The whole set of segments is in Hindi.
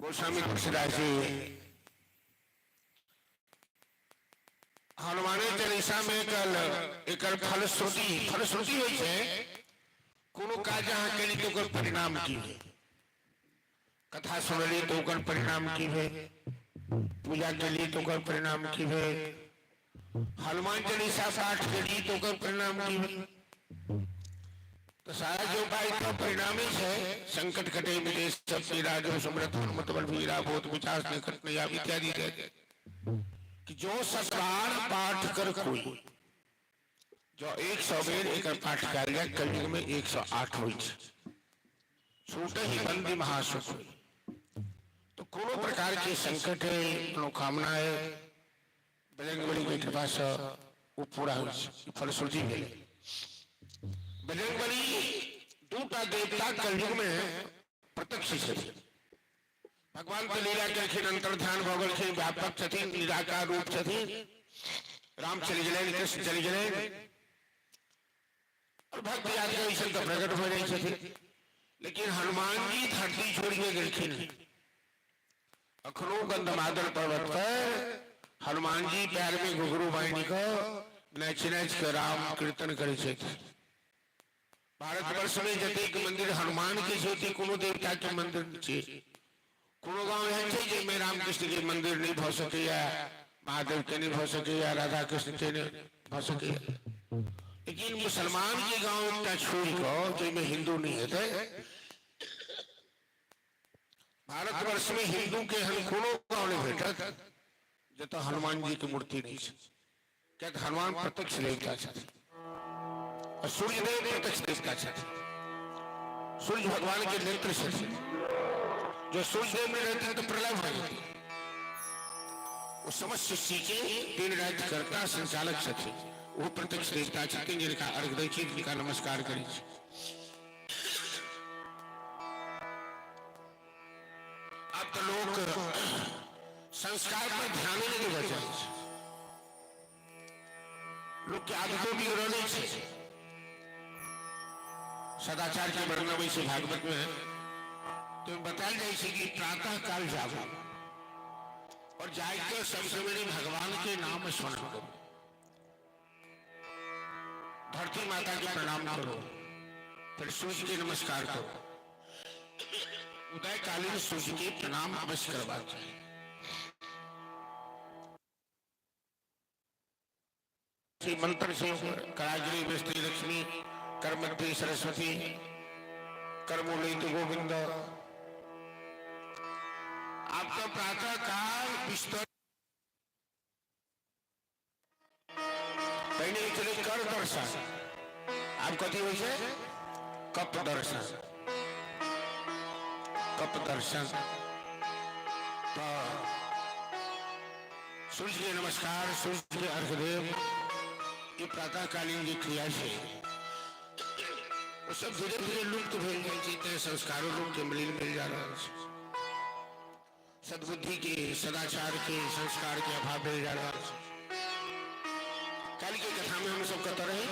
गोस्वामी तुलसीदास जी हनुमान चालीसा में एक फलश्रुति होइ छै कोनो काज अहाँ केली तो ओकर परिणाम की है। कथा सुनली तो ओकर परिणाम की है, पूजा केली तो ओकर परिणाम की है, हनुमान चालीसा पाठ केली तो ओकर परिणाम की है। तो सारा जो उपाय तो परिणाम ही है। संकट कटे मिटे सब पीड़ा जो समृत हनुमत बल वीरा बहुत विचार निकट नहीं आवी इत्यादि कि जो सतबार पाठ कर कोई जो 100 बेर एक पाठ कर लिया कलयुग में 108 हो छूट ही बंदी महासुख। तो कोनो प्रकार के संकट है मनोकामना है बजरंगबली की कृपा से वो पूरा हो फलश्रुति मिले। बजरंगबली दूटा देवता कलयुग में प्रत्यक्ष है। भगवान के लीला के अंतर ध्यान भगल के व्यापक छथिन निराकार रूप छथिन। राम चले गए कृष्ण चले गए और भक्त आदि ऐसा तो प्रकट हो रही छथिन। लेकिन हनुमान जी धरती छोड़ के गए अखनो गंधमादन पर्वत पर हनुमान जी पैर में घुघरू बांध को नाच नाच के राम कीर्तन करे छथिन। भारतवर्ष में जतेक मंदिर हनुमान के ज्योति कोनो देवता के मंदिर छे कोनो गांव एहन छै जे में रामकृष्ण के मंदिर नहीं भ सकैया, महादेव के नहीं भ सकैया, राधा कृष्ण के नहीं भ सकैया। लेकिन मुसलमान के गांव एकटा छोड़ के में हिंदू नहीं हेतै। भारतवर्ष में हिंदू के हम कोनो गांव नहीं भेटत जतऽ हनुमान जी की मूर्ति नहीं छै। क्या हनुमान प्रत्यक्ष देवता छथिन और सूर्यदेव प्रत्यक्ष देवता छथिन। सूर्य भगवान के नेत्र छथिन। जो सूर्यदेव में रहते हैं तो प्रलय हो जाती है। वो समस्त सृष्टि के दिन रात करता संचालक छथिन। वो प्रत्यक्ष देवता छथिन जिनका अर्घ दै छी, जिनका नमस्कार करै छी। अब तो लोग संस्कार पर ध्यान नहीं देबे चाहै छै। लोग के आदतों भी रहने छै। सदाचार के वर्णन में से भागवत में तो बताया जाए कि प्रातः काल जागो और जाकर सब सवेरे भगवान के नाम स्मरण करो, धरती माता के प्रणाम करो, फिर सूर्य के नमस्कार करो। उदय कालीन सूर्य के प्रणाम अवश्य करवा चाहिए। मंत्र से कराग्री वृष्टि लक्ष्मी कर्मध्य सरस्वती कर्मोलित गोविंद। आपका प्रातः काल बिस्तर पहले चले कर दर्शन आप कथी हो कप दर्शन तो सूर्य के नमस्कार सूर्य के अर्घ देव ये प्रातःकालीन जो क्रिया है वो सब धीरे धीरे लुप्त हो जाए। संस्कारों लोग के मिल जा रहा है। सद्बुद्धि के सदाचार के संस्कार के अभाव मिल जा रहा है। कल की कथा में हम सब कहते रहे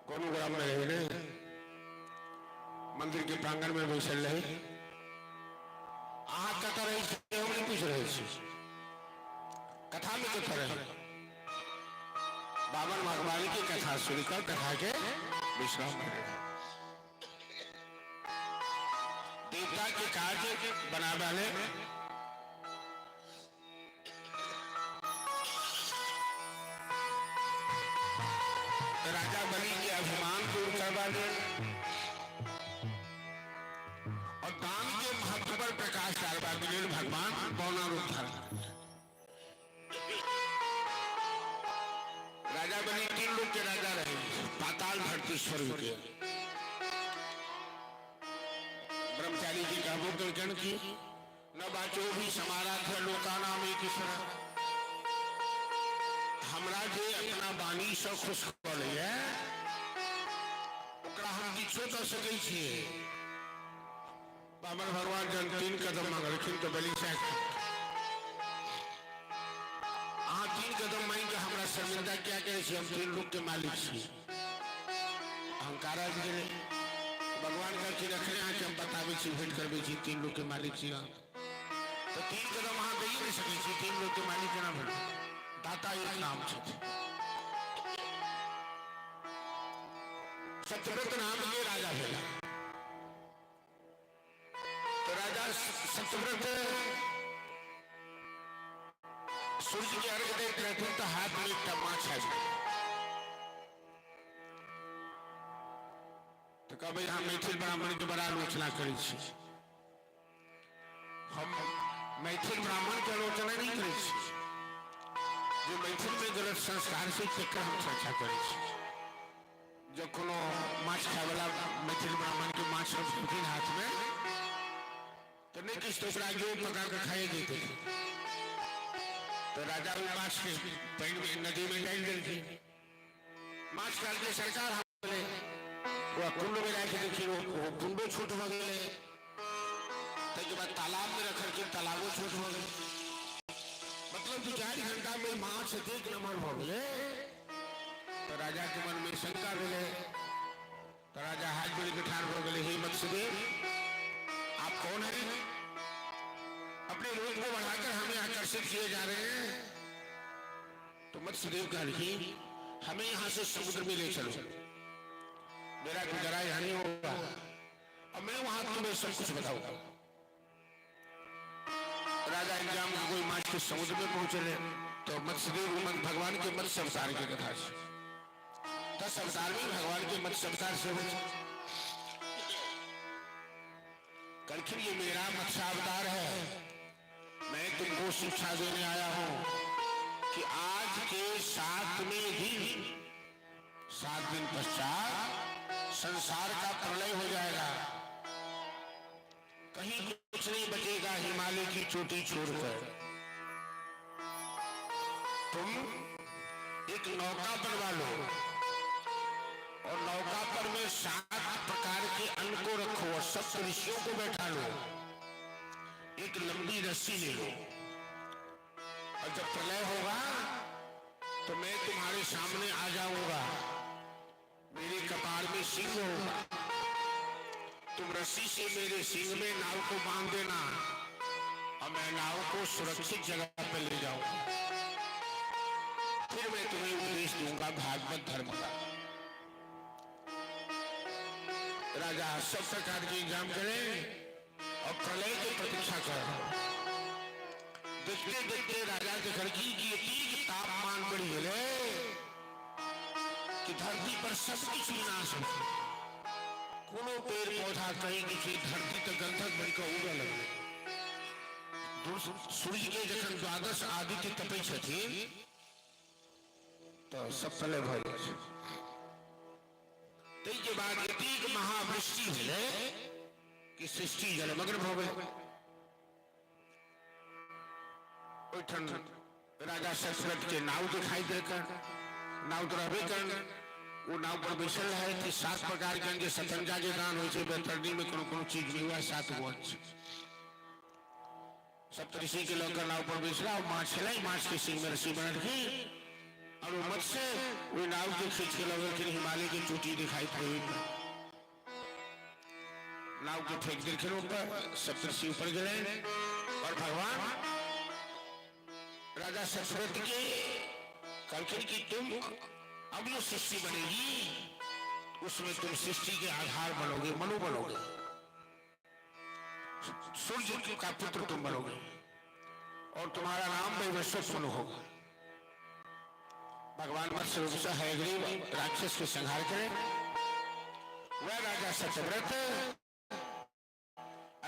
गोनुग्राम में रहे मंदिर के प्रांगण में बैसल रहे आप कहते रहे हम नहीं पूछ रहे कथा में कहते रहे बाबन भगवान की कथा सुनकर कथा के विश्राम कर रहे देवता के कार्य बना डाले। राजा बलि के अभिमान दूर करवा दे और दान के महत्व पर प्रकाश डालवा दिए। भगवान पौना रूप धारण राजा बलि 3 लोग के राजा रहे पाताल धरती स्वर्ग के। ब्रह्मचारी जी का बोधन की न बाचो भी समारा थे लोका नाम एक हमरा जे अपना बानी से खुश कर लिया हम किछो कर सकै छियै। बाबर भगवान जन 3 कदम मांगलखिन तो बलि से 3 कदम मांग के हमरा शर्मिंदा क्या करे छी हम 3 लोक के मालिक छी। अहंकार भगवान का की रखने आज हम बतावे छी भेंट करबे छी तीन लोग के मालिक छी तो तीन कदम वहां गई नहीं सके छी तीन लोग के मालिक केना भेल दाता एक नाम छथि सत्यव्रत नाम के राजा भेला तो राजा सत्यव्रत सूर्य के अर्घ देते रहते तो हाथ में एक माछ है तो कह भाई हम मैथिल ब्राह्मण के बड़ा आलोचना करै छी हम मैथिल ब्राह्मण के आलोचना नहीं करै छी जो मैथिल में गलत संस्कार से तकर हम चर्चा करै छी जो कोनो माछ खाए वाला मैथिल ब्राह्मण के माछ रखते हाथ में तो नहीं किस दूसरा जो पका कर खाए देते थे तो राजा वो माछ के पानी में नदी में डाल देते माछ काट के सरकार हम वो कुंड में रख देखिए वो कुंडो छूट हो गए के बाद तालाब में रख के तालाबों छूट हो गए मतलब 2-4 घंटा में माछ एक नंबर हो गए तो राजा के मन में शंका मिले तो राजा हाथ जोड़ के ठाड़ हो गए हे मत्स्यदेव आप कौन है अपने रूप को बढ़ाकर हमें आकर्षित किए जा रहे हैं तो मत्स्यदेव कहा हमें यहाँ से समुद्र में ले चलो मेरा गुजारा यहाँ नहीं होगा और मैं वहां तुम्हें सब कुछ बताऊंगा राजा इंजाम कोई माछ के समुद्र में पहुंचे तो मत्स्यदेव भगवान के मत्स्य अवतार की कथा 10 अवतार में भगवान के मत्स्य अवतार से कलखिन ये मेरा मत्स्य अवतार है मैं तुमको शिक्षा देने आया हूं कि आज के 7 दिन पश्चात संसार का प्रलय हो जाएगा कहीं कुछ नहीं बचेगा हिमालय की चोटी छोड़कर तुम एक नौका बनवा लो और नौका पर में 7 प्रकार के अन्न को रखो और सब ऋषियों को बैठा लो एक लंबी रस्सी ले लो और जब प्रलय होगा तो मैं तुम्हारे सामने आ जाऊंगा मेरे कपार में सिंह होगा तुम रस्सी से मेरे सिंह में नाव को बांध देना और मैं नाव को सुरक्षित जगह पर ले जाऊंगा फिर मैं तुम्हें उपदेश दूंगा भागवत धर्म का राजा सब प्रकार के इंतजाम करें और प्रलय की प्रतीक्षा करें देखते देखते राजा के घर की इतनी तापमान बढ़ी है कि धरती पर सब कुछ विनाश हो कोनो पेड़ पौधा कहीं किसी धरती तक गंधक बढ़कर उड़े लगे सूर्य के जखन 12 आदित्य तपै छथिन तो सब प्रलय भ जाइ छै तै के बाद एतेक महावृष्टि भेलै कि सृष्टि जलमग्न भ गेल ओठन राजा ससरथ के नाव दिखाई देकर नाव तो रहबे कर वो नाव पर बैसल है कि 7 प्रकार के अंगे सतंजा के दान हो छै बेतरनी में कोनो चीज नहीं हुआ 7 गो सप्तऋषि के लोग नाव पर बैसला और माछ छलै माछ के सिंह में रस्सी बना रखी और वो मत्स्य वो नाव के खींच के लगे कि हिमालय की चोटी दिखाई पड़ी नाव को फेंक देखे ऊपर सप्तऋषि ऊपर गए और भगवान राजा ससरथ के कहलखिन कि तुम अब जो सृष्टि बनेगी उसमें तुम सृष्टि के आधार बनोगे मनु बनोगे सूर्य का पुत्र तुम बनोगे और तुम्हारा नाम वैवस्वत मनु होगा भगवान मत्स्य रूप से हयग्रीव राक्षस के संहार करें वह राजा सत्यव्रत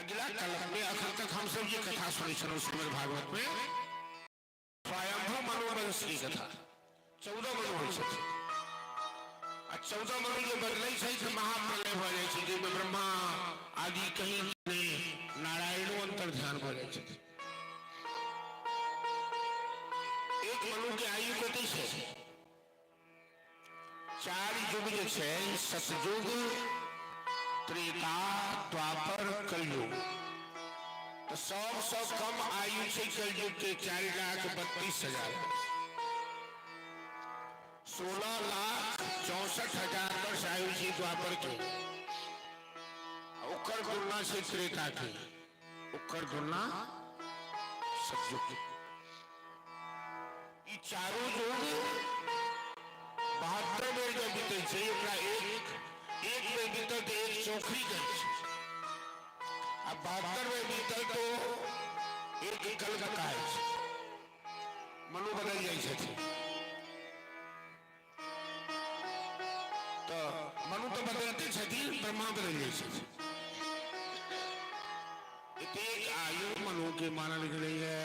अगला कलम में अखिल तक हम सब ये कथा सुनी चलो श्रीमद् भागवत में स्वयंभू मनोबल की कथा 14 मनु हो छथि आ 14 मनु जो बदलै छै से महाप्रलय भ जाइ छै जे ब्रह्मा आदि कहीं नहीं नारायणो अंतर ध्यान भ जाइ छथि एक मनु के आयु कते छै 4 युग जे छै सतयुग त्रेता द्वापर कलयुग तो सब कम आयु छै कलयुग के 4,32,000 16,64,000 वर्ष आयु थी द्वापर के उक्कर तुलना से त्रेता की, उक्कर तुलना सतयुग की। ये चारों युग 72 में जो बीते छे, एक में बीतल तो एक चौखरी कर, अब 72 में बीतल तो एक कल का काज मनु बदल जाए छे। तो मनु तो बदलते छथि, ब्रह्मा बदल जाए छे। एक आयु मनु के मानल गई है,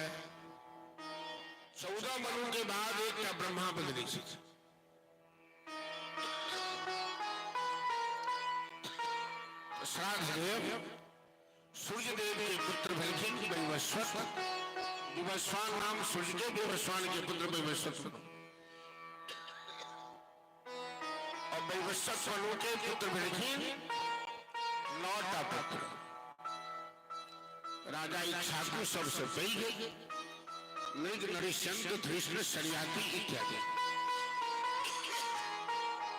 14 मनु के बाद एक का ब्रह्मा बदले छे। श्राद्ध देव सूर्य देव के पुत्र भलखिन वैवस्वत, विवस्वान नाम सूर्य देव विवस्वान के पुत्र वैवस्वत, और वैवस्वत मनु के पुत्र भलखिन 9 पुत्र। राजा इक्ष्वाकु सबसे पहले मृग नरिश्चंद्र धृष्ण शर्याति इत्यादि।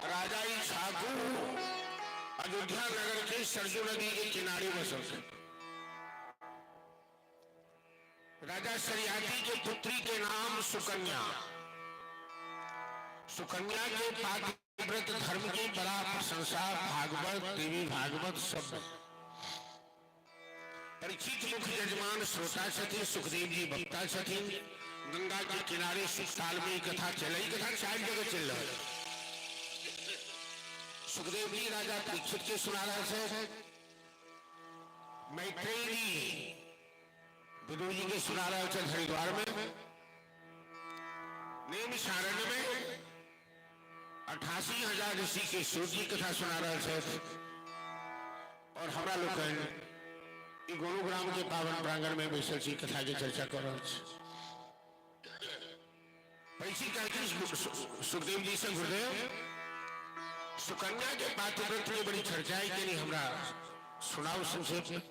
राजा इक्ष्वाकु अयोध्या नगर के सरजू नदी के किनारे बसल थे। राजा शर्याति के पुत्री के नाम सुकन्या, सुकन्या के पातिव्रत धर्म की बड़ा प्रशंसा भागवत, देवी भागवत सब। परीक्षित मुख्य यजमान श्रोता छथिन, सुखदेव जी वक्ता छथिन। गंगा के किनारे सुखताल में कथा चल, कथा 4 जगह चल रहा है। सुखदेव जी राजा परीक्षित के सुना रहे थे, मैत्रेय जी विदुर जी के सुना रहे थे हरिद्वार में, नैमिषारण्य में 88,000 ऋषि के सूर्य कथा सुना रहे थे। और हमारा लोग गुरुग्राम के पावन प्रांगण में बैसल छी, कथा की चर्चा कर रहे। सुखदेव जी से गुरुदेव सुकन्या के पातिव्रत में बड़ी चर्चा है कि नहीं, हमरा सुनाओ संक्षेप में।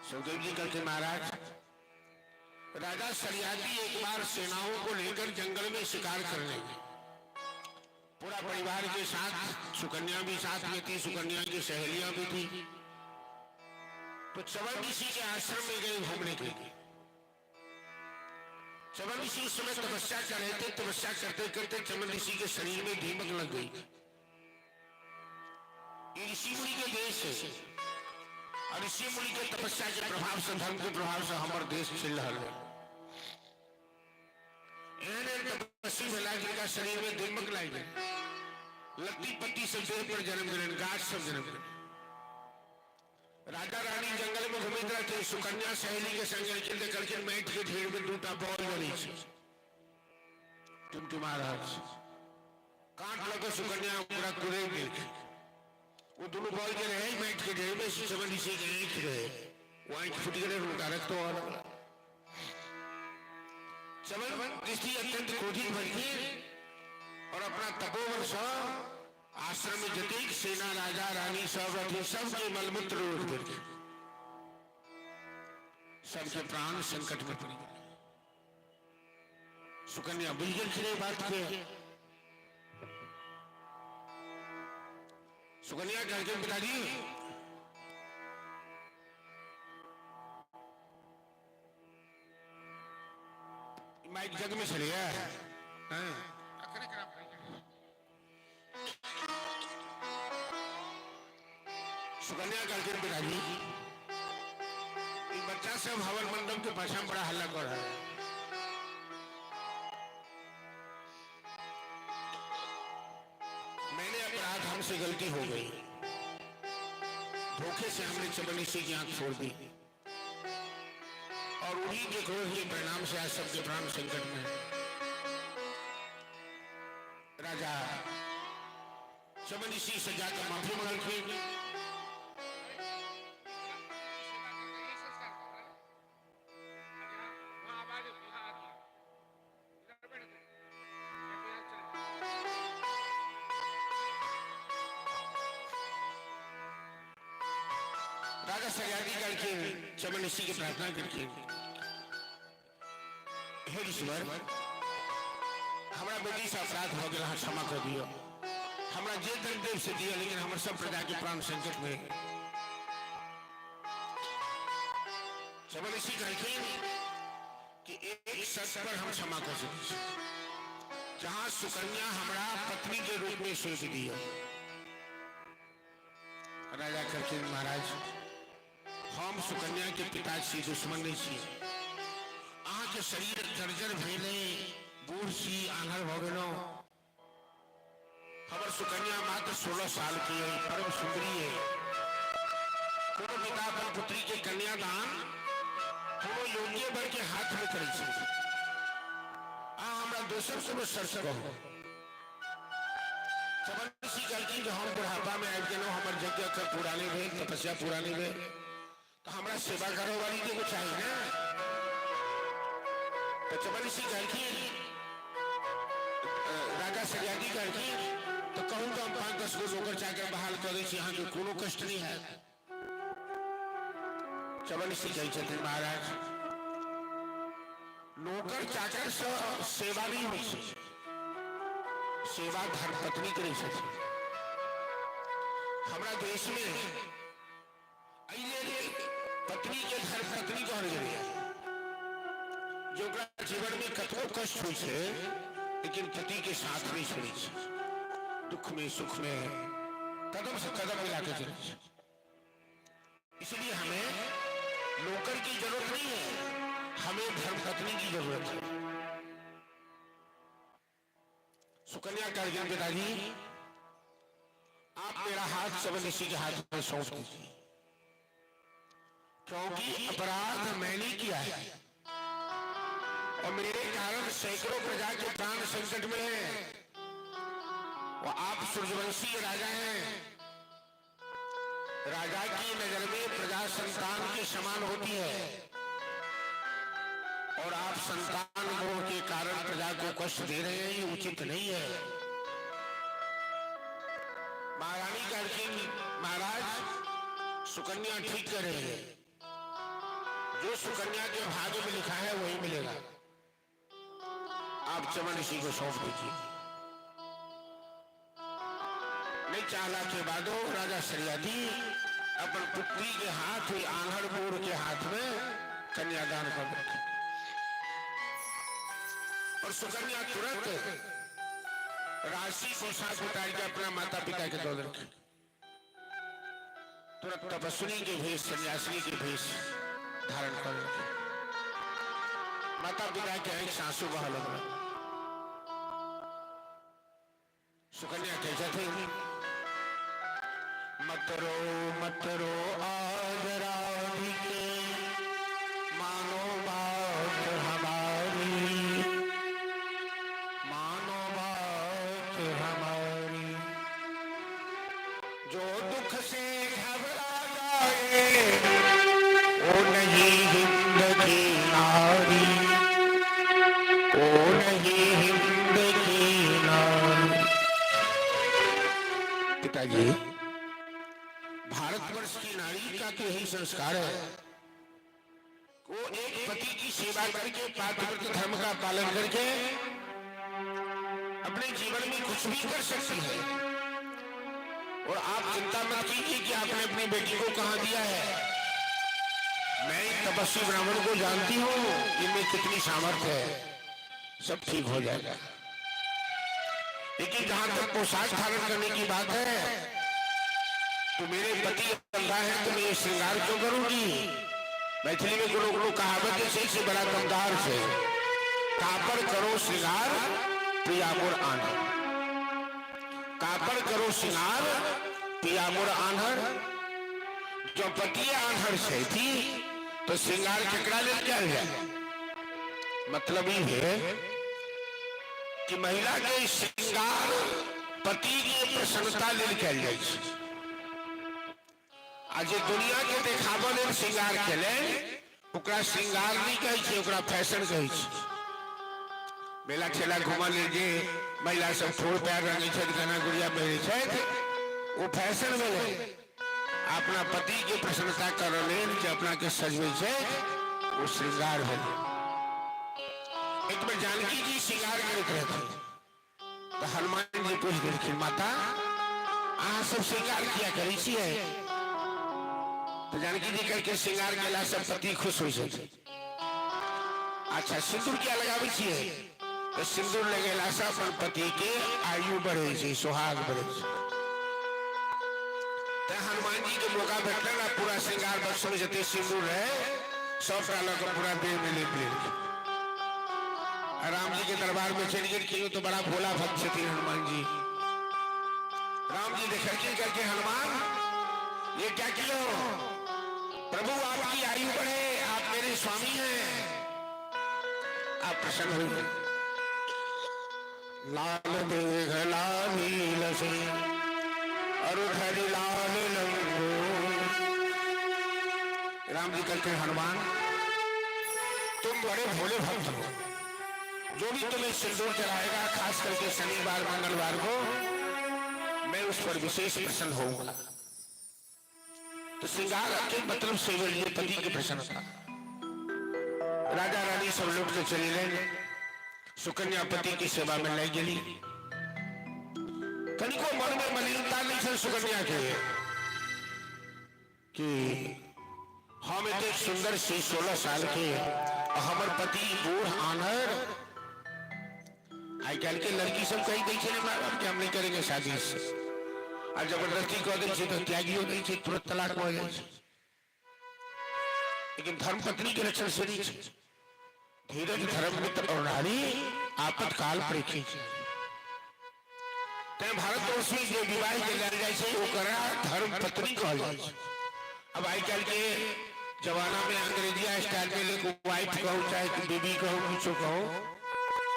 सुखदेव जी कहते महाराज, राजा शर्याति एक बार सेनाओं को लेकर जंगल में शिकार करने गए, पूरा परिवार के साथ, सुकन्या भी साथ में थी, सुकन्या की सहेलियां भी थी। तो चवन ऋषि के आश्रम में गए घूमने के लिए। चवन ऋषि उस समय तपस्या कर रहे थे। तपस्या करते करते चवन ऋषि के शरीर में दीमक लग गई। ऋषि मुनि के देश है, और ऋषि मुनि के तपस्या के प्रभाव से, धर्म के प्रभाव से हमारे देश चल रहा है। तपस्वी भेला जिनका शरीर में दीमक लग गई, लत्ती पत्ती सब देह पर जन्म ग्रहण, गाछ सब जन्म ग्रहण। राजा रानी जंगल में घूमित रहते, सुकन्या सहेली के संग चलते करके मैट के ढेर में 2टा बॉल बनी महाराज काट लगे। सुकन्या पूरा कुरे में वो दोनों बॉल के रहे मैट के ढेर में, चवन ऋषि के एक रहे, वो आंख फूट गए, उनका रक्त और चवन ऋषि अत्यंत क्रोधित भड़के और अपना तपोवन सा आश्रम में जतेक सेना, राजा रानी सब रथे, सबके मलमूत्र रोक करके सबके प्राण संकट में पड़ गए। सुकन्या बिल्कुल खिले बात पे, सुकन्या करके पिताजी माइक जग में चले गया। सुकन्या करके पिताजी बच्चा सब हवन मंडप के पास में बड़ा हल्ला कर रहा है। मैंने अपराध, हमसे गलती हो गई, धोखे से हमने चवन ऋषि की आंख फोड़ दी, और उन्हीं के क्रोध के परिणाम से आज सबके प्राण संकट में। राजा चवन ऋषि से जाकर माफी मांग की। राजा शर्याति करके चवन ऋषि की प्रार्थना करके, हे ऋषिवर, हमारा बेटी से अपराध हो गया, क्षमा कर दियो। हमारा जे धन देव से दिया, लेकिन हमारे सब प्रजा के प्राण संकट में। चबलसी कहते कि एक शर्त पर हम क्षमा कर सकते, जहां सुकन्या हमारा पत्नी के रूप में सोच दी है। राजा कहते महाराज हम सुकन्या के पिता छी, दुश्मन नहीं छी। अहाँ के शरीर जर्जर भेले, बूढ़ छी, आंधर भ गेलो। हमर सुकन्या मात्र 16 साल की है, परम सुंदरी है। कोनो पिता अपन पुत्री के कन्यादान कोनो योग्य वर के हाथ में करे छै। हमरा दोसर से सरस कहू। चबलसी कहलखिन जे हम बुढ़ापा में आबि गेलहुँ, हमर यज्ञ के पूरा नहीं भेल, तपस्या पूरा नहीं भेल, तो हमरा सेवा करे वाली के कुछ चाहिए ना। तो चबलसी कहलखिन, राजा सरियादी कहलखिन तो कहूँ तो हम 5-10 गो नौकर चाकर बहाल कर दै छी, अहाँ के कोनो कष्ट नहीं है। चबलसी कहै छथिन महाराज नौकर चाकर से सेवा नहीं होइ छै, सेवा धर्मपत्नी करे छथिन। हमरा देश में अइले पत्नी के धर्मपत्नी कहल गेलै, जो जीवन में कतको कष्ट होइ छै लेकिन पति के साथ नहीं छोड़े छै, दुख में सुख में कदम से कदम मिला के चले छै। इसलिए हमें नौकर की जरूरत नहीं है, हमें धर्मपत्नी की जरूरत है। सुकन्या कह गया पिताजी आप मेरा हाथ चबलसी के हाथ में सौंप दीजिए, क्योंकि अपराध मैंने किया है और मेरे कारण सैकड़ों प्रजा के प्राण संकट में है। वो आप सूर्यवंशी राजा हैं, राजा की नजर में प्रजा संतान के समान होती है और आप संतान मोह के कारण प्रजा को कष्ट दे रहे हैं, ये उचित नहीं है। महारानी कहती महाराज सुकन्या ठीक कर रहे हैं, जो सुकन्या के भाग्य में लिखा है वही मिलेगा, आप चबलसी को सौंप दीजिए। नहीं चाहला के बाद राजा सरियादी अपन पुत्री के हाथ हुई आंधड़ बूढ़ के हाथ में कन्यादान कर देते और सुकन्या तुरंत राशि को साथ उतार के अपना माता पिता के दौड़ रखे, तुरंत तपस्वी के भेष, सन्यासिनी के भेष धारण कर रखे। माता पिता के एक सासू बहा लगा। सुकन्या कैसा थे, मत रो आज राधिके, मानो बात हमारी, मानो बात हमारी। जो दुख से घबरा जाए वो नहीं हिंद की नारी, वो नहीं हिंद की नारी। पिताजी भारतवर्ष की नारी का तो यही संस्कार है, वो एक पति की सेवा करके पातिव्रत्य धर्म का पालन करके अपने जीवन में कुछ भी कर सकती है। और आप चिंता मत कीजिए कि आपने अपनी बेटी को कहां दिया है, मैं तपस्वी ब्राह्मण को जानती हूँ, इनमें कितनी सामर्थ्य है, सब ठीक हो जाएगा। लेकिन जहां तक पोशाक धारण करने की बात है तो मेरे पति अंधा है तो मैं श्रृंगार क्यों करूंगी। मैथिली में कोनो कहावत है, से बड़ा कमदार से कापर करो श्रृंगार पिया मोर आन्हर, कापर करो श्रृंगार पिया मोर आन्हर। जो पति आन्हर से थी तो श्रृंगार केकरा ले क्या है, मतलब ये है कि महिला के श्रृंगार पति की प्रसन्नता ले कल जाए। आज दुनिया के देखावा लेल श्रृंगार केले, ओकरा श्रृंगार नहीं कहे छै, ओकरा फैशन कहे छै। मेला ठेला घुमा लीजिए, महिला सब ठोर पैर रंगे छै, गहना गुड़िया पहने छै, वो फैशन भेले। अपना पति के प्रसन्नता कर लेल जे अपना के सजवे छै, वो श्रृंगार भेले। एक बार जानकी जी श्रृंगार करते रहते तो हनुमान जी पूछ देलखिन माता अहाँ सब श्रृंगार किया करै छियै। तो जानकी जी करके श्रृंगार केला से पति खुश हो जाए। अच्छा सिंदूर क्या लगावे छिए तो सिंदूर लगेला से अपन पति के आयु बढ़े छै, सुहाग बढ़े छै। तो हनुमान जी के मौका भेटल ना, पूरा श्रृंगार बक्स में जते सिंदूर है सब डाला के पूरा देह में लेप ले। राम जी के दरबार में चल गए क्यों तो बड़ा भोला भक्त थे हनुमान जी। राम जी देखे करके हनुमान ये क्या किया प्रभु, आपकी आयु बढ़े, आप मेरे स्वामी हैं, आप प्रसन्न हुए। लाल देख लाल से और हरि लाल लंगो। राम जी कहते हनुमान तुम बड़े भोले भक्त हो, जो भी तुम्हें सिंदूर चढ़ाएगा खास करके शनिवार मंगलवार को मैं उस पर विशेष प्रसन्न होऊंगा। तो श्रृंगार के मतलब से ये पति की प्रसन्नता। राजा रानी सब लोग के चले गए, सुकन्या पति की सेवा में लग गई। कनिको मन में मलिनता नहीं थी सुकन्या के कि हम एक सुंदर सी 16 साल के हमर पति बूढ़ आनर। आई कल के लड़की सब कही दी माँ बाप के हम नहीं करेंगे शादी से, और जबरदस्ती कह दी तो त्यागी हो गई, तुरंत तलाक हो जाए। लेकिन धर्म पत्नी के लक्षण से नहीं, धीरज धर्म मित्र और नारी आपातकाल प्रेखी। भारतवर्ष में जो विवाह के लड़ जाए धर्म पत्नी कहल जाए। अब आई कल के जमाना में अंग्रेजिया स्टाइल में लेको वाइफ कहो चाहे बीबी कहो कुछ कहो,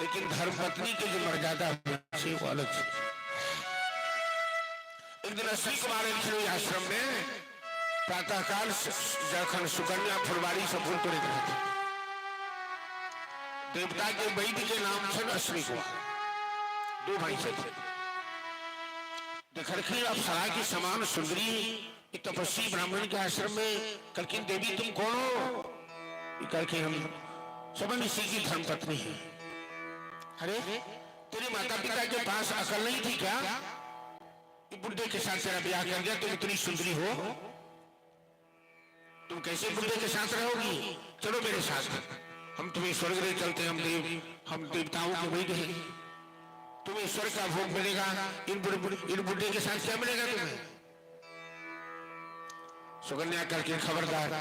लेकिन धर्म पत्नी के जो मर्यादा है वो अलग है। एक दिन अश्विनी कुमार आश्रम में प्रातःकाल जखन सुकन्या फुलवारी से फूल तोड़े रहते, देवता के वैद्य के नाम से अश्विनी कुमार, 2 भाई से देखलखिन अप्सरा की समान सुंदरी एक तपस्वी ब्राह्मण के आश्रम में। कलकिन देवी तुम कौन हो? कलकिन हम सबन इसी की धर्म पत्नी है। अरे तेरे माता पिता के पास अकल नहीं थी क्या? बुढ़े के साथ तेरा ब्याह कर दिया, तुम इतनी सुंदरी हो, तुम कैसे बुढ़े के साथ रहोगी? चलो मेरे साथ, हम तुम्हें स्वर्ग ले चलते, हम देवताओं के वैद्य हैं, तुम्हें स्वर्ग का भोग मिलेगा। इन बुढ़े के साथ क्या मिलेगा तुम्हें? सुकन्या करके खबरदार,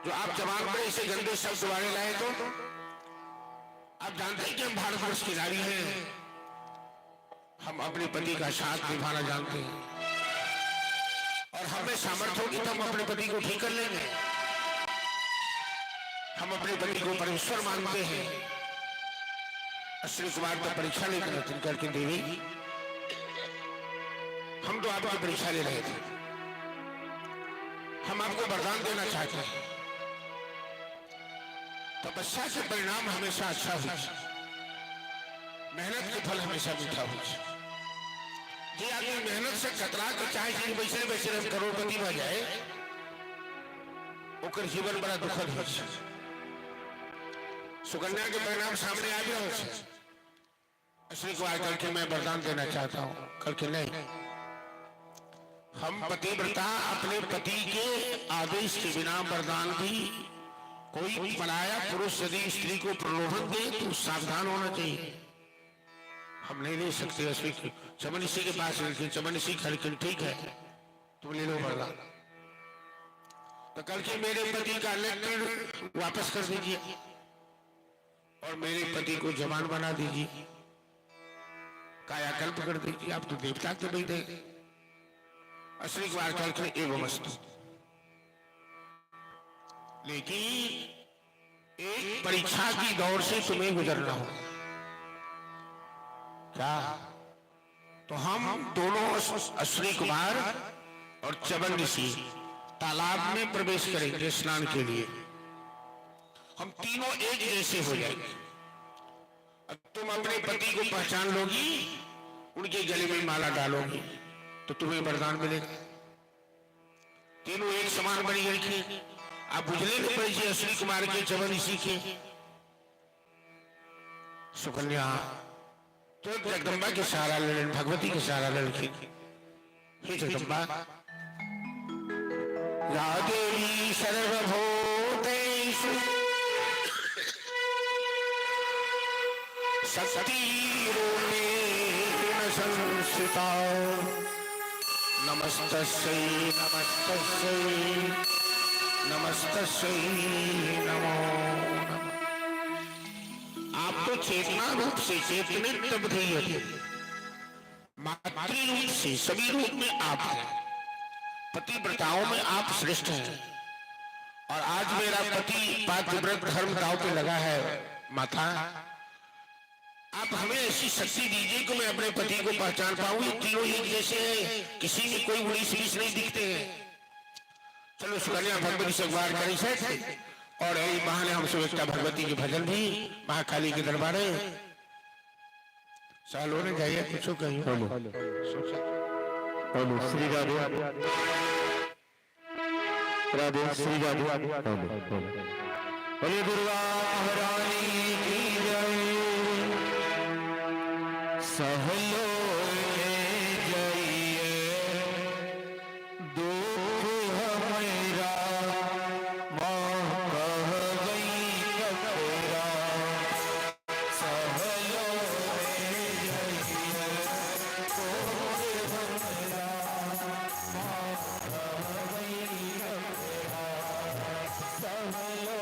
जो आप जवान में इसे गंदे शब्द वाले लाए तो आप जानते हैं कि हम भारतवर्ष की नारी हैं, हम अपने पति का साथ निभाना जानते हैं, और हमें सामर्थ्य होगी तो हम अपने पति को ठीक कर लेंगे। हम अपने पति को परमेश्वर मानते हैं। अश्विनी कुमार तो परीक्षा लेकर रतन करके देवी, हम तो आपकी परीक्षा ले रहे थे, हम आपको वरदान देना चाहते हैं। तपस्या के परिणाम हमेशा अच्छा हो, मेहनत के फल हमेशा मीठा हो। जे आदमी मेहनत से कतरा के चाहे कि वैसे वैसे करोड़पति बन जाए, ओकर जीवन बड़ा दुखद हो। सुकन्या के परिणाम सामने आ गया। अश्विनी कुमार करके मैं वरदान देना चाहता हूँ। करके नहीं, हम पतिव्रता अपने पति के आदेश के बिना वरदान भी, कोई पराया पुरुष यदि स्त्री को प्रलोभन दे तो सावधान होना चाहिए। हम नहीं ले सकते। अश्विनी चमन ऋषि के पास रखे, चमन ऋषि खड़े ठीक है तुम ले लो वरदान। तो कल के मेरे पति का लेटर वापस कर दीजिए और मेरे पति को जवान बना दीजिए, कायाकल्प कर दीजिए, आप तो देवता के बैठे। अश्विनी कुमार कल एवं वस्तु, लेकिन एक परीक्षा की दौर से तुम्हें गुजरना हो क्या? तो हम दोनों अश्विनी कुमार और चमन ऋषि तालाब में प्रवेश करेंगे स्नान के लिए। हम तीनों एक जैसे हो जाएंगे। अब तुम अपने पति को पहचान लोगी, उनके गले में माला डालोगी तो तुम्हें वरदान मिलेगा। तीनों एक समान बनी गई। आप बुझले नहीं पड़े अश्विनी कुमार के, चमन ऋषि के। सुकन्या तो जगदम्बा के सहारा लड़न, भगवती के सहारा लड़की। हे जगदम्बा, या देवी सर्वभूतेषु शक्तिरूपेण संस्थिता नमस्तस्यै नमस्तस्यै नमस्तस्यै नमो नमः। आप तो चेतना रूप से चेतनित तबधीयते, मातृ रूप से सभी रूप में आप हैं, पतिव्रताओं में आप श्रेष्ठ हैं। और आज मेरा पति पातिव्रत धर्म दांव पे लगा है। माता आप हमें ऐसी शक्ति दीजिए कि मैं अपने पति को पहचान पाऊं। ये तीनों एक जैसे हैं, किसी में कोई उन्नीस बीस नहीं दिखते हैं। चलो सुकन्या भगवती से बात करी से और यही बहाने हम सुवेक्षा भगवती के भजन भी महाकाली के दरबारे सालों ने जाइए कुछ कहीं श्री राधे राधे श्री राधे बोले दुर्गा महारानी की जय। सहलो जइए दुख हमेरा मोह कह गई कतेरा। सहलो जइए दुख हमेरा मोह कह गई कतेरा। सहलो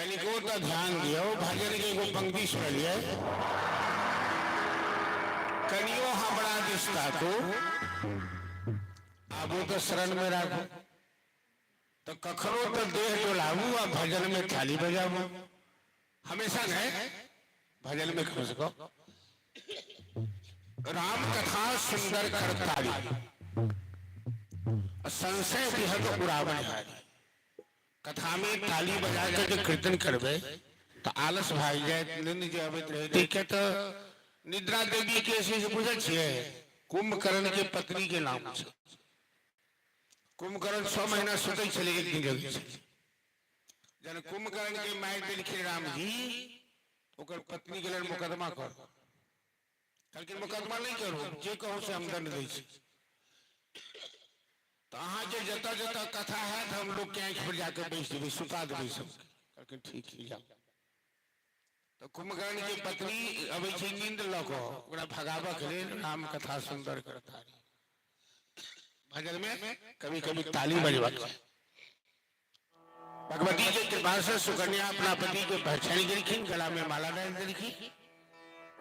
तनिको तो ध्यान दियो, भजन के एगो पंक्ति सुनिए। कनियो हमरा दिस्ता को आबो तो शरण में राखो, तो कखनो तो देह डोलाऊ और भजन में थाली बजाऊ। हमेशा नहीं, भजन में खुश को राम कथा सुंदर करतारी, संशय विहग उड़ावन हारी। कथा में ताली बजा कर जो कीर्तन करबे तो आलस भाई जाए, नींद जो अबैत रहे। देखे तो निद्रा देवी के ऐसे पूछे छे, कुंभकर्ण के पत्नी के नाम से। कुंभकर्ण 6 महीना सुतै छले, एक दिन जगी छले। जन कुंभकर्ण के माय देलखिन राम जी, ओकर पत्नी के लेल मुकदमा कर। कहलखिन मुकदमा नहीं करो, जे कहो से हम दंड दै छी। तो अहाँ के जता जता कथा है तो हम लोग के आंख पर जाकर बैठ देवे, सुता देवे सब। कहलखिन ठीक ही जाओ। तो कुंभकर्ण की पत्नी अबै छै नींद ल को, ओकरा भगाबऽ के लेल राम कथा सुंदर करतारी। भजन में कभी कभी ताली बजबा। भगवती के कृपा से सुकन्या अपना पति के पहचान गेलखिन, गला में माला डाल देलखिन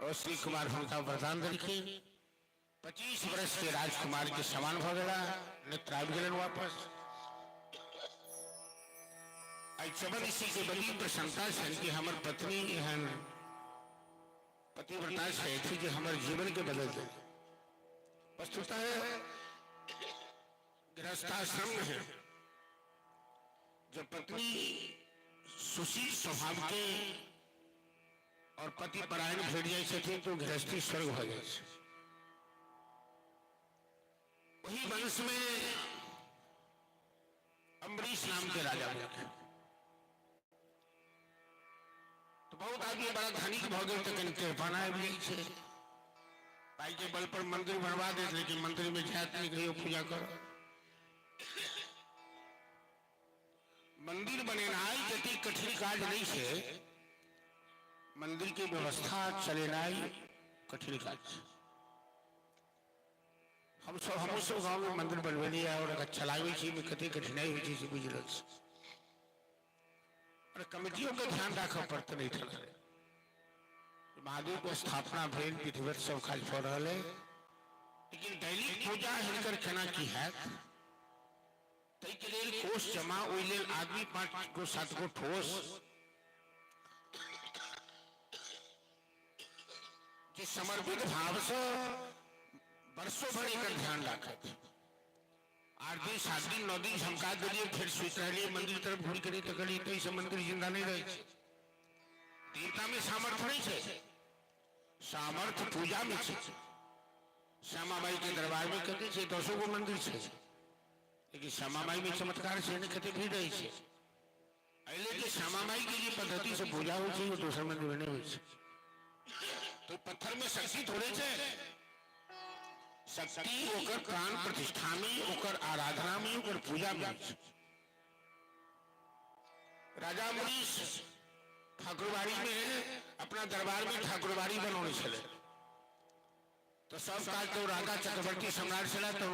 और श्री कुमार उनका वरदान देलखिन। 25 वर्ष के राजकुमार के समान भ गेला, नेत्र आबि गेलन वापस। आई चवन ऋषि के बड़ी प्रसन्नता छनि कि हमर पत्नी एहन पतिव्रता छथि जे हमर जीवन के बदल दे। वस्तुतः गृहस्थाश्रम में है, जब पत्नी सुशील स्वभाव के और पति परायण भेट जाए छथिन तो गृहस्थी स्वर्ग हो जाए। वही वंश में अम्बरीश नाम के राजा हुए। तो बहुत आगे बड़ा धनिक भ गेल, तो कहीं कृपाना आबि जाइ छै। पाई के बल पर मंदिर बनवा दे, लेकिन मंदिर में जात नहीं कहियो पूजा करो। मंदिर बनेनाई जति कठिन काज नहीं है, मंदिर की व्यवस्था चलेनाई कठिन काज। हम सब गांव में मंदिर बनवेली और चलावे छी में कते कठिनाई होई छै बुझल छै। और कमिटियों के ध्यान रखा पड़ते नहीं था। महादेव को स्थापना भेल, विधिवत सब काज भ रहल है, लेकिन दैनिक पूजा हिनकर केना की हैत तै के लेल कोष जमा, ओइ लेल आदमी 5 गो 7 गो ठोस जे समर्पित भाव से वर्षों भर एकर ध्यान रखत। 8 दिन 7 दिन 9 दिन झमका दिलिए, फिर सुत रहिए, मंदिर तरफ घूर करी तकली, तो इसे मंदिर जिंदा नहीं रहे। देवता में सामर्थ्य नहीं है, सामर्थ्य पूजा में है। श्यामा माई के दरबार में कते छे 10 गो मंदिर है, लेकिन श्यामा माई में चमत्कार से ने कते भीड़ रही है। अइले के श्यामा माई की जे पद्धति से पूजा हो छै, वो दूसर मंदिर में नहीं हो छै। तो पत्थर में शक्ति थोड़े छे, शक्ति ओकर प्राण प्रतिष्ठा में, ओकर आराधना में, ओकर पूजा में। राजा अम्बरीश ठाकुरबाड़ी में अपना दरबार में ठाकुरबाड़ी बनौने छले। तो सब काज तो राजा चक्रवर्ती सम्राट छला, तो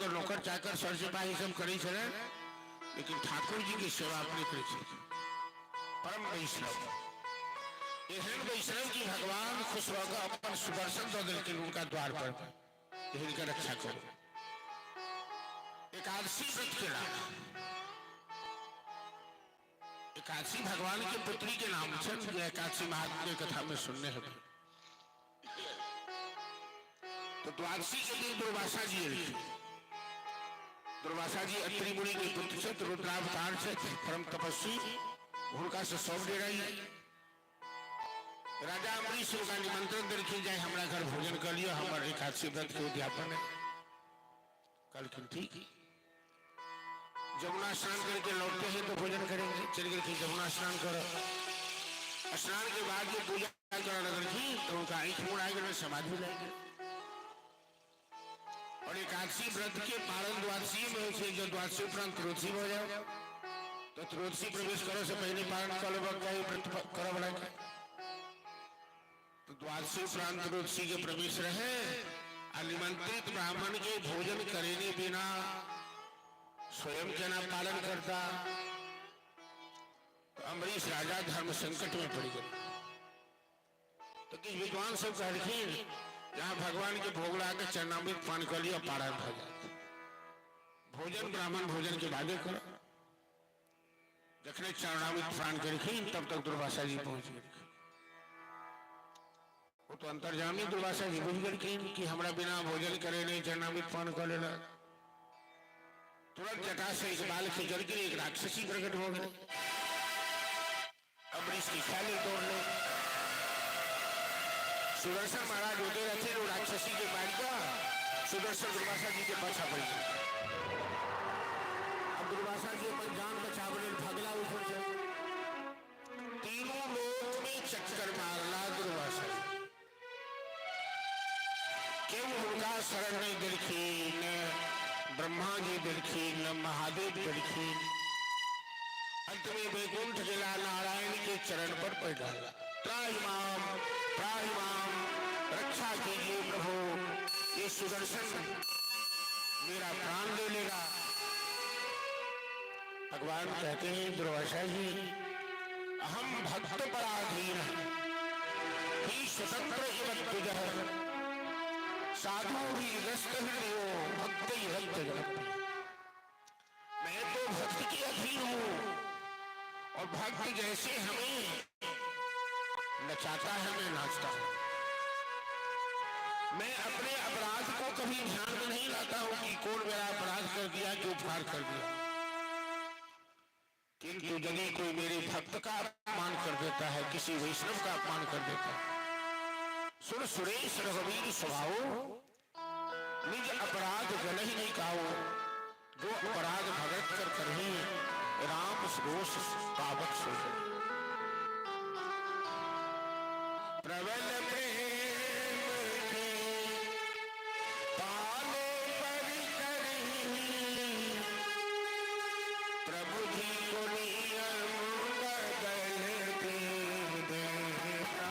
नौकर चाकर सर सिपाही सब करे छले, लेकिन ठाकुर जी की सेवा अपने करे छले। परम वैष्णव, एहन वैष्णव की भगवान खुश होकर अपन सुदर्शन दो देलखिन उनका द्वार पर, इनका रक्षा करो। एकादशी व्रत के नाम, एकादशी भगवान के पुत्री के नाम से एकादशी महात्म्य कथा में सुनने हैं। तो द्वादशी के लिए दुर्वासा जी लिखे। दुर्वासा जी अत्रि मुनि के पुत्र से, रुद्रावतार से, परम तपस्वी, उनका से सौंप दे रही। राजा अम्बरीश का निमंत्रण देखे जाए, हमारा घर भोजन कर लियो, हमारे एकादशी व्रत के उद्यापन है। कहलखिन ठीक। जमुना स्नान करके लौटते हैं तो भोजन करेंगे। चल गए कि जमुना स्नान करो। स्नान के बाद जो पूजा करा लगी तो उनका आंख मुड़ आ गया, समाधि लग गई। और एकादशी व्रत के पारण द्वादशी में होते, जो द्वादशी उपरांत त्रयोदशी हो जाओ, तो त्रयोदशी प्रवेश करो से पहले पारण कर व्रत लगे। तो द्वादशी उपरांत त्रयोदशी के प्रवेश रहे, निमंत्रित ब्राह्मण के भोजन करने बिना स्वयं के ना पालन करता। अम्बरीश राजा धर्म संकट में पड़ गए। तो किस विद्वान सब कहलखिन जहाँ भगवान के भोग लगा के चरणामृत पान कर लिया पारायण हो जाता। भोजन ब्राह्मण भोजन के बादे करो। जखने चरणामृत पान करखिन तब तक दुर्वासा जी पहुंच गए। वो तो अंतर्जामी दुर्वासा जी बुझ गए कि हमरा बिना भोजन करे नहीं चरणामृत पान कर लेना। तुरंत जटा से एक बाल से जल गिरे, एक राक्षसी प्रकट हो गए। अम्बरीश की ख्याली तोड़ लो। सुदर्शन महाराज होते रहते वो राक्षसी के मार का सुदर्शन दुर्वासा जी के पाछा पड़ गए। अब दुर्वासा जी अपन जान बचावने भगला ऊपर से तीनों लोक में चक्कर मारला दुर्वासा क्यों उनका शरण नहीं दिलखी, न ब्रह्मा जी दिलखी, न महादेव दिलखी। अंत में वैकुंठ जिला नारायण के चरण पर पड़ डाला। त्राहिमाम रक्षा कीजिए प्रभु, ये सुदर्शन मेरा प्राण ले लेगा। भगवान कहते हैं दुर्वासा जी हम भक्त पराधीन ही स्वतंत्र एवं तुझ साधु भी रस्त हृदयो भक्त ही रक्त जगत। मैं तो भक्त के अधीन हूँ और भक्त जैसे हमें नचाता है मैं नाचता हूँ। मैं अपने अपराध को कभी ध्यान में नहीं लाता हूँ कि कौन मेरा अपराध कर दिया, कि उपकार कर दिया। किंतु यदि कोई मेरे भक्त का अपमान कर देता है, किसी वैष्णव का अपमान कर देता है, सुर सुरेश रघुवीर स्वभाव निज अपराध जल ही नहीं काओ। जो अपराध भगत कर ही राम रोष पावक सो। प्रबल प्रेम के पाले पर करही प्रभु जी को नियम बदल दे देना।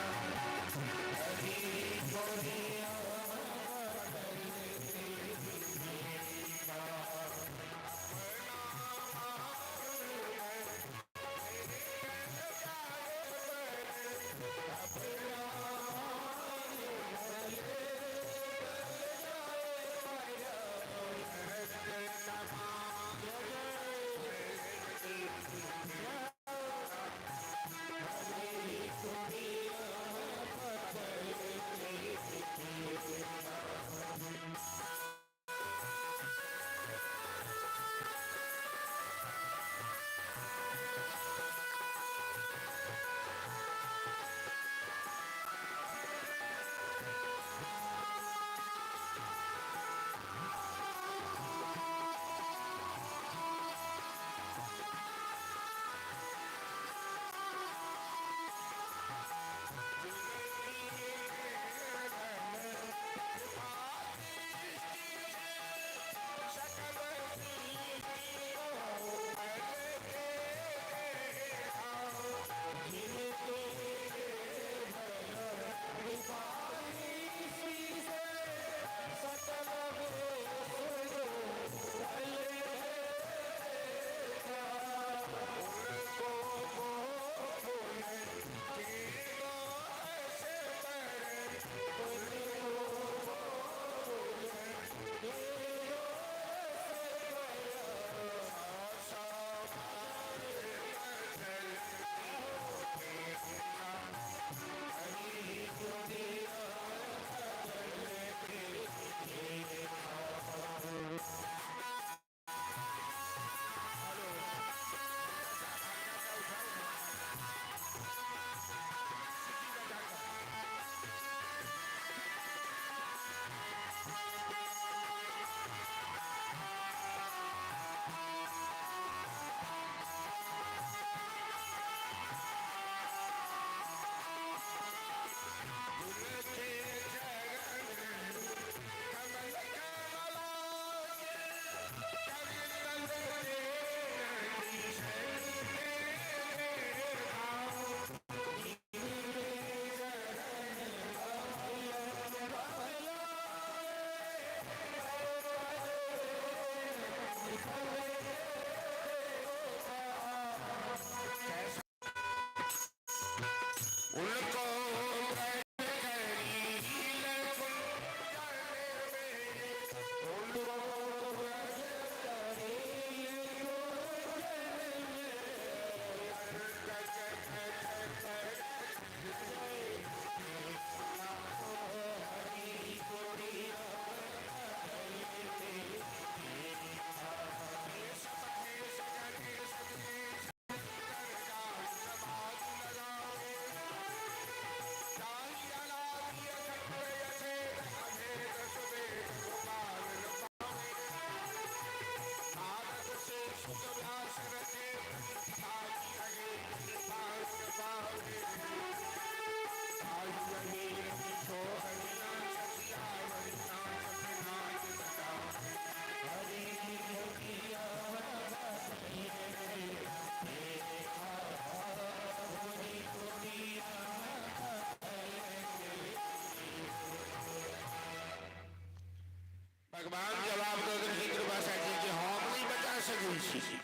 छी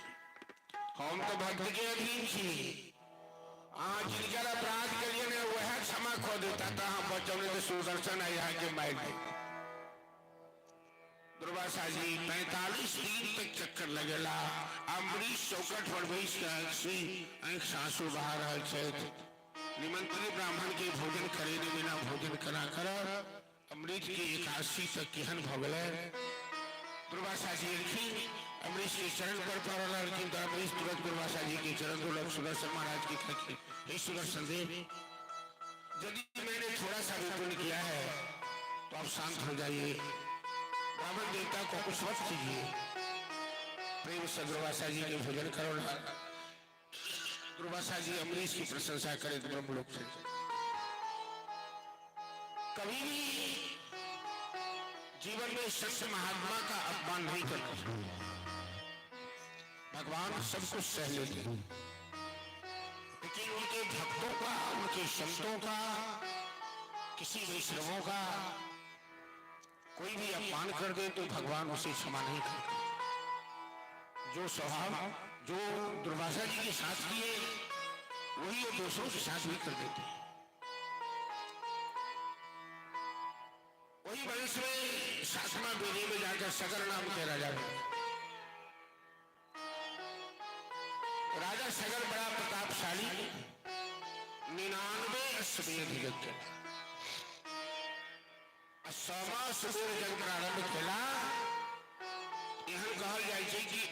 हम तो भक्त के अधीन छी अहाँ जिनकर अपराध करिए ने वह क्षमा खो देता था हम बचौने तो सुदर्शन है यहाँ के माइल दुर्वासा जी 45 दिन तक चक्कर लगेला अम्बरीश चौकट पर बैस के सासू बाहर निमंत्रित ब्राह्मण के भोजन करे ने बिना भोजन करा कर अमृत के 81 तक केहन भगल दुर्वासा जी अमरीश के चरण पर पड़ला लेकिन अमरीश तुरंत दुर्वासा जी के चरण धोलक सुदर्शन महाराज की कहते हे सुदर्शन देव यदि मैंने थोड़ा सा भी पुण्य किया है तो आप शांत हो जाइए ब्राह्मण देवता को कुछ मत कीजिए प्रेम से दुर्वासा जी के भोजन करो ना दुर्वासा जी अमरीश की प्रशंसा करें ब्रह्मलोक से कभी भी जीवन में सत्य महात्मा का अपमान नहीं करना भगवान सब कुछ सह लेते लेकिन उनके भक्तों का उनके संतों का किसी वैष्णवों का कोई भी अपमान कर दे तो भगवान उसे क्षमा नहीं करते जो स्वभाव जो दुर्वासा जी के साथ किए वही वो दूसरों के साथ भी कर देते हैं वही वंश में सातवां बेदी में जाकर सगर नाम के राजा राजा सगर बड़ा प्रतापशाली 99 अश्वमेध यज्ञ 100वां अश्वमेध यज्ञ प्रारंभ किया यहाँ कहल जाए कि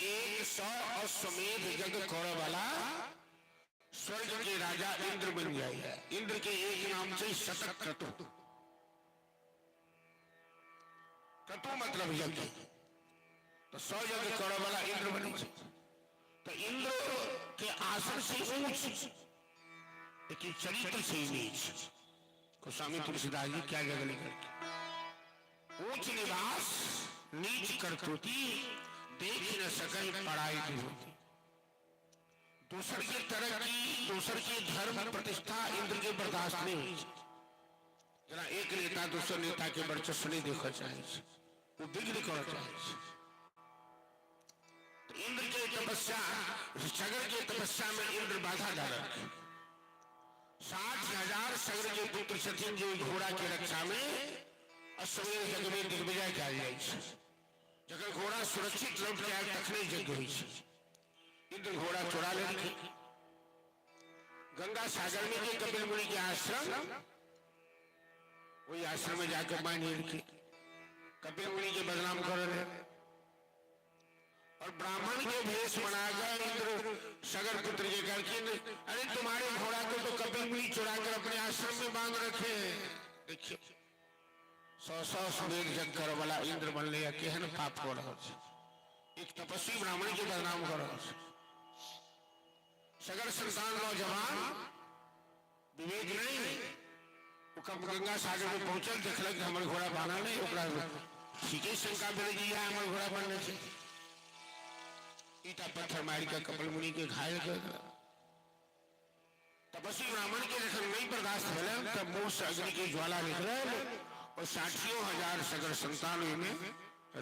100 अश्वमेध यज्ञ करे वाला स्वर्ग के राजा इंद्र बन जाए इंद्र के एक नाम से शतक क्रतु क्रतु मतलब यज्ञ तो 100 यज्ञ करे वाला इंद्र बने तो इंद्र के आसन से ऊंच लेकिन चरित्र से नीच गोस्वामी तुलसीदास जी क्या जगह लेकर ऊंच निवास नीच करतुती देख न सके पढ़ाई की होती दूसर की तरक्की दूसर की धर्म प्रतिष्ठा इंद्र के बर्दाश्त नहीं हुई जरा एक नेता दूसरे नेता के वर्चस्व नहीं देखा चाहे वो बिगड़ कर चाहे तो इंद्र के तपस्या सगर के तपस्या में इंद्र बाधा डाला 60,000 सगर के पुत्र सचिन जो घोड़ा की रक्षा में अश्वमेध यज्ञ में दिग्विजय किया जाए जगह घोड़ा सुरक्षित लौट के आए तखने यज्ञ हुई इंद्र घोड़ा चुरा ले गंगा सागर में के कपिल मुनि के आश्रम वही आश्रम में जाकर मान के कपिल मुनि के बदनाम कर रहे और ब्राह्मण के भेष बनाकर इंद्र सगर पुत्र के करके अरे तुम्हारे घोड़ा को तो कपिल मुनि चुरा कर अपने आश्रम में बांध रखे देखिए 100 अश्वमेध यज्ञ कर वाला इंद्र बन लिया केहन पाप हो रहा एक तपस्वी ब्राह्मण के बदनाम कर रहा सगर संतान नौजवान विवेक नहीं कब गंगा सागर में पहुंचल देखल हमारे घोड़ा बांधा नहीं ठीक शंका मिल गई है हमारे घोड़ा बांधने से ईटा पत्थर मारी का कपिल मुनि के घायल कर तपस्वी ब्राह्मण के जखन नहीं बर्दाश्त भेल तब मुंह से अग्नि की ज्वाला निकल और 60,000 सगर संतान में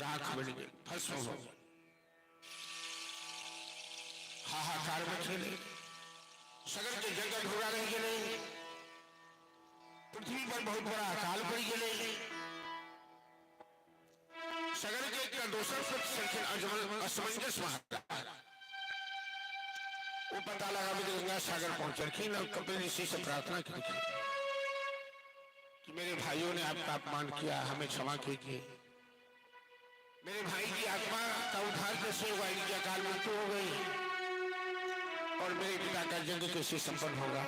राख बन गए भस्म हो गए हाहाकार मचे सगर के जंगल घोड़ा रह गए पृथ्वी पर बहुत बड़ा अकाल पड़ गए सगर के दोसर असमंजस वो पता लगा गंगा सागर पहुंचलखिन और कपिल ऋषि से प्रार्थना की कि मेरे भाइयों ने आपका अपमान किया हमें क्षमा कीजिए मेरे भाई की आत्मा का उद्धार कैसे हुआ इनकी अकाल मृत्यु हो गई और मेरे पिता का यज्ञ कैसे संपन्न होगा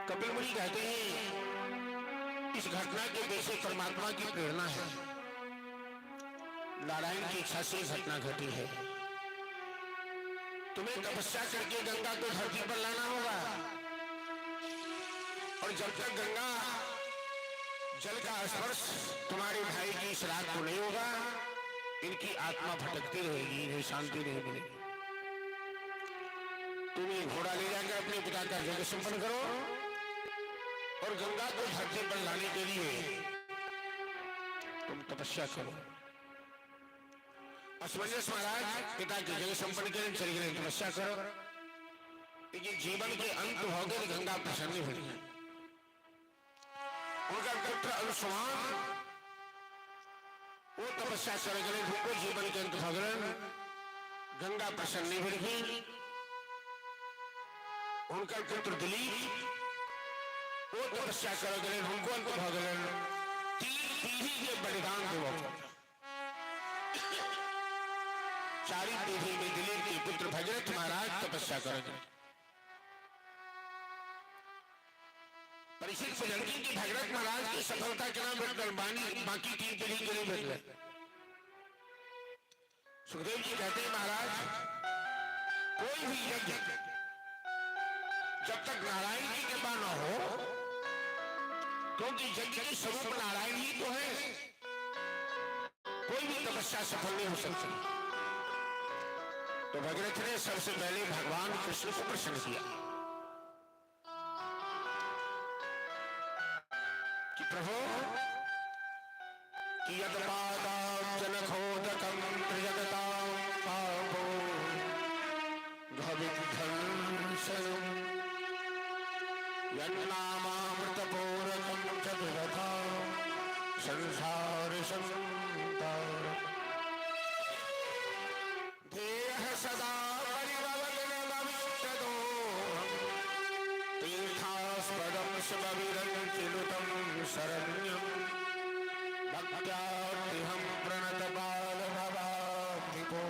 कपिल मुनि कहते हैं इस घटना के पीछे परमात्मा की प्रेरणा है नारायण की इच्छा से घटना घटी है तुम्हें तपस्या करके गंगा को धरती पर लाना होगा और जब तक गंगा जल का स्पर्श तुम्हारे भाई की इस रात को नहीं होगा इनकी आत्मा भटकती रहेगी इन्हें शांति नहीं मिलेगी तुम ये घोड़ा ले जाकर अपने पिता का यज्ञ संपन्न करो और गंगा को धरती पर लाने के लिए तुम तपस्या करो असमंजस महाराज पिता की जगह संपन्न करें, चले गए तपस्या करो, लेकिन जीवन के अंत हो गए गंगा प्रसन्न हुई। उनका पुत्र अनुस्वान वो तपस्या कर गए, उनको जीवन के अंत हो गए, गंगा प्रसन्न हुई। उनका पुत्र दिलीप वो तपस्या कर गए, उनको अंत हो गए। 3 पीढ़ी के बलिदान देवो, 4वीं पीढ़ी में दिलीप के पुत्र भगीरथ महाराज तपस्या करेंगे। परीक्षित को जानकी की भगीरथ महाराज की सफलता के नाम रखकर बाकी 3 पीढ़ी के लिए भेज गए। सुखदेव जी कहते हैं महाराज कोई भी यज्ञ जब तक नारायण की कृपा न हो, क्योंकि यज्ञ की स्वरूप नारायण ही तो है, कोई भी तपस्या सफल नहीं हो सकती। तो भगीरथ ने सबसे पहले भगवान कृष्ण को प्रसन्न किया कि प्रभु कि यद जनखोदकं त्रिजगतां पापो भविध्वंसनं यन्नामामृतपूरकं च विदधा संसार संतारम् सदा परिभवग्नमविष्टदोहम् तीर्थास्पदं शिवविरञ्चिनुतं शरण्यं भक्त्यार्तिहं प्रणतपालभवाब्धिपो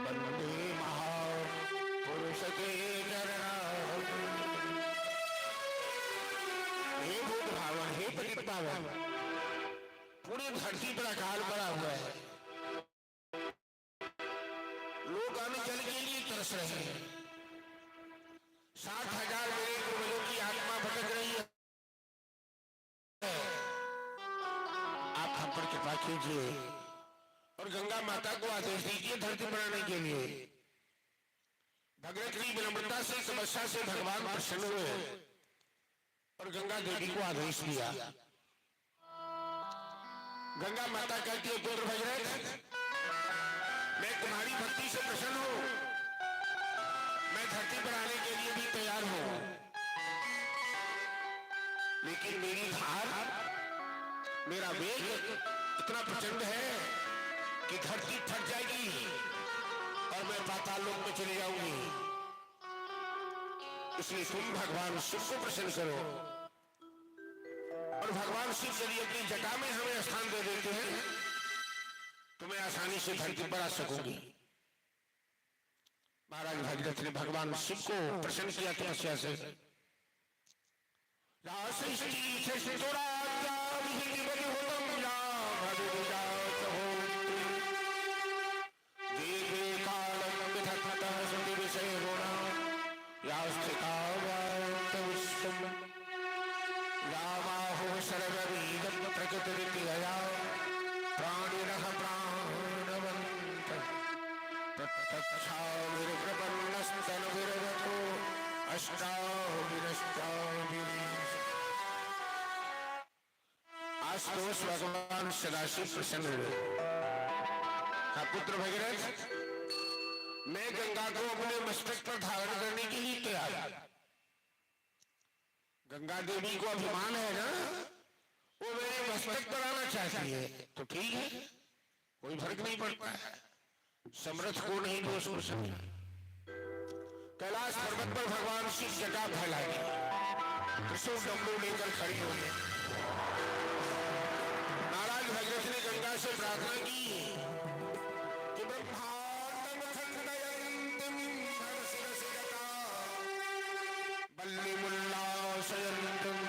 वन्दे महापुरुषते चरणारविन्दं। हे भूत भावन, हे पतित पावन, पूरी धरती पर अकाल पड़ा हुआ है, लोग अन्न जल के लिए तरस रहे हैं, 60,000 मेरे पूर्वजों की आत्मा भटक रही है, आप हम पर कृपा कीजिए और गंगा माता को आदेश दीजिए धरती बनाने के लिए। भगीरथ की विनम्रता से तपस्या से भगवान प्रसन्न हुए और गंगा देवी को आदेश दिया। गंगा माता कहती है पुत्र भगीरथ मैं तुम्हारी भक्ति से प्रसन्न हूं, मैं धरती पर आने के लिए भी तैयार हूं, लेकिन मेरी धार, मेरा वेग इतना प्रचंड है कि धरती फट जाएगी और मैं पाताल लोक में चली जाऊंगी। इसलिए तुम भगवान शिव को प्रसन्न करो और भगवान शिव यदि अपनी जटा में हमें स्थान दे देते हैं तो मैं आसानी से धरती पर आ सकूंगी। महाराज भगीरथ ने भगवान शिव को प्रसन्न किया तपस्या से। रामाहो सर्ववीदं प्रकृतिरितिगया प्राणिनः प्राणवन्त तत्तच्छाविर्प्रपन्नस्तनविरवतो अष्टाविरष्टाविरीश। आशुतोष भगवान सदाशिव प्रसन्न हुए। हाँ पुत्र भगीरथ मैं गंगा को अपने मस्तक पर धारण करने के लिए तैयार। गंगा देवी को अभिमान है ना, वो मेरे मस्तक पर आना चाहती है तो ठीक है, कोई फर्क नहीं पड़ता है। समर्थ को नहीं दोष को समझा। कैलाश पर्वत पर भगवान शिव जटा फैलाए, त्रिशूल डमरू लेकर खड़ी हो गए। नाराज भगीरथ ने गंगा से प्रार्थना की कि ब्रह्मांडं खंडयन्तीं हरशिरसिजटा बल्लिमुल्लासयन्तीं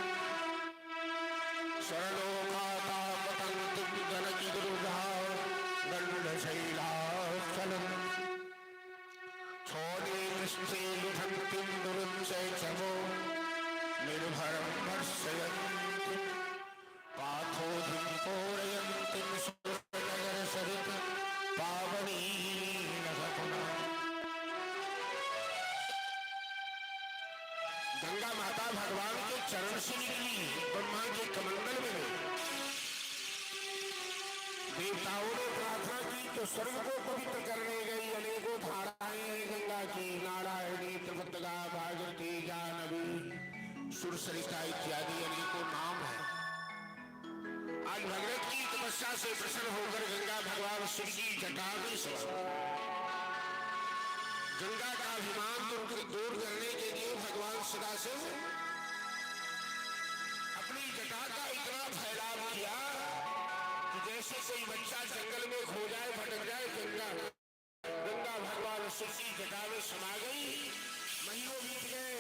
सर्वलोकातापतन्तीं गणकिगुरुभा दण्डशैलाचलम् छोड़े कृष्णे लुठन्तीं दुरुच्चैक्षवो निर्भरं भर्षयन्तीं पाथोधिं पूरयन्तीं सुरनगरसरित पावनीनघटना। गंगा माता भगवान के चरण से निकली, ब्रह्मा के कमंडल में देवताओं ने प्रार्थना की तो स्वर्ग को पवित्र करने गई अनेकों धाराएं हैं गंगा की, नारायणी, त्रिपतगा, भागीरथी, जानवी, सुरसरिता इत्यादि अनेकों नाम है। आज भगवत की तपस्या से प्रसन्न होकर गंगा भगवान शिव की जटा में गंगा का अभिमान दूर करने के लिए भगवान सदाशिव अपनी जटा का इतना फैलाव किया कि जैसे कोई बच्चा जंगल में खो जाए, भटक जाए, गंगा भगवान शिव की जटा में समा गई। महीनों बीत गए,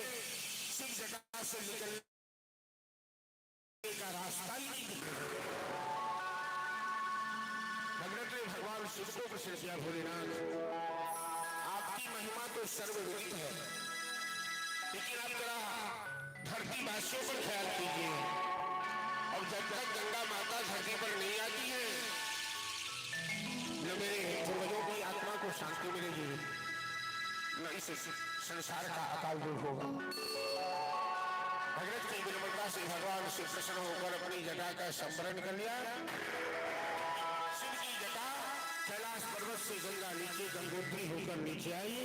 शिव जटा से निकलने का रास्ता ही नहीं दिख रहा। भगवत ने भगवान शिव को प्रश्न किया, भोलेनाथ आपकी महिमा तो सर्वविदित है, लेकिन आप जरा धरती वासियों पर ख्याल कीजिए। और जब तक गंगा माता धरती पर नहीं आती है न मेरे पूर्वजों की आत्मा को शांति मिलेगी, न इस संसार का अकाल दूर होगा। भगवत की विनम्रता से भगवान शिव प्रसन्न होकर अपनी जटा का संवरण कर लिया। शिव की जटा कैलाश पर्वत से गंगा नीचे गंगोत्री होकर नीचे आई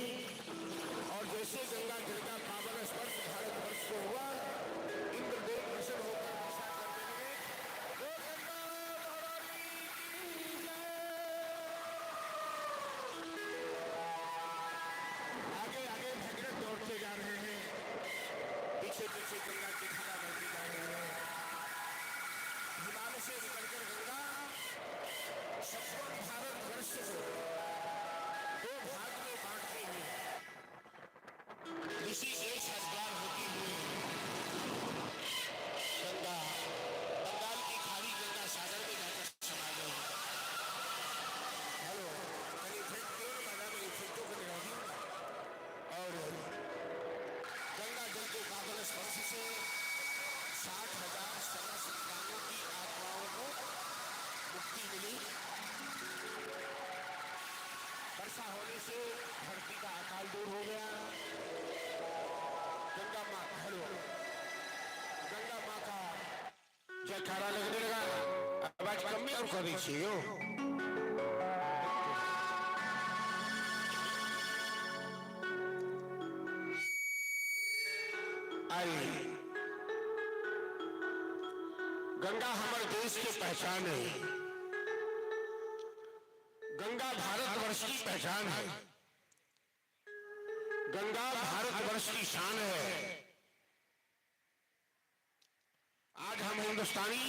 और जैसे गंगा जल का पावन स्पर्श भारतवर्ष को हुआ, इंद्रदेव प्रसन्न होकर ऐसा करने लगे। आगे आगे भगीरथ दौड़ते जा रहे हैं, पीछे पीछे गंगा की धारा बहती जा रही है। हिमालय से निकलकर गंगा संपूर्ण भारतवर्ष को दो भाग में बांटती हुई ऋषि एक हरिद्वार होती हुई गंगा बंगाल की खाड़ी गंगा सागर में जाकर समा गई। हेलो, कहीं इफेक्ट क्यों ना बना, मैं इफेक्टों को निरोधी और गंगा जल के पावन स्पर्श से 60,000 सर्व संतानों की आत्माओं को मुक्ति मिली। वर्षा होने से धरती का अकाल दूर हो गया। गंगा माँ, हेलो, गंगा माँ का जयकारा लगने लगा। आवाज कम में और कर दीजिए हो। आई गंगा हमारे देश की पहचान है, गंगा भारतवर्ष की पहचान है, गंगा भारतवर्ष की शान है। आज हम हिंदुस्तानी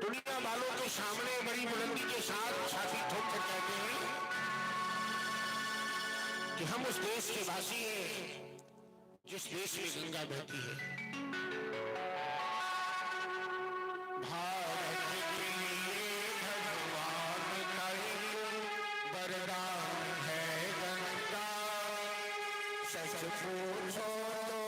दुनिया वालों के सामने बड़ी बुलंदी के साथ छाती ठोक कर कहते हैं कि हम उस देश के वासी हैं जिस देश में गंगा बहती है। भारत के लिए भगवान का वरदान है गंगा, सच पूछो तो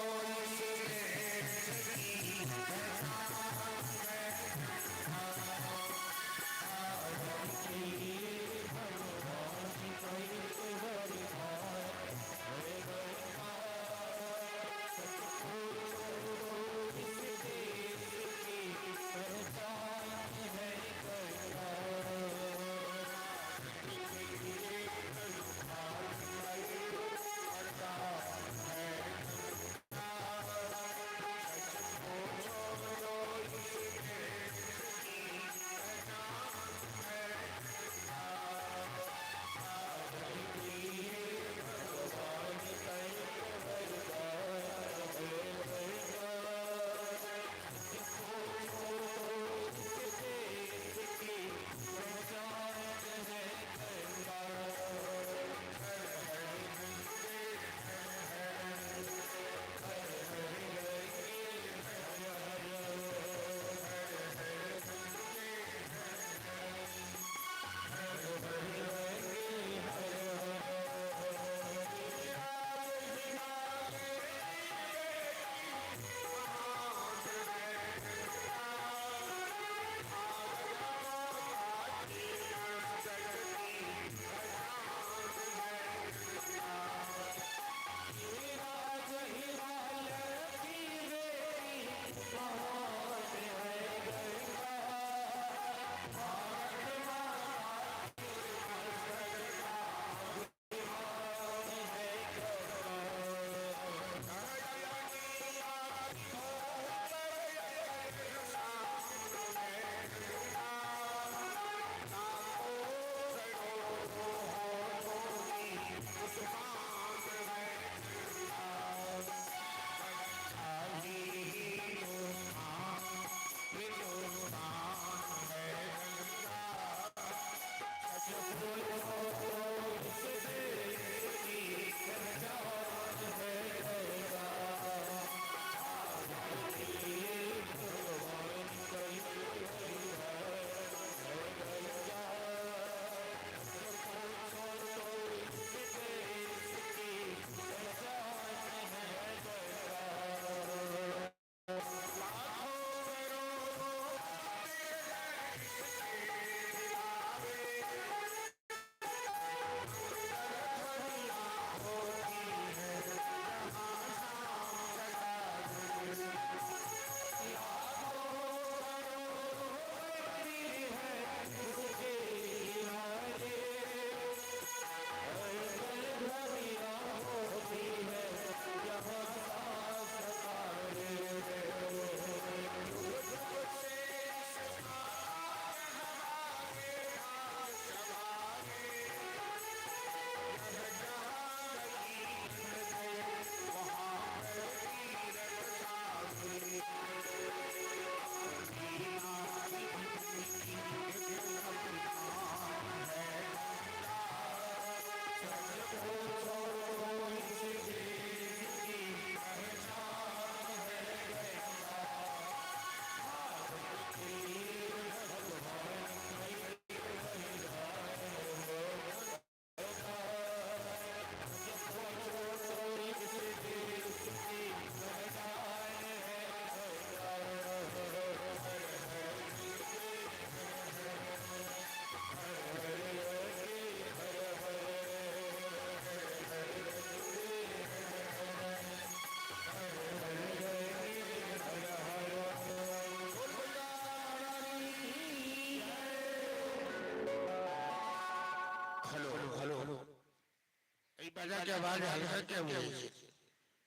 बाजा की आवाज हल्का क्या हुई?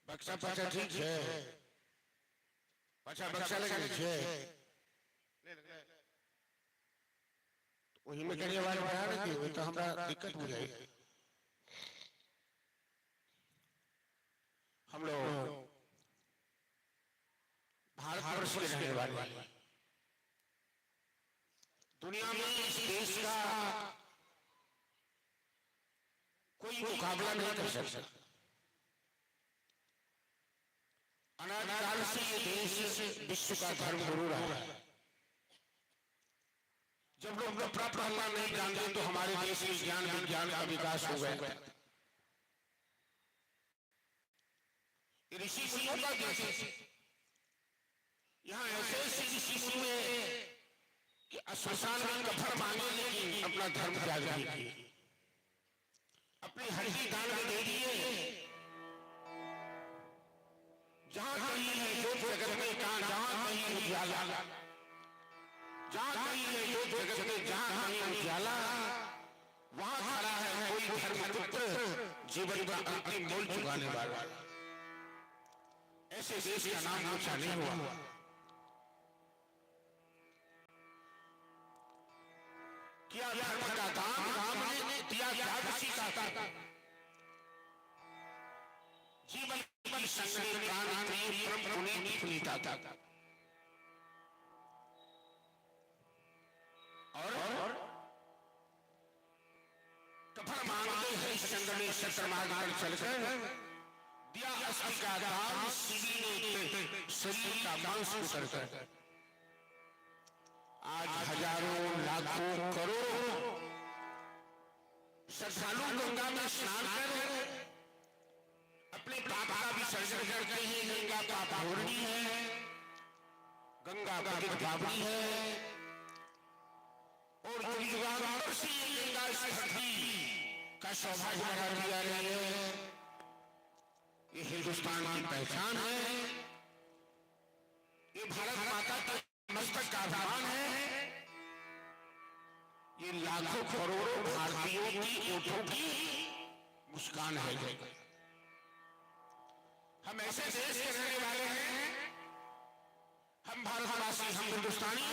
बक्सा पचा ठीक है, पचा बक्सा लगे छे, वही में कहीं आवाज बढ़ा रही थी, तो हमरा दिक्कत हो जाएगी। हम लोग भारतवर्ष के रहने वाले, दुनिया में इस देश का कोई मुकाबला नहीं कर सकता। अनादिकाल से ये देश विश्व का धर्म गुरु रहा है। जब लोग परमात्मा नहीं जानते तो हमारे देश में ज्ञान विज्ञान का विकास हो गया। ऋषि मुनियों का देश है। यहाँ ऐसे ऐसे ऋषि मुनि हैं कि श्मशान में कफन मांगे लेकिन अपना धर्म त्याग नहीं किए, अपनी हड्डी दान में दे दिए। जहां कहीं है जो जगत में जहां कहीं उजाला, जहां कहीं है जो जगत में जहां कहीं उजाला, वहां खड़ा है कोई धर्मपुत्र जीवन का अंतिम मोल चुकाने वाला। ऐसे देश का नाम ऊंचा नहीं हुआ। किया धर्म का दान राम ने, दिया त्याग सीता का, जीवन की संग्रह प्राण प्रिय परम पुनीत पुनीता था। और कफन मांगते हैं चंद्र ने शस्त्र मार्ग चलकर दिया अस्थि का दान, शिवी ने शरीर का मांस उतरकर। आज हजारों लाखों करोड़ों श्रद्धालु गंगा में स्नान कर अपने पाप का विसर्जन करते हैं। गंगा पाप पूर्णी है, गंगा पवित्र पावनी है, और युगांतर से ये गंगा इस धरती का सौभाग्य बढ़ा दिया रही है। ये हिंदुस्तान की पहचान है, ये भारत माता के मस्तक का आधार है, ये लाखों करोड़ों भारतीयों की ओठों की मुस्कान है। हम ऐसे देश के रहने वाले हैं, हम भारतवासी, हम हिंदुस्तानी,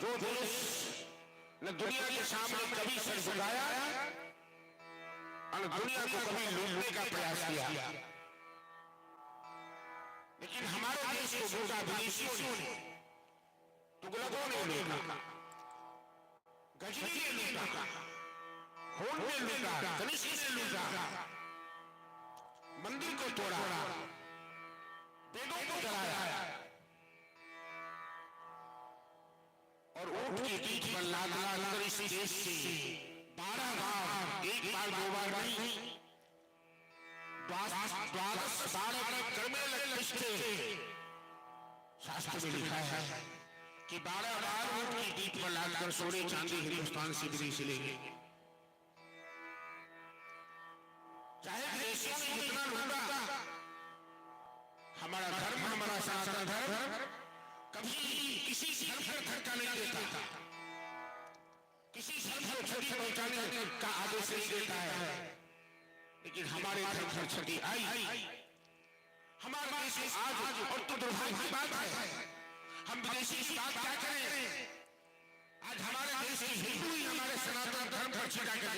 जो देश न दुनिया के सामने कभी सर झुकाया और दुनिया को कभी लूटने का प्रयास किया, लेकिन हमारे देश को लूटा विदेशियों ने, तुगलकों ने लूटा, गजनी ने लूटा, होन ने लूटा, कनिष्क ने लूटा, मंदिर को तोड़ा, वेदों को जलाया, और ऊंट की पीठ पर लाद कर इस देश से 12 बार, एक बार दो बार नहीं, 12 कर्मे लगे। शास्त्र में लिखा है कि 12 बार ऊंट की पीठ पर लाद कर सोने चांदी हिंदुस्तान से विदेश ले गए। चाहे देशों ने कितना लूटा, हमारा धर्म, हमारा सनातन धर्म कभी किसी धर्म पर धक्का नहीं देता, किसी धर्म को क्षति पहुंचाने का आदेश नहीं देता है, लेकिन हमारे धर्म पर क्षति आई। हमारे देश में आज, और तो दुर्भाग्य की बात है, हम विदेशी की बात क्या करें, आज हमारे देश के हिंदू ही हमारे सनातन धर्म पर छिड़ा कर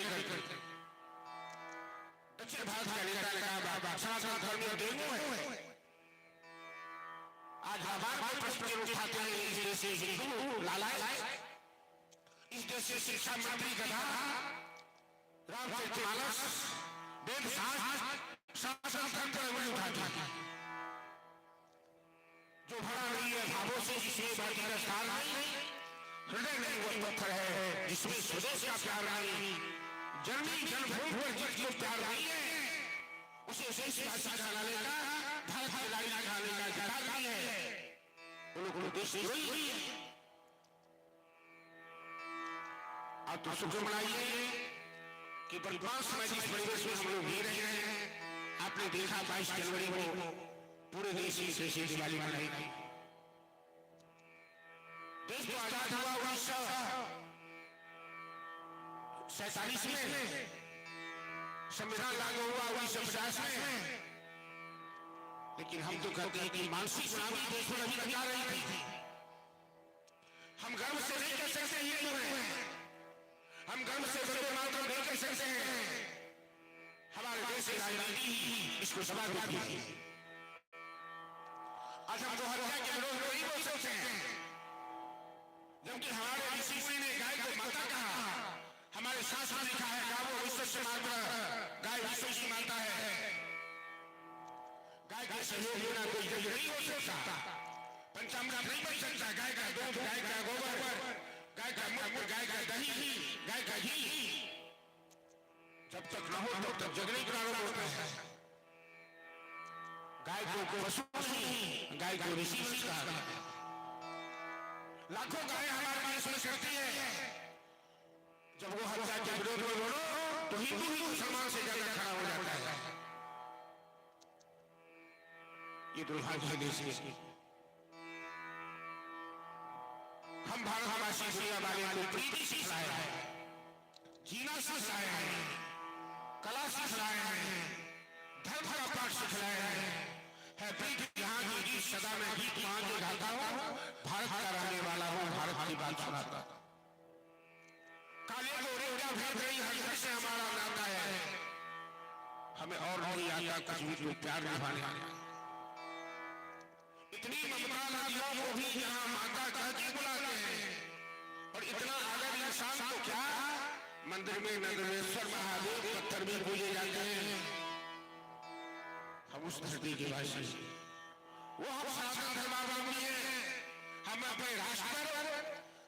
दक्षिण भारत का नेता ने कहा बाबा सनातन धर्म में डेंगू है। आज हमारे प्रश्न उठाते हैं इस देश से हिंदू लालाए, इस देश से शिक्षा मंत्री गधा रामचरितमानस वेद शास्त्र शासन धर्म पर उंगली उठाता है, जो भरा नहीं है भावों से, जिसमें भारतीय का स्थान नहीं, हृदय नहीं वो पत्थर है जिसमें स्वदेश का प्यार नहीं, जननी जन्मभूमि पर जिसको प्यार नहीं है उसे शेष भाषा खाने का, भारत की लाड़ी खाने का अधिकार नहीं है। उनको देश हुई है। आप तो शुक्र मनाइए कि परिपास में जिस परिवेश में हम लोग जी रहे हैं, आपने देखा 22 जनवरी को पूरे देश में से दिवाली मनाई गई। देश को आजाद हुआ 47 में संविधान लागू हुआ 1950 में। लेकिन हम तो कहते हैं कि मानसिक चुनावी देश में अभी लगा रही थी। हम गर्व से नहीं कह सकते हिंदू हैं, हम गर्व से बड़े मातृ नहीं कह सकते हैं। हमारे देश की राजनीति इसको सभा देती है। आज हम तो हत्या के विरोध में नहीं बोल सकते हैं, जबकि हमारे ऋषि मुनि ने गाय को माता कहा। हमारे शास्त्र में लिखा है गावो विश्व से माता, गाय विश्व की माता है। गाय का सहयोग बिना कोई यज्ञ नहीं हो सकता, पंचामृत नहीं बन सकता। गाय का दूध, गाय का गोबर, गाय का मूत्र, गाय का दही, गाय का घी जब तक न हो तब तक जगने प्रारंभ होता है। गाय को पशु नहीं, गाय को ऋषि मुनि कहा। लाखों गाय हमारे मानस करती है। जब वो हत्या के विरोध में बोलो तो हिंदू ही मुसलमान से ज्यादा खड़ा हो जाता है। ये दुर्भाग्य है देश के। हम भारतवासी दुनिया वाले को प्रीति सिखलाए हैं, जीना सिखलाए हैं, कला सिखलाए हैं, धर्म का पाठ सिखलाए हैं। प्रीति यहाँ की गीत सदा में गीत वहां के गाता हूँ, भारत का रहने वाला हूँ, भारत की बात सुनाता। काले गोरे क्या भेद नहीं, हर घर से हमारा नाता है। हमें और नहीं आता कुछ भी तो प्यार निभाने। इतनी ममता नदियों को भी यहाँ माता कह के बुलाते हैं, और इतना आदर इंसान को क्या मंदिर में नंदनेश्वर महादेव पत्थर में पूजे जाते हैं। हम उस धरती के वासी, वो हम सनातन धर्मावलंबी हैं। हम अपने राष्ट्र पर,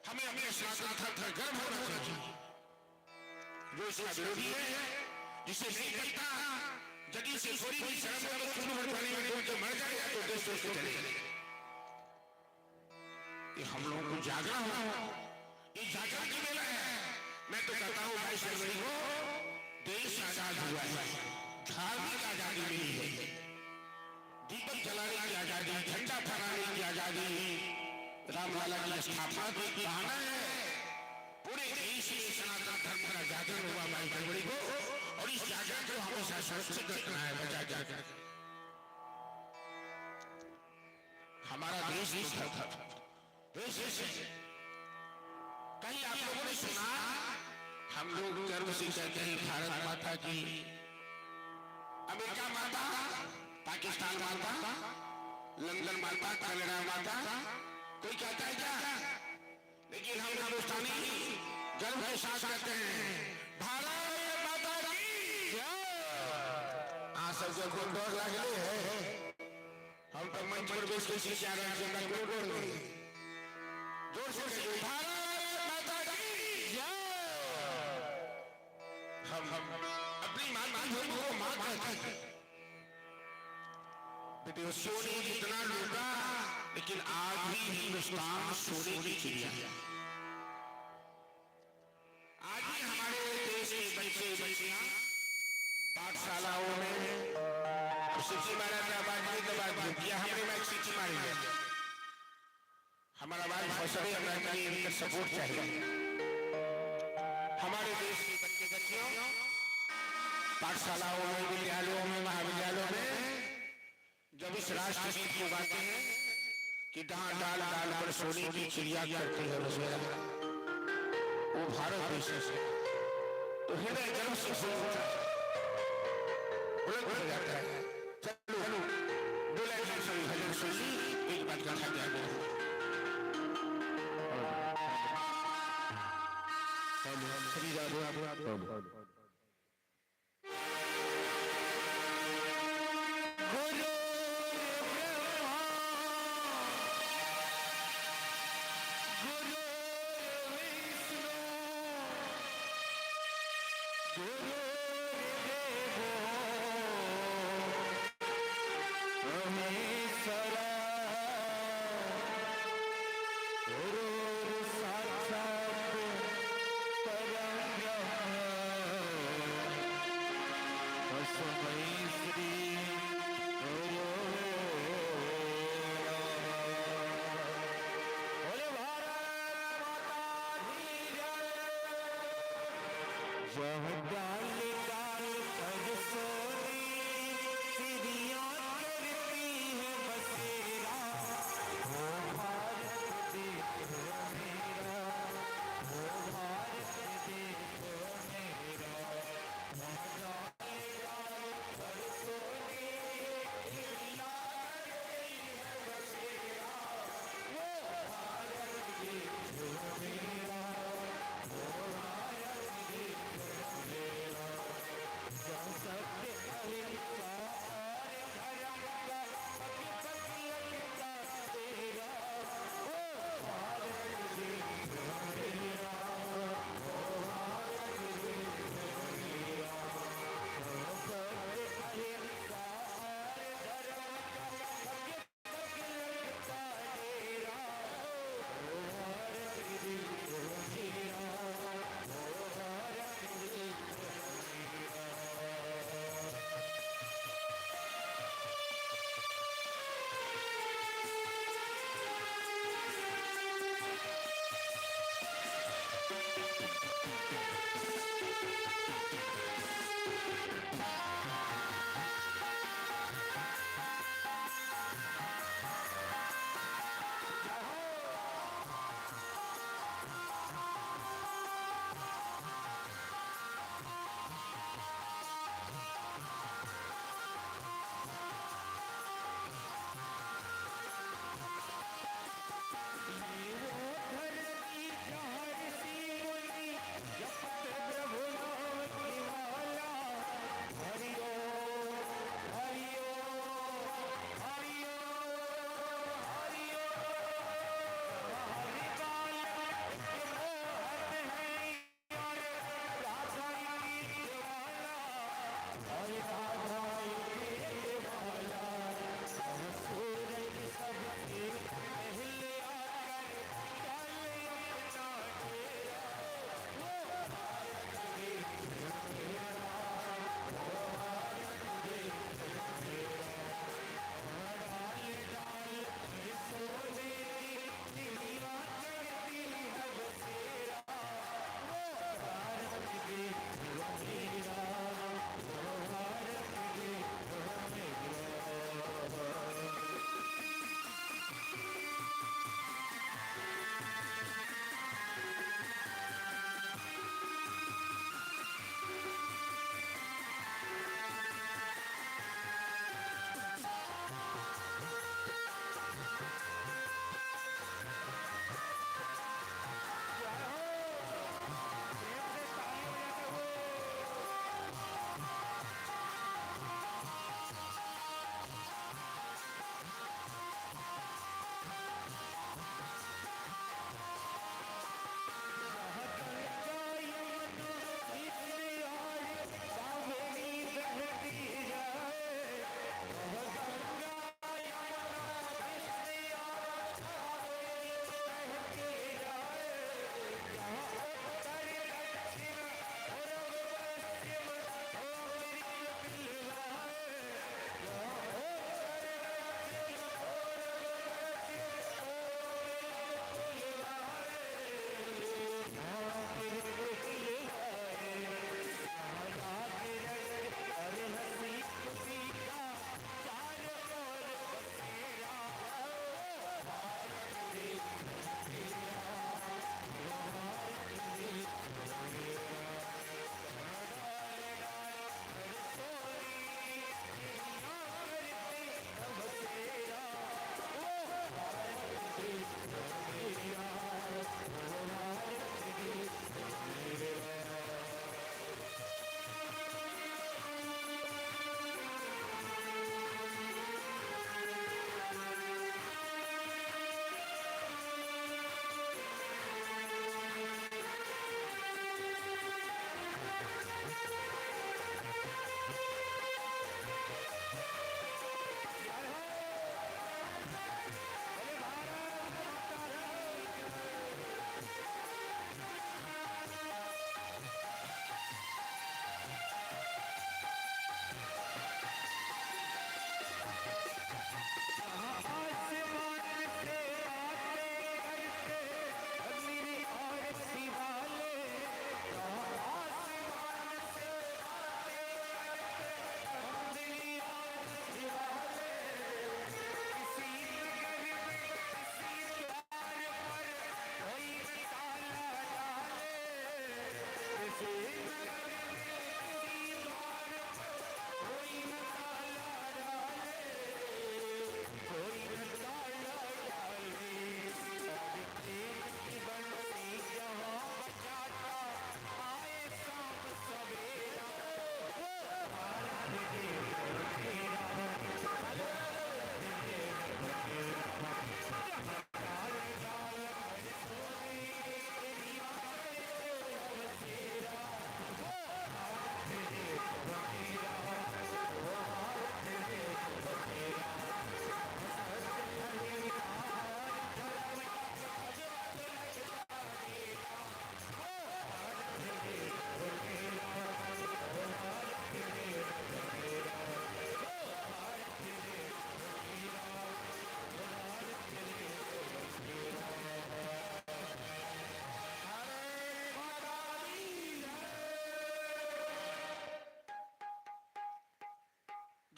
हमें अपने सनातन धर्म पर गर्व होना चाहिए। जो इसका विरोधी है, जिसे नहीं करता, जगी से थोड़ी भी शर्म तो मर जाएगा तो देश सोच के चले। ये हम लोगों को जागना हो, ये जागरण की बेला है। मैं तो कहता हूँ 22 जनवरी को देश आजाद हुआ है, धार्मिक आजादी मिली है, दीपक जलाने की आजादी, झंडा फहराने की आजादी, रामलला की स्थापना की बहाना है। पूरे देश में सनातन धर्म का जागरण हुआ 22 जनवरी को, और इस जागरण को हमेशा सुरक्षित रखना है, बचा जाकर। हमारा देश देश है। कहीं आप लोगों ने सुना, हम लोग गर्व से कहते हैं भारत माता की, अमेरिका माता, पाकिस्तान माता, लंदन माता, कनाडा माता, कोई कहता है क्या? लेकिन हम हिंदुस्तानी गर्व के साथ कहते हैं भारत माता की जय। सबको खूब डर लगले है। हम तो मंच पर बैठ के शिक्षा रहे हैं, जोर से भारत माता की जय। हम अपनी मातृभूमि को मां कहते हैं। विदेशियों ने जितना लूटा, लेकिन आज भी हिंदुस्तान सोने की चिड़िया है। आज भी हमारे देश के बच्चे बच्चियां पाठशालाओं में सिटी मारा था, बात किया हमने, मैं सिटी मारी है। हमारा बात फौसले अमेरिका की इनका सपोर्ट चाहिए। हमारे देश के बच्चे बच्चियों पाठशालाओं में, विद्यालयों में, महाविद्यालयों में जब इस राष्ट्र गीत को गाते हैं कि डाल डाल डाल पर सोने की चिड़िया करती है रसोया, वो भारत देश है, तो हृदय गर्व से बुलंद हो जाता है। चलो डोला भजन सुनी, एक बात कहा जाए श्री राधे वह डाल डाल पर सोने चिड़ियाँ करती है बसेरा। वो भारत देखो मेरा, वो भारत देखो मेरा। वह डाल डाल पर सोने चिड़ियाँ करती है बसेरा। वो भारत देखो मेरा, वो भारत देखो मेरा।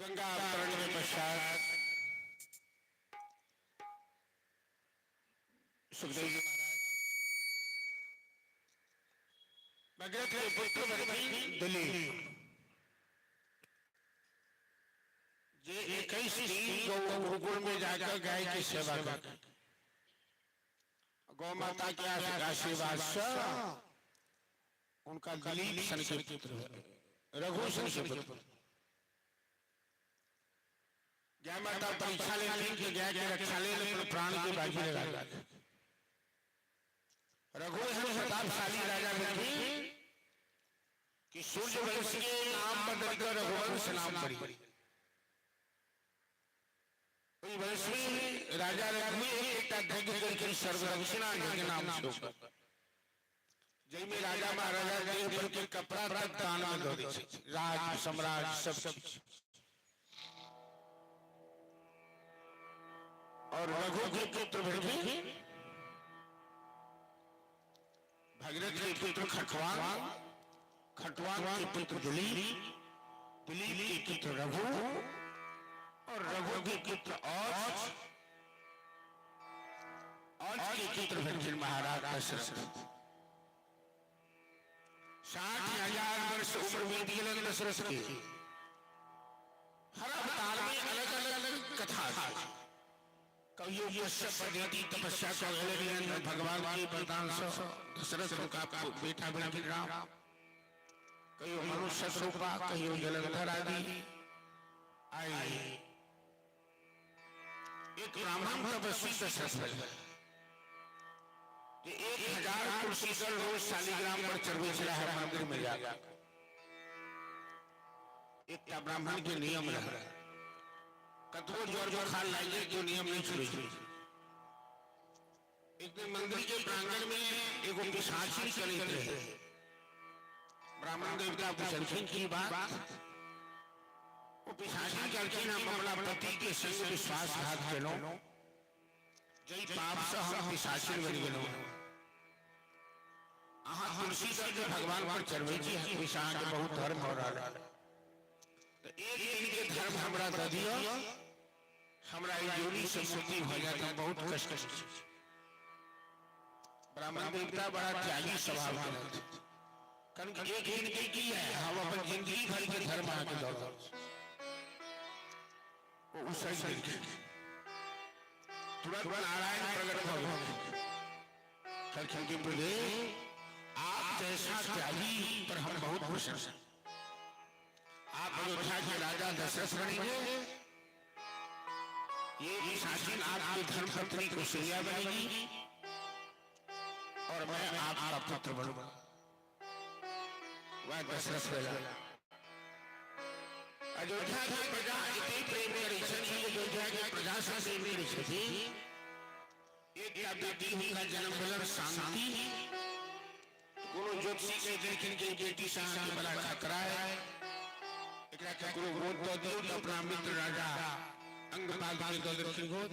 गंगा अवतरण के पश्चात सुखदेव जी महाराज भगीरथ के पुत्र बरकी दिलीप जे 21 दिन गुरुकुल में जाकर गाय की सेवा करते, गौ माता के आशीर्वाद से उनका दिलीप सन के पुत्र रघु सन के पुत्र। गाय माता परीक्षा लेती कि गाय की रक्षा ले अपने प्राण की बाजी लगा। रघु प्रतापशाली राजा बने कि सूर्यवंश के नाम बदलकर रघुवंश नाम पड़ी। वंश में राजा रघु एक धैर्य करके सर्वरक्षणा के नाम से जय में राजा महाराजा देह पर के कपड़ा तक दान में दो राज सम्राट सब और रघु के पुत्र भगीरथ के पुत्र खटवान, खटवान के पुत्र दिलीप, दिलीप के पुत्र रघु और रघु के पुत्र औज के पुत्र भगीरथ महाराज दशरथ। 60,000 वर्ष उम्र में दिए दशरथ के। हर अवतार में अलग अलग कथा कवियों पद्धति तपस्या भगवान के वरदान से दशरथ का बेटा बना राम, कहियो मनुष्य रूपा, कहियो जलंधर आदि आई। एक ब्राह्मण तपस्वी दशरथ 1000 तुलसी दल रोज शालिग्राम पर चढ़वे चला है मंदिर में जाकर। एक ब्राह्मण के नियम रहा कतरो जोर बुखार लाइए जो नियम नहीं छुड़े। एक दिन मंदिर के प्रांगण में एगो पिशाची चलित रहे। ब्राह्मण देवता पूछलखिन की बात। वो पिशाची कहलखिन हम अपना पति के संग विश्वासघात केलो, जई पाप से हम पिशाची बन गेलो। अहाँ तुलसी दल के भगवान पर चढ़वे छी, पिशाच के बहुत धर्म हो रहा। तो एक दिन के धर्म हमरा दे दियो, हमरा योनि से मुक्ति हो जाता, बहुत कष्ट। ब्राह्मण देवता बड़ा त्यागी स्वभाव के थे, कारण एक दिन की है हम अपन जिंदगी भर के धर्म आगे दौड़ उस तुरंत नारायण प्रकट भगवान बोले आप जैसा त्यागी पर हम बहुत प्रसन्न हैं। आप अयोध्या के राजा दशरथ बनेंगे, ये शासन आपकी धर्मपत्नी कौशल्या बनेगी और मैं आपका पुत्र बनूंगा। वह दशरथ राजा अयोध्या की प्रजा इतनी प्रेम में रही, अयोध्या की प्रजा से प्रेम में रही। एक बेटी उनका जन्म भलर शांति, कोनो ज्योतिषी के देखिन के बेटी शांति बड़ा खतरा है, एकरा के कोनो गोद दो दियो तो अपना मित्र राजा अंगपाल के दो दक्षिण गोद।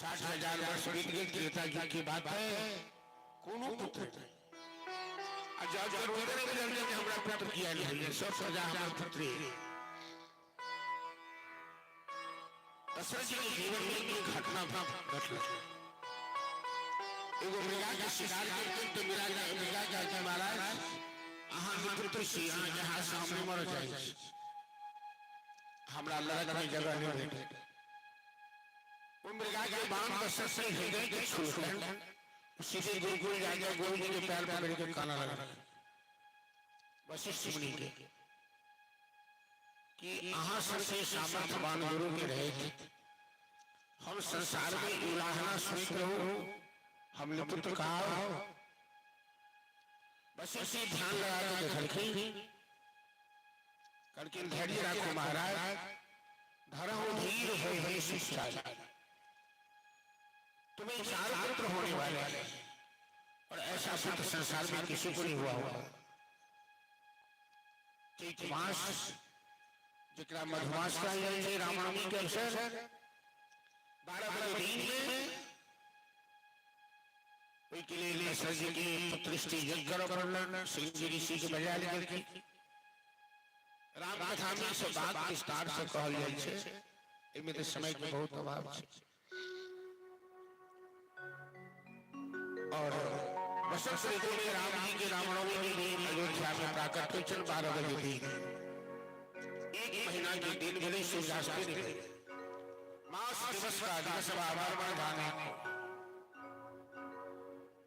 60,000 वर्ष बीत गए, त्रेता युग की बात है, कोनो पुत्र नहीं। जब जरूरत नहीं बदलने के हमरा पुत्र किया नहीं, सब सजा हमारा पुत्र। दशरथ जी के जीवन में एक घटना घटना एगो मृगा के शिकार करके तो मृगा कहते महाराज अहाँ पुत्र छी, अहाँ जहाँ सामने मर जाए, हमरा लड़क में जगह नहीं भेटे। वो मृगा के बाण दशरथ से हृदय के छू सीधे गुरुकुल जाकर गुरु जी के पैर पकड़ के काना लगा वशिष्ठ मुनि के कि अहाँ सबसे सामर्थ्यवान गुरु के रहे थे, हम संसार में उलाहना सुनित रहो, हमने पुत्र कहा हो। वशिष्ठ ध्यान लगा के देखलखिन करके धैर्य रखो महाराज, धरहु धीर हो शिष्टाचार। तुम्हें 4 पुत्र होने वाले हैं और ऐसा पुत्र संसार में किसी को नहीं हुआ होगा। चैत मास जिकरा मधुमास का रामनवमी के अवसर 12 दिन में के लिए दशरथ जी की पुत्री यज्ञ कर श्री ऋषि के बजा लेकर राम कथा में सब बात विस्तार से कहल जाय छै, एमे तो समय के बहुत अभाव छै। और बसंत ऋतु में राम जी के रामनवमी के दिन अयोध्या में प्राकट हुए 12 बजे दिन, एक महीना के दिन भेले सूर्यास्त निकले, मास दिवस का दिवस बार बार धाने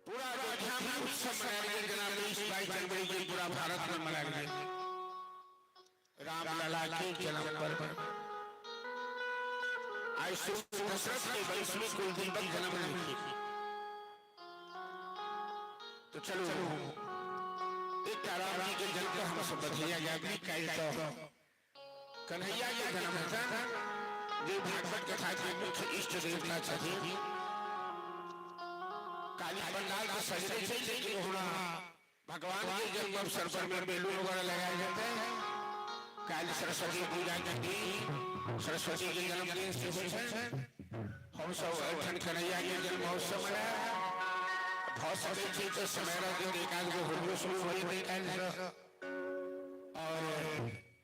पूरा अयोध्या में उत्सव मनाया गया। जनाब 22 जनवरी को पूरा भारत में मनाया गया राम लला के जन्म पर। आज दशरथ के 22वें कुल दिन तक जन्म नहीं, तो चलो एक राम जी के जन्म को हम सब बधाइयां जागृत कल तो कन्हैया के जन्म था, जो भागवत कथा के मुख्य इष्ट देवता छथिन। काली पंडाल के सजने से लेकिन होना भगवान के जन्म अवसर पर में बेलून वगैरह लगाए जाते हैं। काली सरस्वती पूजा के दिन सरस्वती के जन्मदिन से होते हैं। हम सब अठन कन्हैया के जन्म महोत्सव मनाया। बहुत सारे चीज तो समय रह एक आध गो होलियो शुरू हो गई और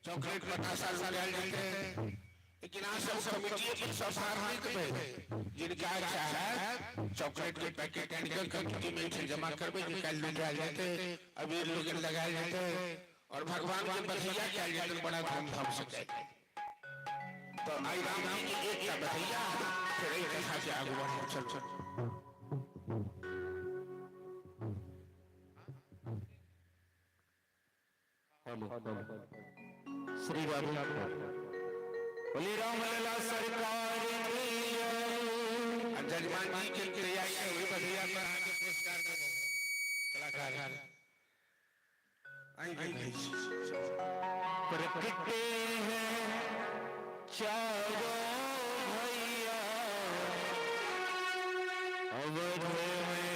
चॉकलेट पटाखा लगाए जाते हैं। लेकिन आज सब कमिटी पर सार्वजनिक में जिनका अच्छा है चॉकलेट के पैकेट एंड कमिटी में जमा करके निकाल लगाए जाते, अबीर लोग लगाए जाते और भगवान के बधाइयां किया जाते बड़ा धूमधाम से जाते। तो आई राम जी की एक का बधाइया फिर एक कथा के आगे बढ़ो। चल श्री राम बोले राम लला सरकार की जय। जजमान जी के तैयारी हुई बधाइया पर आगे पुरस्कार देबो कलाकार आई प्रकटे हैं चारों भैया अवध में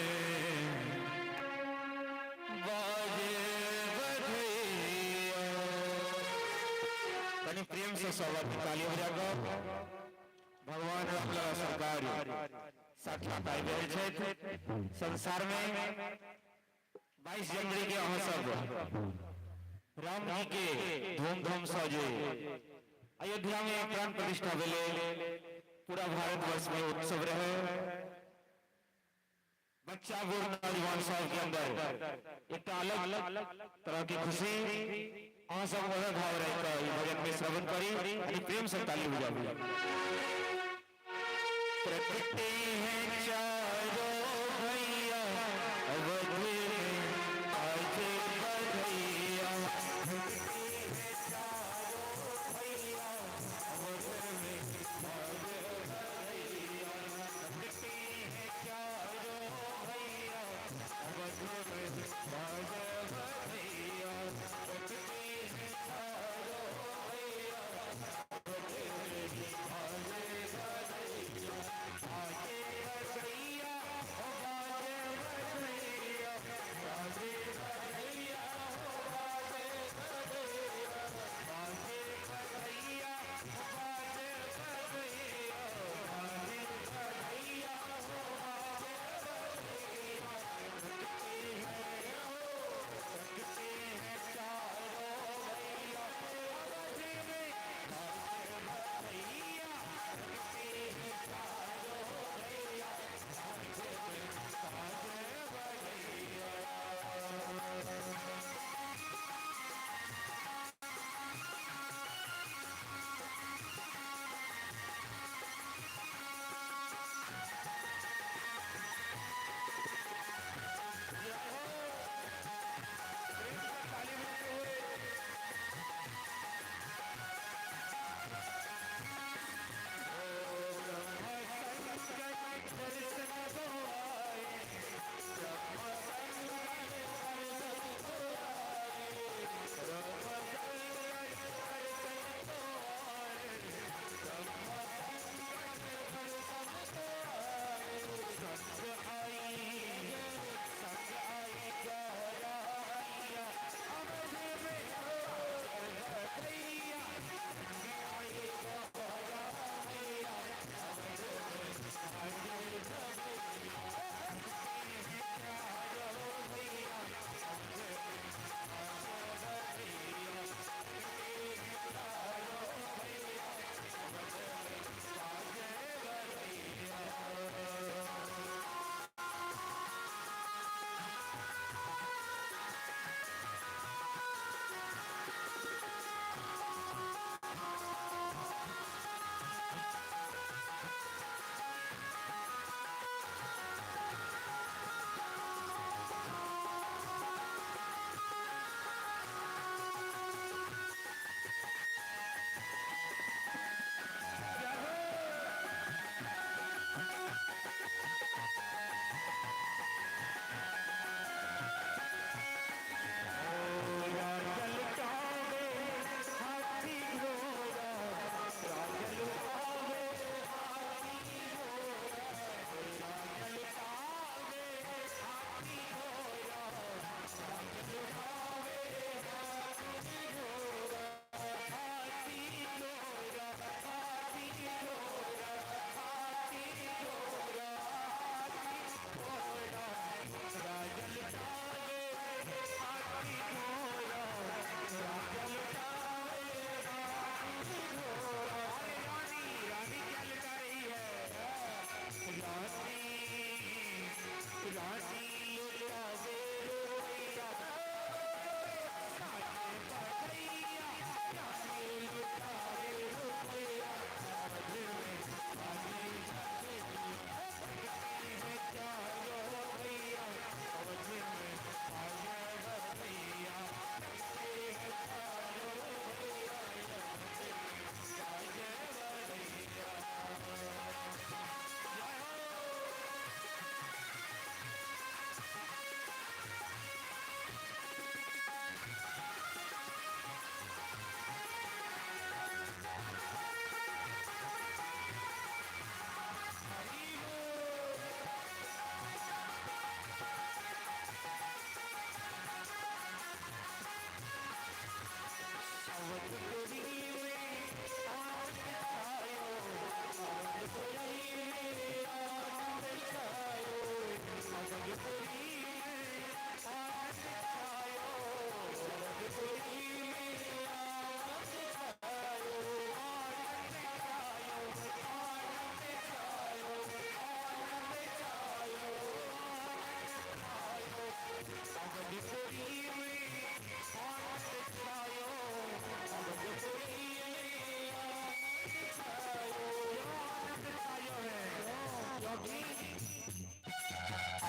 बाजे बधैया। बड़ी प्रेम से स्वागत ताली बजाकर भगवान रामलला सरकार साक्षात आबि रहल छथि संसार में। 22 जनवरी के अहाँ सब राम जी के धूमधाम से जे अयोध्या में प्राण प्रतिष्ठा भेले, पूरा भारतवर्ष में उत्सव रहे। बच्चा बूढ़ नौजवान सब के अंदर एक अलग तरह की खुशी अहाँ सब भाव रहे भजन में श्रवण करी प्रेम से ताली बजाबी। प्रकटे हैं चारों भैया अवध में आज बधैया।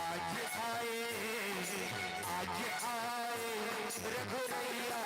आज आए रघुरैया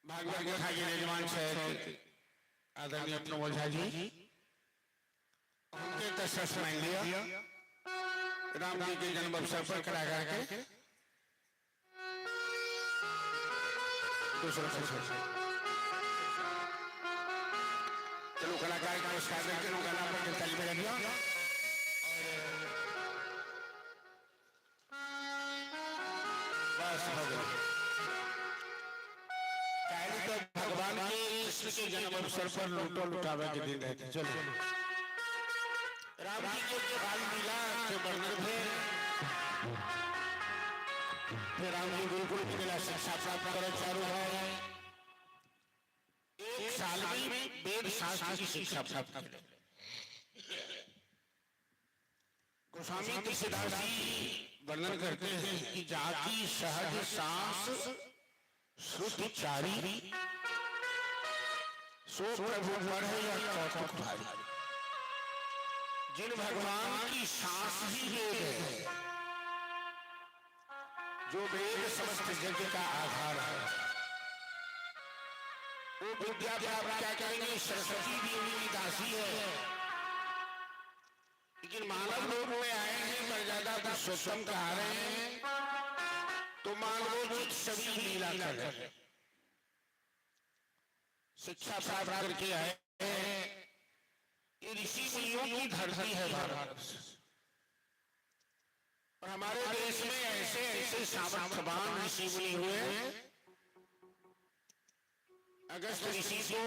भागवत कथा के यजमान से आदरणीय प्रमोद झा जी उनके कष्ट मान लिया राम जी के जन्म अवसर पर करा करके दूसरा चलो कलाकार का नमस्कार करके उनका नाम पर ताली बजा दिया बस हो गया। तो भगवान के कृष्ण के जन्म अवसर पर लूटो लुटावे के दिन रहते चलो राम जी के बाल लीला के वर्णन फिर राम जी गुरुकुल में मिला शिक्षा प्राप्त कर चारों है एक साल में वेद शास्त्र की शिक्षा प्राप्त कर गोस्वामी तुलसीदास जी वर्णन करते हैं कि जाति सहज सांस श्रुति चारी सो प्रभु पढ़े या कौतुक भारी जिन भगवान की सांस ही वेद है जो वेद समस्त जग का आधार है वो विद्या प्राप्त क्या करेंगे सरस्वती भी उनकी दासी है लेकिन मानव लोग में आए हैं मर्यादा पुरुषोत्तम कहा रहे हैं तो मानवोचित सभी लीला कर रहे शिक्षा प्राप्त करके आए ये ऋषि मुनियों की धरती है भारत और हमारे देश में ऐसे ऐसे सामर्थ्यवान ऋषि मुनि हुए अगस्त ऋषि को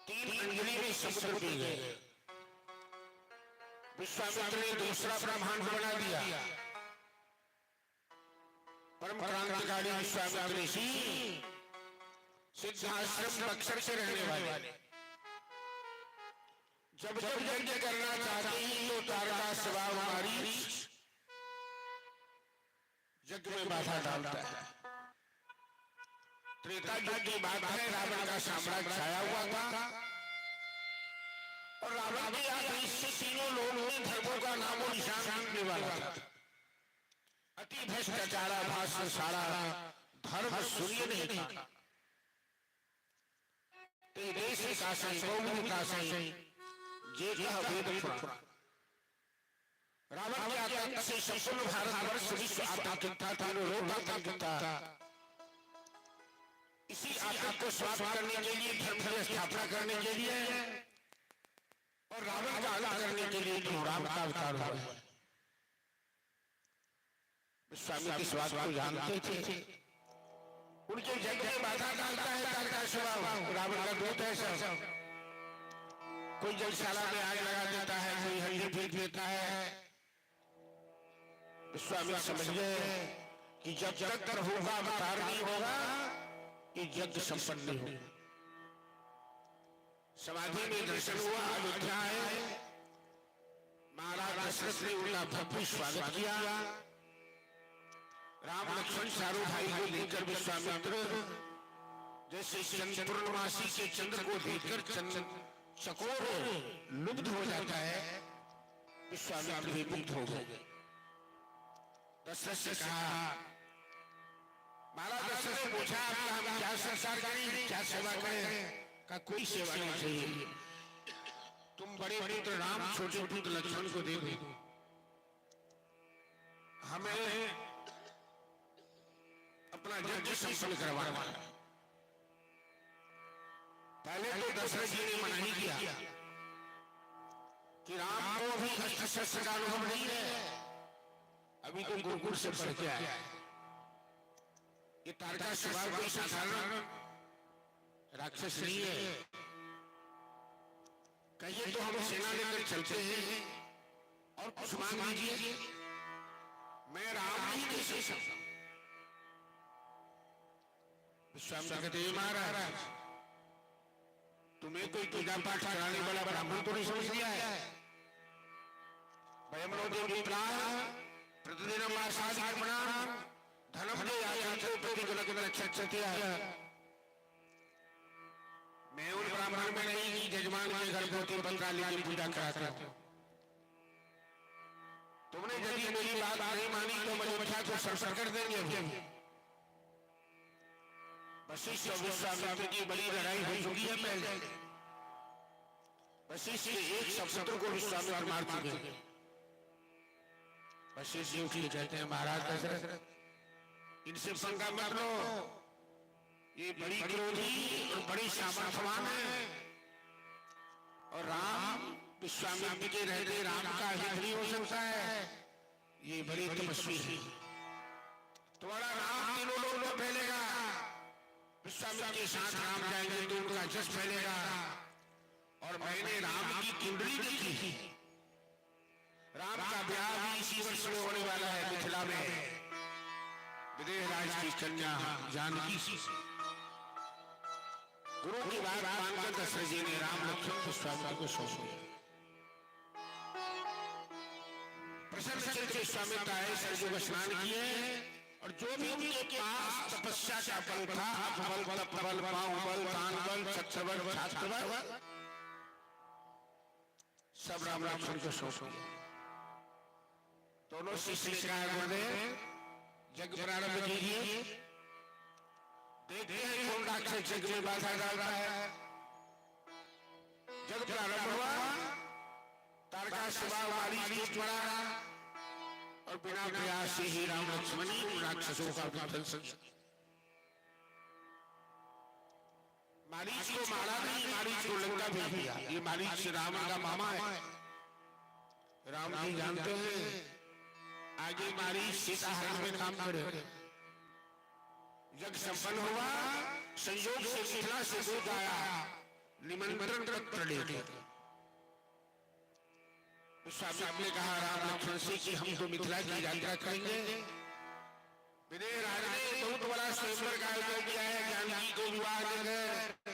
3 अंजलि में समुद्र पी गए विश्वामित्र ने दूसरा ब्रह्मांड बना दिया परम क्रांतिकारी विश्वामित्र ऋषि सिद्धाश्रम बक्सर से रहने वाले जब जब यज्ञ करना चाहते हैं तो तारका स्वभाव हमारी यज्ञ में बाधा डालता है त्रेता युग की बात है रावण का साम्राज्य छाया हुआ था और रावण के आदेश से तीनों लोगों ने धर्मों का नामो निशान मिटने वाला था अति भ्रष्टाचारा भाषण सारा धर्म सूर्य नहीं था देश विकासन गौ विकासन जे कह वेद पुराण रावण के आतंक से संपूर्ण भारतवर्ष विश्व आतंकित था तीनों लोग आतंकित था इसी आतंक को समाप्त करने के लिए धर्म की स्थापना करने के लिए और रावण का अंत करने के लिए राम का अवतार हुआ स्वामी की बात को जानते थे उनके यज्ञ में बाधा डालता है तारका स्वभाव रावण का दूत है सब कोई जलशाला में आग लगा देता है कोई हल्दी फेंक देता है स्वामी समझ गए कि जब जब तक होगा अवतार नहीं होगा ये यज्ञ संपन्न नहीं होगा समाधि में दर्शन हुआ अयोध्या है महाराज दशरथ ने उनका भव्य स्वागत किया राम लक्ष्मण चारों भाई को लेकर विश्वामित्र जैसे चंद्र पूर्णमासी के चंद्र को देखकर चंद्र चकोर लुब्ध हो जाता है, विश्वामित्र भी मुग्ध हो गए। दशरथ से कहा, महाराज दशरथ ने पूछा आपका हम क्या संसार करें, क्या सेवा करें? का कोई सेवा नहीं चाहिए, तुम बड़े पुत्र राम छोटे पुत्र लक्ष्मण को दे दो, हमें अपना यज्ञ संपन्न करवाना। पहले तो दशरथ जी ने मना ही किया कि राम को भी अस्त्र शस्त्र का अनुभव नहीं है, अभी तो गुरुकुल से पढ़ के आया है। ये तारका स्वभाव कोई साधारण राक्षस नहीं है। कहिए तो हम सेना लेकर चलते हैं और कुछ मांग लीजिए, मैं राम नहीं दे सकता। विश्वामित्र कहते हैं, महाराज तुम्हें कोई पूजा पाठ कराने वाला ब्राह्मण तो नहीं समझ लिया है? प्रतिदिन धनम मैं उन ब्राह्मण में नहीं कि जजमान के घर पोती बंगाली की पूजा कराता हूं। तुमने यदि मेरी बात नहीं मानी तो मुझे बचा को संस्कार कर देंगे। वशिष्ठ और विश्वामित्र की बड़ी लड़ाई हो चुकी है पहले। वशिष्ठ के एक शब्द को विश्वामित्र मार चुके हैं। वशिष्ठ जी उठिए कहते हैं, महाराज दशरथ इनसे पंगा मत लो, ये बड़ी क्रोधी और बड़ी सामर्थ्यवान है, और राम विश्वामित्र के रहते राम का हित नहीं हो सकता है, ये बड़ी तपस्वी है। तुम्हारा राम तीनों लोग फैलेगा, विश्वामित्र के साथ राम जाएंगे तो उनका जस फैलेगा। और मैंने राम की कुंडली देखी थी, राम का ब्याह भी इसी वर्ष में होने वाला है मिथिला में, विदेह राज की कन्या जानकी से। गुरु की बात मानकर दशरथ जी ने राम लक्ष्मण विश्वामित्र को सौंप दिया। प्रसन्न चित्त विश्वामित्र आए, सरयू में स्नान किए, और जो भी उनके पास तपस्या का बल था, बल तप बल बाहुबल दान बल छत्र बल छात्र बल, सब राम लक्ष्मण को सौंप दिया। दोनों शिष्य ने कहा, गुरुदेव यज्ञ प्रारंभ कीजिए, देखते हैं कौन राक्षस यज्ञ में बाधा डाल रहा है। जब प्रारंभ हुआ, तारका स्वभाव वाली जीत पड़ा, और बिना प्रयास से ही राम लक्ष्मण राक्षसों का विध्वंस। मारीच को मारा नहीं, मारीच को लंका भेज दिया। ये मारीच रावण का मामा है, राम जी जानते हैं आगे मारीच सीताहरण में काम करे। यज्ञ संपन्न हुआ, संयोग से मिथिला से दूत आया, निमंत्रण पत्र लेकर। विश्वामित्र ने कहा राम लक्ष्मण से कि हम तो मिथिला की यात्रा करेंगे। विदेह राज ने बहुत बड़ा स्वयंवर का आयोजन किया है, जानकी को विवाह देकर।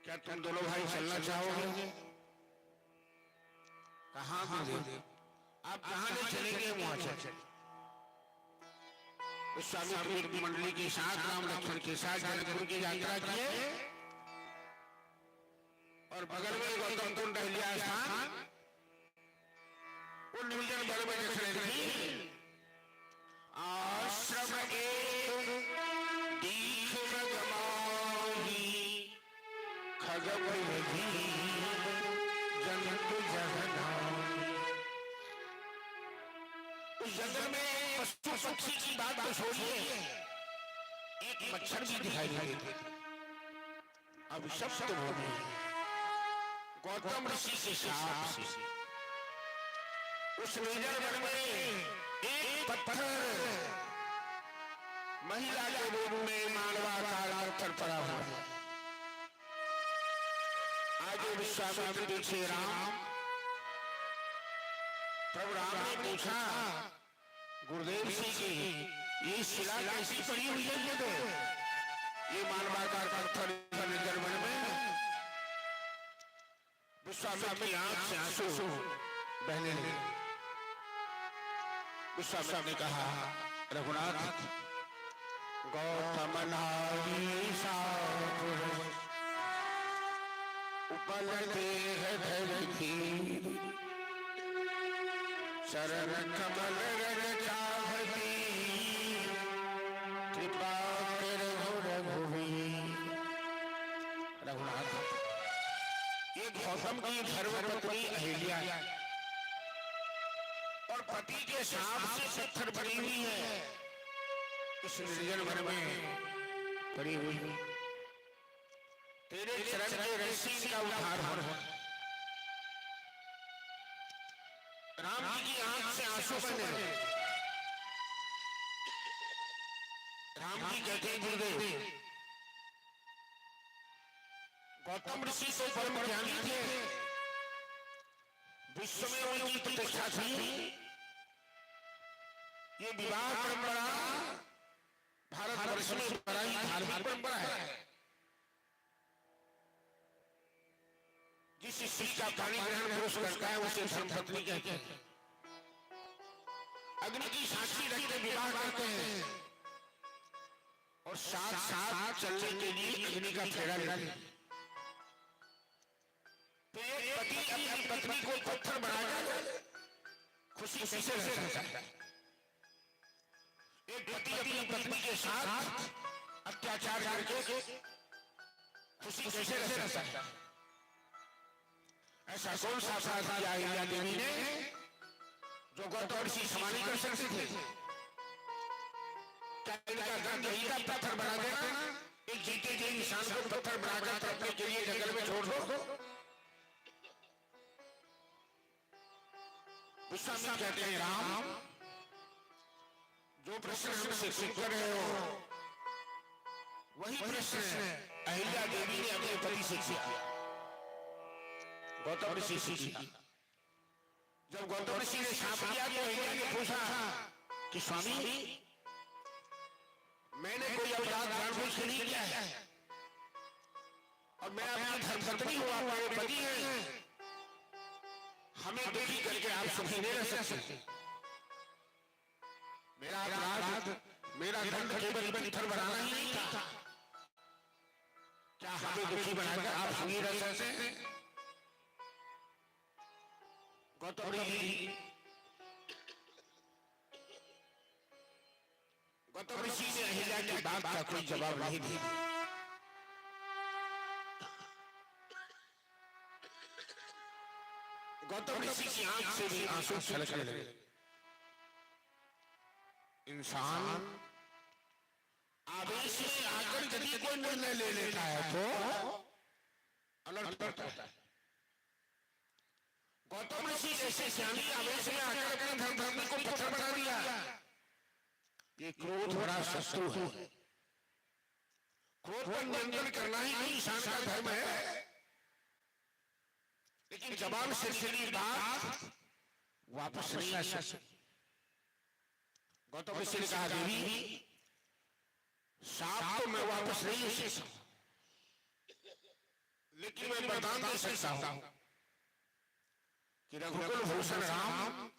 क्या तुम दोनों भाई चलना चाहोगे? कहाँ गुरुदेव, आप जहां ले चलेंगे वहां चले। विश्वामित्र मंडली के साथ राम लक्ष्मण के साथ जनकपुर की यात्रा किए, और बगल में गौतम कुंड टहलिया स्थान, वो निर्जन वन में रखी आश्रम एक दीख मगमाही खगम विधि जंतु जगनाई। उस जंगल में पशु पक्षी की बात तो छोड़िए, एक मच्छर भी दिखाई नहीं देते। अब शब्द हो गए गौतम ऋषि के शाप से। उस निर्जन वन में एक पत्थर महिला के रूप में मानवाकार पत्थर पड़ा हुआ है। आगे विश्वामित्र पीछे राम। तब राम ने पूछा गुरुदेव से कि ये शिला कैसी पड़ी हुई है? ये मानवाकार पत्थर निर्जन वन में। विश्वामित्र की आंख से आंसू बहने लगे। विश्वामित्र ने कहा रघुनाथ गौतम नारी सापुर उपल देह धरती शरण कमल चाहती कृपा कर रघुवीर। रघुनाथ ये गौतम की धर्मपत्नी अहिल्या और पति के सांप से पत्थर बनी हुई है, इस निर्जन वन में पड़ी हुई। तेरे चरण के रस्सी का उद्धार हो। राम जी की आंख से आंसू बहे। राम जी कहते गुरुदेव गौतम ऋषि तो परम ज्ञानी थे, विश्व में उनकी प्रतिष्ठा थी। ये विवाह परंपरा भारतवर्ष में बड़ी धार्मिक परंपरा है। जिस स्त्री का पानी ग्रहण पुरुष करता है उसे धर्मपत्नी कहते हैं। अग्नि की साक्षी रखकर विवाह करते हैं और साथ साथ चलने के लिए अग्नि का फेरा लेते हैं। तो एक पति अपनी पत्नी को पत्थर बनाकर खुशी से रह सकता है। एक पति अपनी पत्नी के साथ अत्याचार करके खुशी कैसे रह सकता है? ऐसा कौन सा साथ किया अहिल्या देवी ने जो गौतम ऋषि समान कर सकते थे? क्या इनका दंड यही था पत्थर बना देना? एक जीते जी इंसान को पत्थर बनाकर तड़पने के लिए जंगल में छोड़ दो। विश्वामित्र कहते हैं राम जो प्रश्न हमसे पूछ रहे हो वही प्रश्न अहिल्या देवी ने अपने पति से किया, गौतम ऋषि से किया। जब गौतम ऋषि ने श्राप दिया तो अहिल्या ने पूछा कि स्वामी मैंने कोई अपराध जानबूझ के नहीं किया है और मैं अपनी धर्मपत्नी हूं, आप मेरे पति हैं, हमें दुखी करके आप सुखी नहीं रह सकते। मेरा अपराध मेरा दंड केवल पत्थर बनाना ही नहीं था, क्या हमें दुखी बनाकर आप सुखी रह सकते हैं? गौतम ऋषि ने अहिल्या की बात का कोई जवाब नहीं दिया। गौतम ऋषि की आंख से भी आंसू छलकने लगे। इंसान आवेश में आकर यदि कोई निर्णय ले लेता है तो अनर्थ करता है। गौतम ऋषि जैसे ज्ञानी आवेश में आकर अपने धर्मपत्नी को पत्थर बना दिया। ये क्रोध बड़ा शत्रु है। क्रोध पर नियंत्रण करना ही इंसान का धर्म है, लेकिन जबान से निकली बात वापस नहीं आ सकती। गौतम ऋषि ने कहा देवी साफ तो मैं वापस नहीं ले सकता, लेकिन मैं वरदान दे सकता हूं कि रघुकुल भूषण राम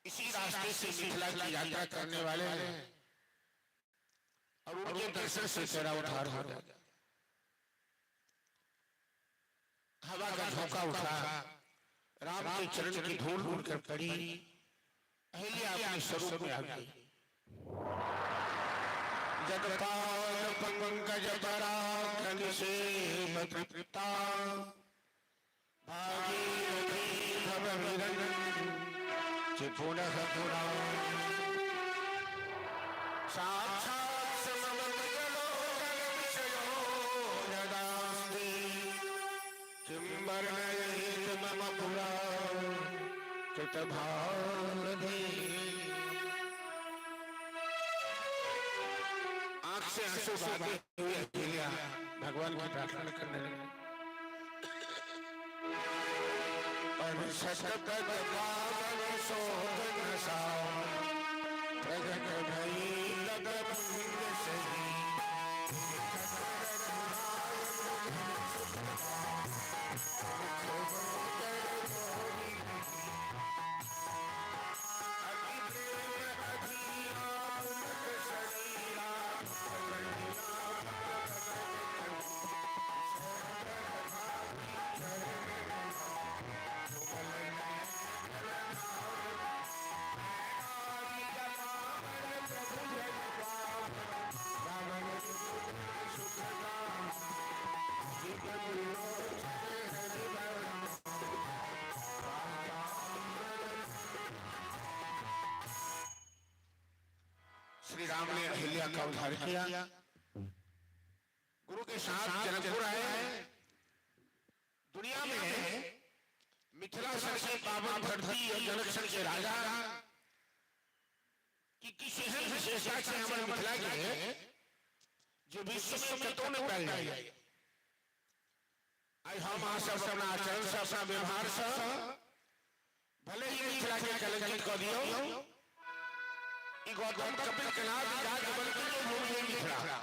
इसी रास्ते से मिथिला की यात्रा करने वाले हैं और उनके दर्शन से तेरा उद्धार हो जाएगा। हवा का झोंका उठा, राम के चरण की धूल उड़कर पड़ी, अहिल्या अपने स्वरूप में आ गई। जगपाल पंकज पराक्रम से तृप्ता भागीरथी भव विरंजन पुनः पुरा साक्षात् समवदलो जगविषयो यदास्ति किं वर्णयेत् मम पुरा कृतभावधि। आंख से आंसू बहाते हुए अहिल्या भगवान की प्रार्थना करने लगे। सतपद पावन शोभन साव प्रगट भई लगन सही अति प्रेम अधि आपुलक शरीरा अहिल्या का उद्धार किया। गुरु के साथ जनकपुर आए। दुनिया में मिथिलाक्षर के पावन धरती और जनकक्षर के राजा की किसी विशेषता से हमारे मिथिला के जो विश्व में कतों में फैल जाए। आज हम सब अपना आचरण से अपना व्यवहार से भले ही मिथिला के कलंकित कर दियो, गौतम कपिल कनाद राज बल्कि मिथिला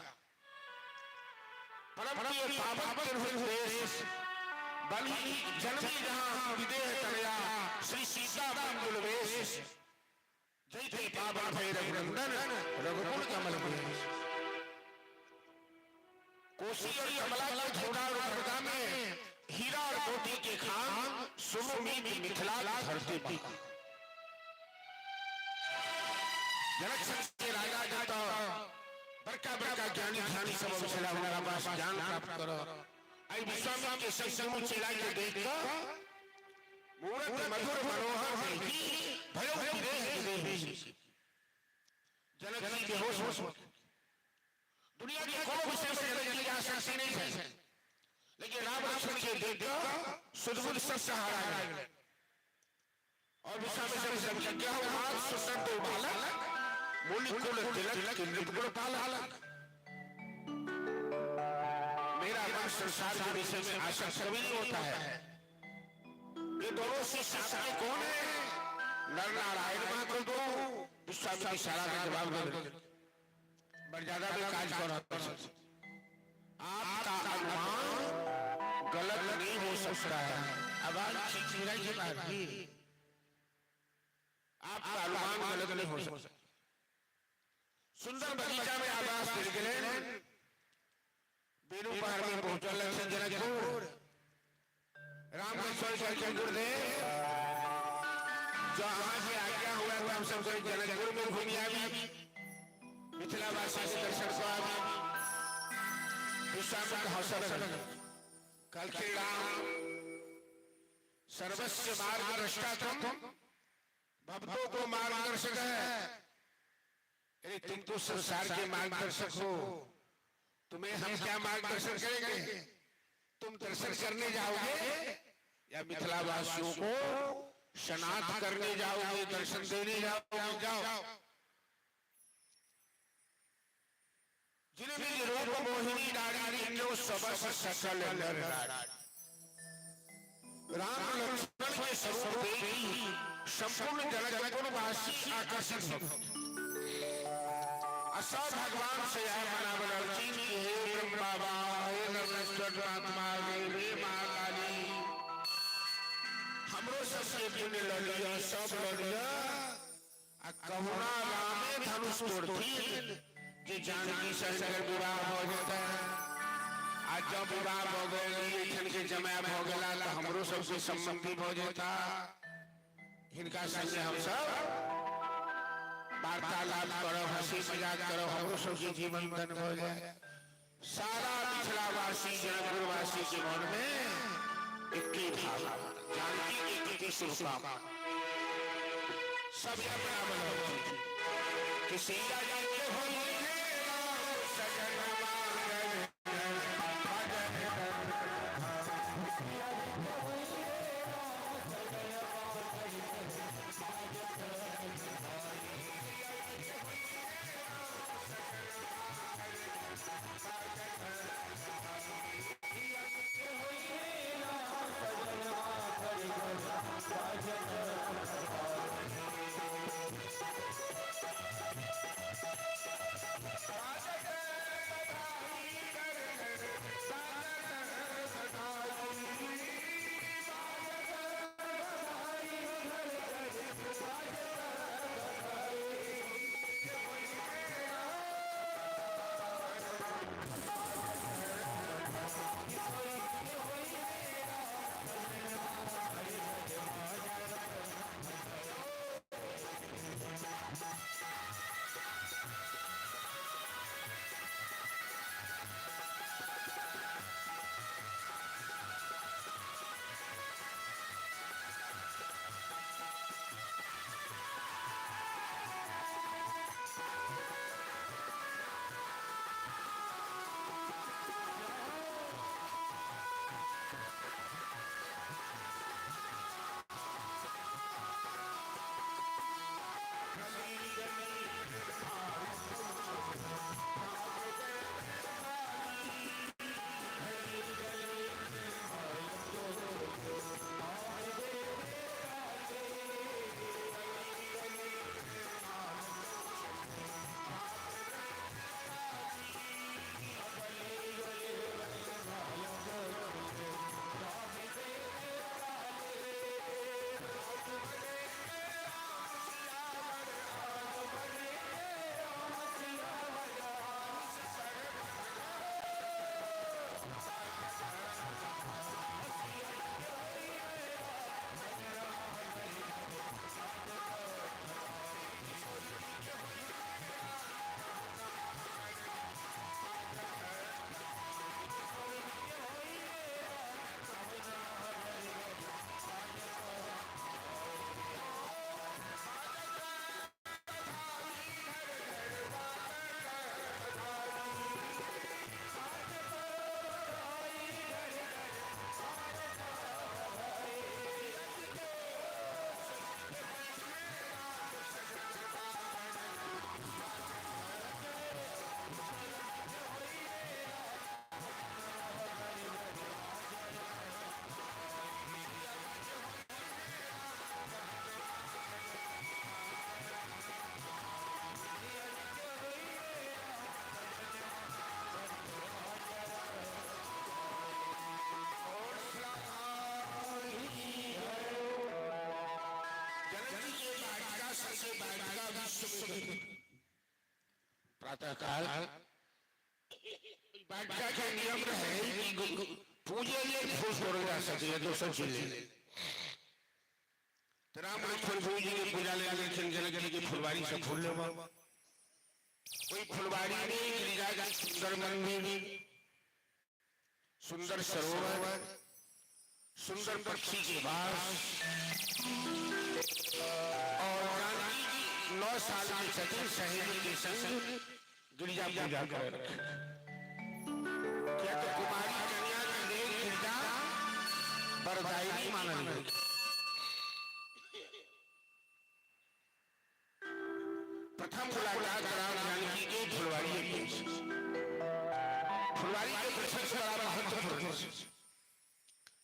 परम ये पावन देश बलि जन्मी जहां विदेह तनया श्री सीता मंगल वेश जय थे पावन भय रघुनंदन रघुकुल कमल वेश। कोसी और कमला के धोखा और मृदा में हीरा और मोती के खान सुनो मीत मिथिला धरती पर। जनकक्षर के राजा जाता बड़का बड़का ज्ञानी ध्यानी सब मिथिला हमारा पास ज्ञान प्राप्त करो। आई विश्वामित्र के संग चला के देख मूर्त मधुर मनोहर भयो जनक जी बेहोश हो। दुनिया के कोनो विषय में जनक जी आशा से नहीं है, लेकिन राम लक्ष्मण के देख सुदबुद सब सहारा गए और विश्वामित्र से क्या हुआ सुसंत बालक मूल कुल तिलक किंदित गुण पालक। मेरा मन संसार के विषय में आशा कभी नहीं होता है। ये दोनों से साथ कौन है? नर नारायण मात्र दो विश्वामित्र की सारा का जवाब दे मर्यादा में काज करो। आपका अनुमान गलत नहीं हो सकता है। आवाज चिड़ाई की बात की आपका अनुमान गलत नहीं हो सकता। सुंदर बगीचा में आवास मिल गए। बेरू पहाड़ में पहुंचल जनकपुर। राम लक्ष्मण के गुरुदेव जो वहां से आज्ञा हुआ हम सब जनकपुर में घूमी आवी मिथिला वासी से दर्शन को आवी विश्वामित्र हौसला कल के राम सर्वस्व मार्गदर्शक तुम भक्तों को मार्गदर्शक है। अरे तुम तो संसार के मार्गदर्शक हो, तुम्हें हम क्या मार्गदर्शन करेंगे? तुम दर्शन करने जाओगे या मिथिला वासियों को शनाख्त करने जाओगे, दर्शन देने जाओगे? जाओ जिन्हें रूप मोहिनी नारी निकलो सबस सकल नर राम लक्ष्मण के स्वरूप देख संपूर्ण जगत वासी आकर्षित हो। सब भगवान से यह मना बलचीन की हे ब्रह्मा हे नरेश्वर महात्मा हे महाकाली हमरो सबसे पुण्य ललिया सब ललिया कहुना रामे धनुष तोड़थीन कि जानकी से अगर विवाह हो जाता है। आज जब विवाह हो गए के जमाया हो गया तो हमरो सबसे संबंधी हो जाता। इनका संग हम सब वार्तालाप करो, हंसी मजाक करो, हमरो सबके जीवन धन हो जाए। सारा मिथिला वासी जनकपुर वासी के मन में एक ही भाव जानकी की शुभकामना सब अपना बोलो कि सैया जाके होइए सजन वाटिका विश्व में प्रातः काल वाटिका का नियम रहे कि पूजे ले फूल तोड़ जा सके दोसर चीज ले राम लक्ष्मण जी की पूजा ले लेकिन जनक की फुलवारी से फूल ले कोई फुलवारी में गिरिजा का सुंदर मंदिर सुंदर सरोवर सुंदर पक्षी के बास और जानकी जी 9 साल की सती सहेली के संग गिरिजा पूजा कर रखे क्या तो कुमारी कन्या का देव गिरिजा वरदायिनी माना गया प्रथम मुलाकात राम जानकी के फुलवारी के दर्शन से बड़ा महत्वपूर्ण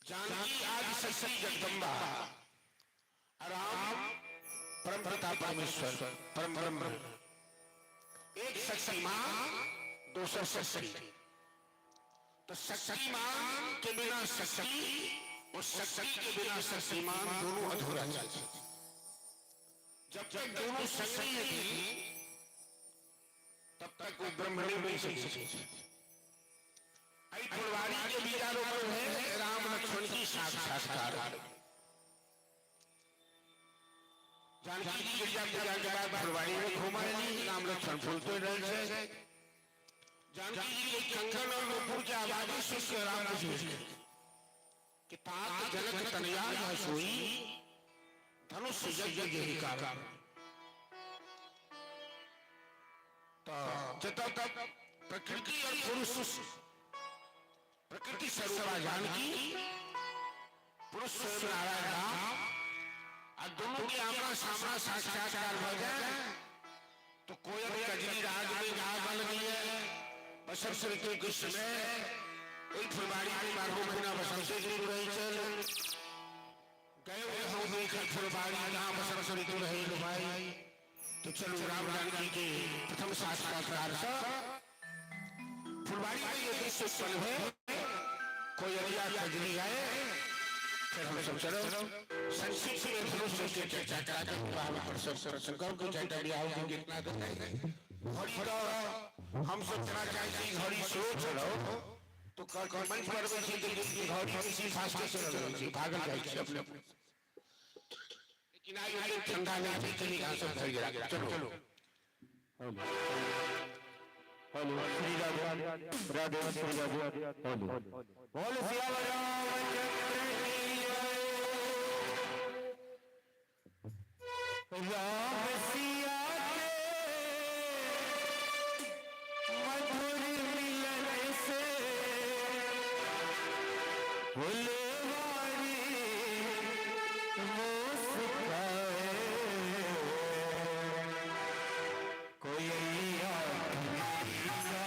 जानकी आज शक्ति जगदम्बा राम परम पिता परमेश्वर परम ब्रह्म एक शक्ति मां दूसरा शक्ति तो शक्तिमान के बिना शक्ति और शक्ति के बिना शक्तिमान दोनों अधूरा चलते जब तक दोनों सक्रिय थी तब तक वो ब्रह्म नहीं बन सकते फुलवारी के बीजारोपण है राम लक्ष्मण की साक्षात्कार जानकी जी गिरिजा पूजा के बाद फुलवारी में घूमा राम लक्ष्मण फूलते रहे जानकी जी के कंकन और नुपुर की आवाजें सुनकर राम जी कि तात जनक तनया न सोई धनुष यज्ञ यही कारण तो तब प्रकृति और पुरुष प्रकृति स्वरूपा जानकी पुरुष स्वयं नारायण राम और दोनों के आमना सामना साक्षात्कार हो जाए तो कोयल कजरी राज में गा बन गई है बसंत ऋतु के समय कोई फुलवारी में 12 महीना बसंत ऋतु रही चल गए हुए हम देखकर फुलवारी जहाँ बसंत ऋतु रही भाई तो चलो राम जानकी के प्रथम साक्षात्कार से फुलवारी में ये दृश्य उत्पन्न है कोई अरिया कजरी गाए फिर हम सब चलो संक्षिप्त में मनुष्य के चर्चा कराते प्रसंगों की चर्चा भी आओगे कितना तो घड़ी तो हम सब चला चाहिए घड़ी स्लो चलो तो मंच पर बैठी घड़ी किसी फास्ट चल रही भागल जाए अपने अपने लेकिन आगे ठंडा नहीं चली कहां से घर गिरा चलो हेलो श्री राधे राधे श्री राधे हेलो बोल सियावर राम सिया मधुर मिलन से फुलवारी मुस्काए कोयलिया कोयलिया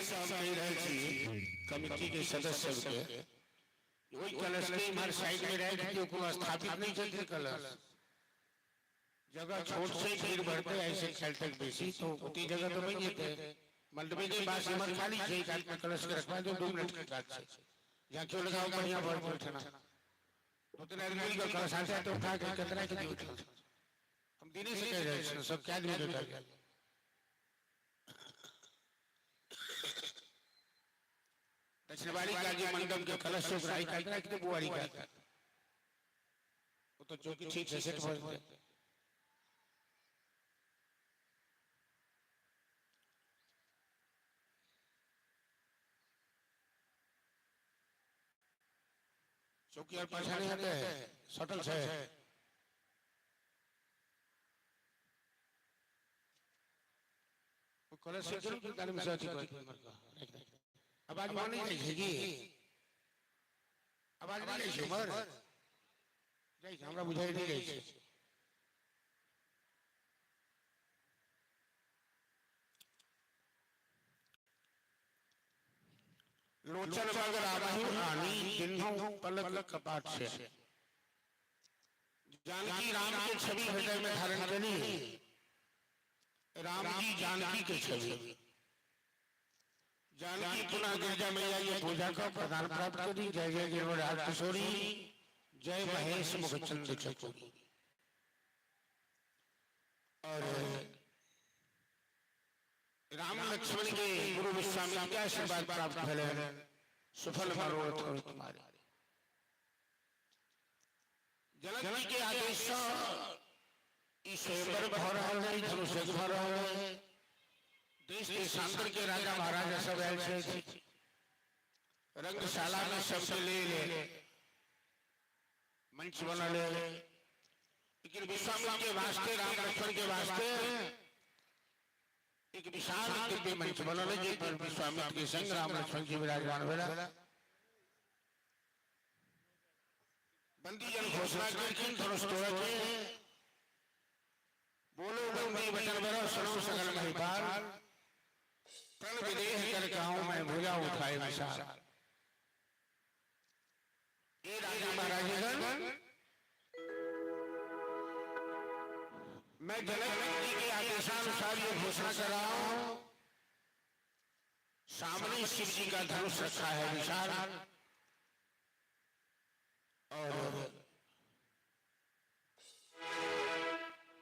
से हम कह रहे छी कमिटी के सदस्य के वही कलश के हमारे साइड में रह के को स्थापित नहीं चलते कलश जगह छोट से भीड़ बढ़ते ऐसे खेलते बेसी तो उतनी जगह तो नहीं देते मंडपे के पास हिम्मत खाली है एक आदमी कलश के रखवा दो 2 मिनट के बाद से जहाँ क्यों लगाओ बढ़िया बढ़ बैठना दो तीन आदमी का कलश आते हैं तो उठा के कतरा के दियो हम दिने से कह रहे हैं सब क्या आदमी देता है दक्षिणवाड़ी का जो मंडप के कलश से उठाई कतरा के बुआरी का वो तो चौकी ठीक से सेट हो जाते चौकी और पाछा नहीं आते सटल से वो कलश से जरूर की गाड़ी में से आवाज मान नहीं जाएगी आवाज नहीं जाएगी मर जाएगी हमरा बुझाई नहीं जाएगी लोचन मगर आवाही आनी दिन्हों पलक कपाट से जानकी राम के छवि हृदय में धारण करी राम जी जानकी के छवि जानकी पुनः गिरजा मैया की पूजा का प्रदान प्राप्त करी जय जय गिरिराज किशोरी जय महेश मुखचंद चकोरी और राम लक्ष्मण के गुरु विश्वामित्र का आशीर्वाद प्राप्त भले सफल मनोरथ करो तुम्हारे जनक के आदेश स्वयंवर भर है धनुष भर है देश देशांतर के राजा महाराजा सब ऐसे रंगशाला में सब ले मंच बना ले लेकिन विश्वामित्र के वास्ते राम लक्ष्मण के वास्ते एक विशाल दिव्य मंच बनल जे पर विश्वामित्र के संग राम लक्ष्मण जी विराजमान भेला बंदी जन घोषणा करके धनुष तोड़ के बोलो बंदी बचन बरो सुनो सकल महिपाल प्रण विदेह कर कहूं मैं भुजा उठाए विशाल ये राजा महाराजगण मैं जनक जी के आदेशानुसार ये घोषणा कर रहा हूं सामने शिव जी का धनुष रखा है विशाल और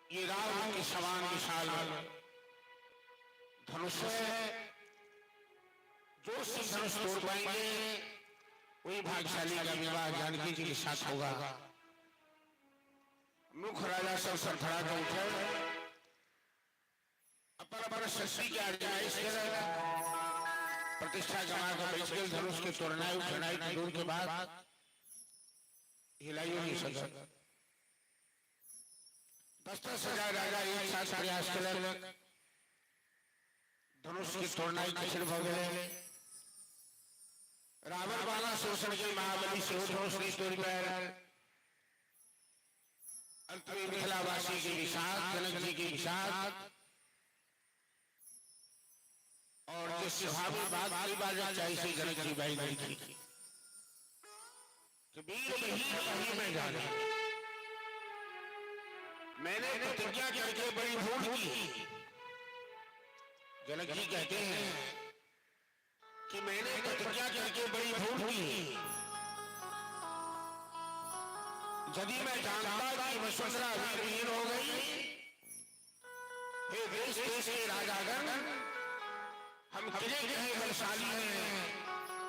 ये राम के समान विशाल धनुष है जो शिव धनुष तोड़ पाएंगे वही भाग्यशाली का विवाह जानकी जी के साथ होगा मुख राजा सब सरथड़ा का उठे अपन शक्ति के आजाइश प्रतिष्ठा जमा कर बैठ गए धनुष के तोड़नाई उठनाई की दूर के बाद हिलाइयो नहीं सका 10,000 राजा एक साथ प्रयास कर धनुष की तोड़नाई कचर भगे रावण वाला शोषण के महाबली से धनुष की तोड़ पर अंत में मिथिलावासी के विषाद जनक जी के विषाद और जो स्वाभाविक बात की बात चाहिए जनक जी भाई नहीं थी कि वीर नहीं मैं जाना मैंने प्रतिज्ञा करके बड़ी भूल की जनक जी कहते हैं कि मैंने प्रतिज्ञा करके बड़ी भूल की यदि मैं जानता कि वसुंधरा वीरहीन हो गई हे देश देश के राजागण हम किले कहे बलशाली हैं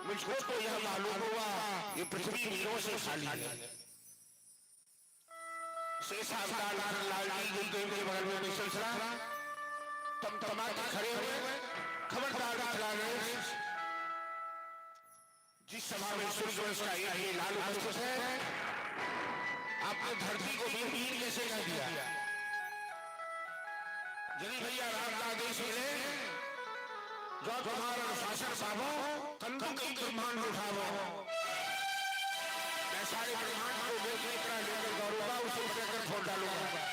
मुझको तो यह मालूम हुआ ये पृथ्वी वीरों से खाली है लाल जी देव के बगल में सिलसिला तम तमाके खड़े हुए खबरदार जिस सभा में सूर्य वंश का ये लाल उपस्थित है आपने धरती को वीर कैसे कह दिया यदि भैया राम का आदेश मिले जो तुम्हारा शासन पावो कंधों के ब्रह्मांड उठावो मैं सारे ब्रह्मांड को लेकर गौरवा उसे उठाकर छोड़ डालूंगा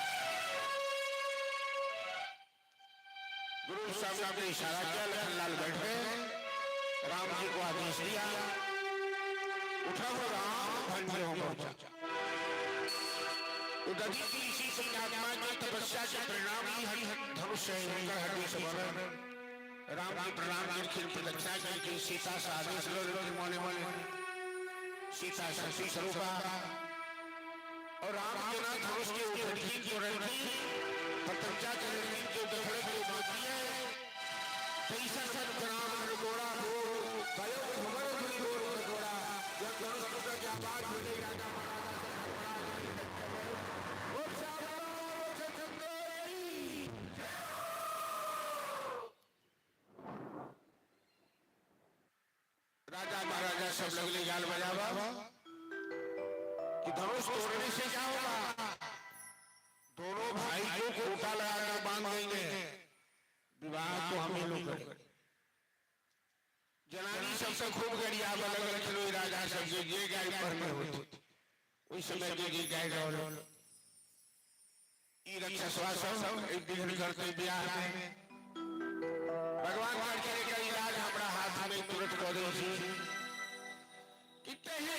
गुरु साहब ने इशारा किया लखनलाल बैठ गए राम जी को आदेश दिया, उठा हुआ राम भंजों पहुंचा। उदयती इसी पुण्यात्मा की तपस्या के परिणाम ही धनुष है, उनका हृदय से बना। राम जी प्रणाम करके प्रदक्षिणा करके सीता से आदेश लो मोने मोने सीता शक्ति स्वरूपा और राम के नाथ धनुष के उठड़ी जो रखी प्रत्यक्षा करने के दखल को बाकी है पैसा सब प्रणाम गोड़ा हो भयो हमर गुरु गोड़ गोड़ा जब धनुष टूटा के आवाज मिले राजा राजा महाराजा सब लगले गाल बजावा कि धनुष तोड़ने से क्या होगा, दोनों भाई को खूंटा लगाकर बांध देंगे, विवाह तो हम ही लोग करेंगे। जनानी सबसे खूब गड़िया अलग अलग चलो राजा सब ये गाय पर में होती उस समय ये गाय रोल ई रक्षा श्वास एक दिन करते ब्याह में भगवान करके का इलाज हमारा हाथ में तुरंत कर दो जी कितने ही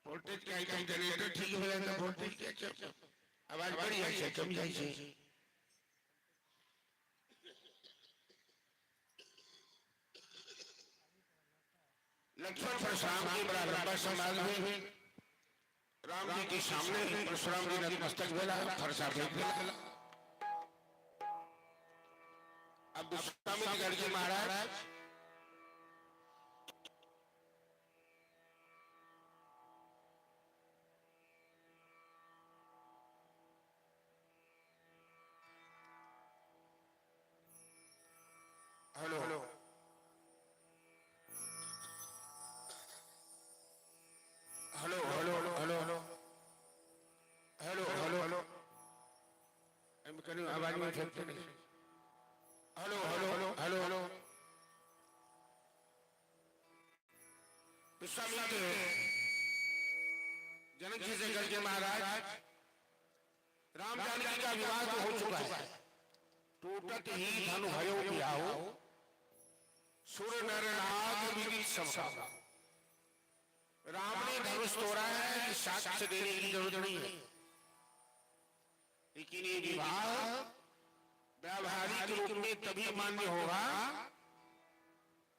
वोल्टेज का आइकन जनरेटर ठीक हो जाता है, वोल्टेज क्या क्या आवाज बड़ी है कम जाए से लक्ष्मण परशुराम की बड़ा लंबा समाज में राम जी के सामने परशुराम जी नतमस्तक भेला फरसा भेला। अब विश्वामित्र जी महाराज hello hello hello hello hello hello hello hello hello हम कहीं आवाज में छूटते नहीं। Hello hello hello hello hello Vishwamitra Janak ji से करके महाराज राम जानकी का विवाह तो हो चुका है, टूटत ही धनु भयो बियाहो सुर नर नाग विदित सम। राम ने धनुष तोड़ा है कि साक्ष्य देने की जरूरत नहीं है, लेकिन ये विवाह व्यावहारिक रूप में तभी मान्य होगा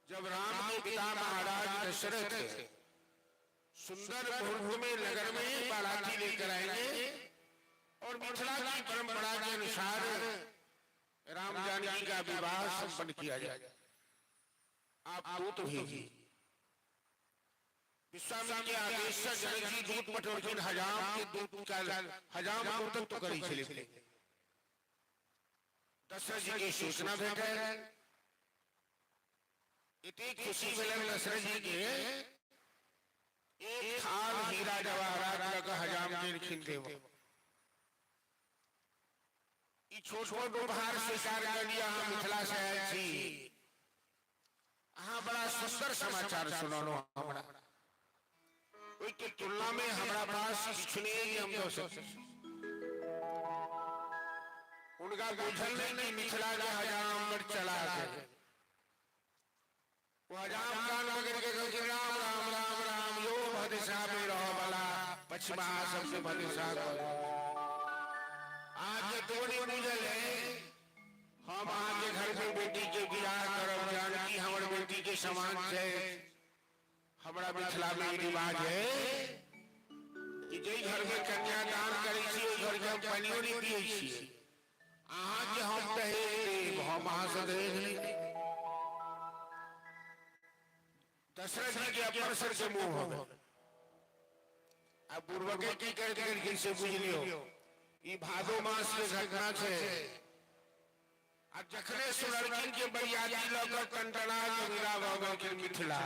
जब राम के पिता महाराज दशरथ सुंदर मुहूर्त में नगर में बाराती लेकर आएंगे और मिथिला की परंपरा के अनुसार राम जानकी का विवाह संपन्न किया जाए। आप दूत भेजिए। विश्वामित्र के आदेश से जनक जी दूत पठौलखिन हजाम के दूत का हजाम दूत तो करी चले। दशरथ जी की सूचना भेटे इतनी खुशी मिलन दशरथ जी के एक थाल हीरा जवाहरात लगा हजाम के खिलते वो छोट छोट उपहार स्वीकार कर लिया। हम मिथिला से आए थी, हाँ बड़ा सुंदर समाचार सुनानो हमारा की तुलना में हमारा पास कुछ नहीं हम दो सकते। उनका बुझल नहीं मिथिला का हजाम पर चला गए वो हजाम का नगर के राम राम राम राम यो भदिशा में रहो वाला पश्चिमा सबसे भदिशा आज तोड़ी बुझल है हम आगे घर में बेटी के विवाह करब जानकी हमर बेटी के समान है मिथिला में रिवाज है कि जई घर में कन्यादान करै छी ओई घर के हम पानियो नहीं पियै छी। अहाँ के हम दहेज देब, हम अहाँ से दहेज नहीं देब। दशरथ जी के अपन सर के मुंह हो। अब पूर्वक की कर से बुझलियो ई भादो मास के घटना छे। आ जखने सुनलखिन के बरियाती लग कंटना मीरा भगवान के मिथिला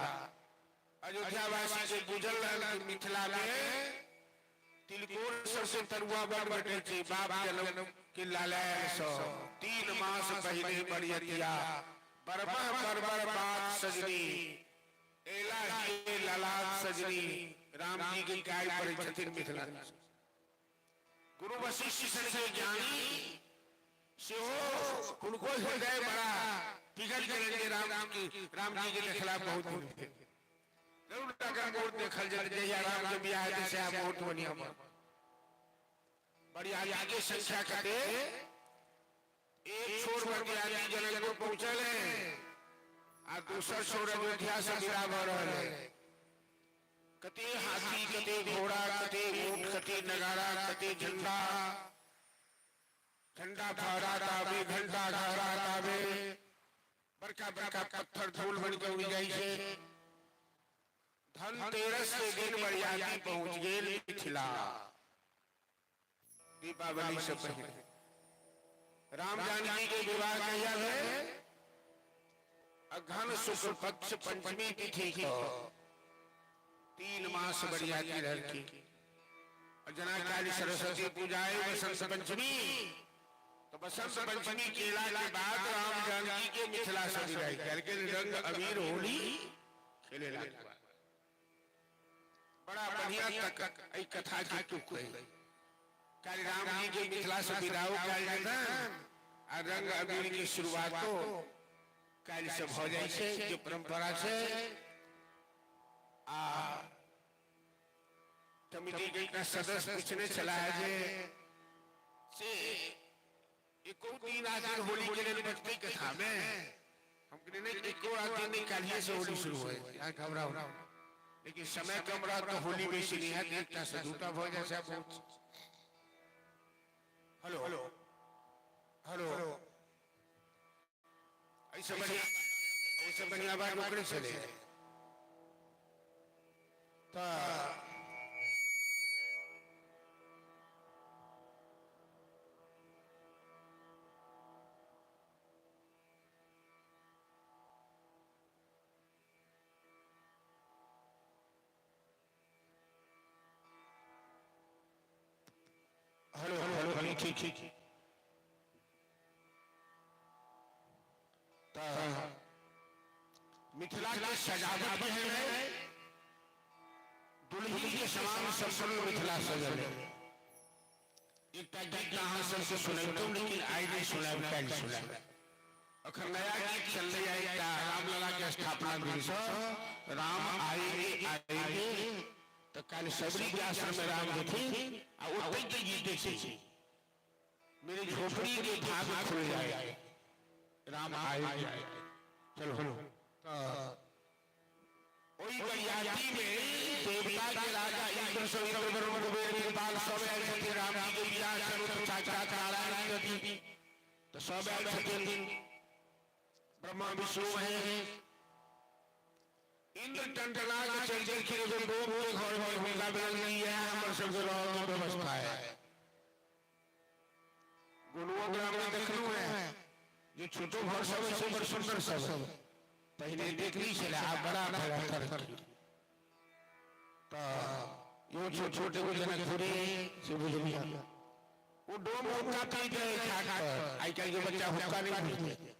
अयोध्या वासी से बुझल रहल कि मिथिला में तिलकोर सबसे तरुआ बड़ बटे छे। बाप जन्म के लालैल सो 3 मास पहले बरियतिया बरबा बरबर बात सजनी एला ही लालात सजनी राम जी की काय पड़े छथिन मिथिला। गुरु वशिष्ठ से ज्ञानी से हो उनको हृदय बड़ा पिघल गए राम जी के खिलाफ बहुत जरूर टका वोट देखल जय राम के बियाह जैसे आप वोट बनी हम बड़ी आगे संख्या कटे एक छोर पर आदि जनक को पहुंचल है आ दूसर छोर अयोध्या से विदा भ रहल है। कते हाथी कते घोड़ा कते ऊंट कते नगारा कते झंडा झंडा फहरातावे घंटा घहरातावे बड़का बड़का पत्थर धूल बन के उड़ जाई छे। धनतेरस के दिन बरियाती पहुंच गेल मिथिला दीपावली से पहले। राम जानकी के विवाह कहिया है? अघन शुक्ल पक्ष पंचमी तिथि को 3 मास बरियाती रहती। और जना काली सरस्वती पूजाए बसंत पंचमी तो बसंत पंचमी केला के बाद राम जानकी के मिथिला से विदाई करके रंग अबीर होली खेले लगा। बड़ा बढ़िया तक आई कथा की टुक है। काली राम जी के मिथिला से विदाई किया जाता आ रंग अबीर की शुरुआत तो काल से हो जाए छे जो परंपरा से आ कमिटी के सदस्य पूछने चला है जे से एको दिन आज होली के लिए बचती कथा में हम कहने नहीं एको दिन नहीं कालिए से होली शुरू है यहाँ घबराओ लेकिन समय कम रहा तो होली बेसी नहीं है एकटा से दूटा हो जाए सब। हेलो हेलो हेलो ऐसे बढ़िया बात नौकरी चले तो हेलो हेलो हेलो ठीक ठीक मिथिला के सजावट में है दुल्हन के समान संपूर्ण मिथिला सजल है। एक गीत कहां से सुनाई तुम लेकिन आई नहीं सुना कल सुना अखर नया गीत चल रहा है रामलला के स्थापना दिवस राम आएंगे तो कल सबरी के आश्रम में राम जी थे और उतई के गीत देखे मेरी झोपड़ी के भाग खुल जाए राम आए। चलो ओई बरियाती में देवता के राजा इंद्र से वरुण कुबेर देवपाल सब आए थे राम जी के विवाह करो तो साक्षात नारायण जी तो सब आए थे ब्रह्मा विष्णु हैं इंद्र टंटना के चल चल के जो दो घर होगा बेल नहीं है हमर सब रहो व्यवस्था है। गुरुओं ग्राम में देखलू है जो छोटो घर सब से बड़ सुंदर सब पहले देख ली चला आप बड़ा भयंकर तो यो छोटे को जनक पूरे से बुझ लिया वो डोम हुक्का पी गए खा आई कल के बच्चा हुक्का नहीं पीते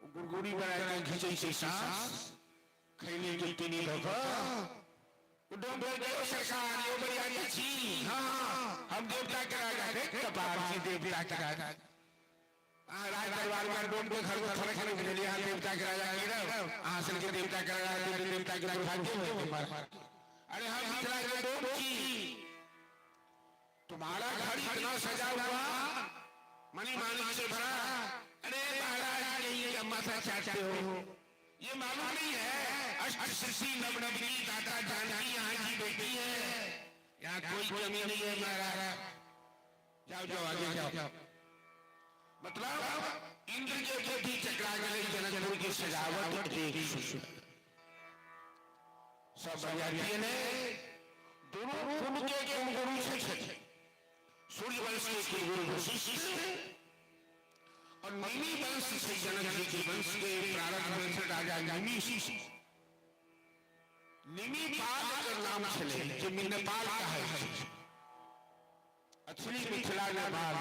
गुरगुरी बनाए खींचे से सांस खैली के तीनी लोग वो डोम बोल गए सरकार यो बरियाती छी हां हम देवता के राजा देख कपाल जी देवता के राजा राज दरबार में डोम के घर को थोड़े खाने के लिए यहाँ देवता के राजा गिरव आसन के देवता के राजा देवता के भाग्य। अरे हम मिथिला के डोम की तुम्हारा घर इतना सजा हुआ मणि माणिक से भरा। अरे महाराज यही का माथा चाटते हो ये मालूम नहीं है अष्टशिषि नवनवनी दाता जानकी यहाँ की बेटी है, यहाँ कोई कमी नहीं है महाराज। जाओ जाओ आगे जाओ। मतलब इंद्र के बेटी चक्रागले जनकपुर की सजावट देख सब बजाती ने दोनों कुल के गुरु से सूर्य वंश के गुरु वशिष्ठ और निमि वंश से जनक जी के वंश के प्रारंभ में से राजा निमिपाल का नाम चले जो नेपाल का है, असली मिथिला नेपाल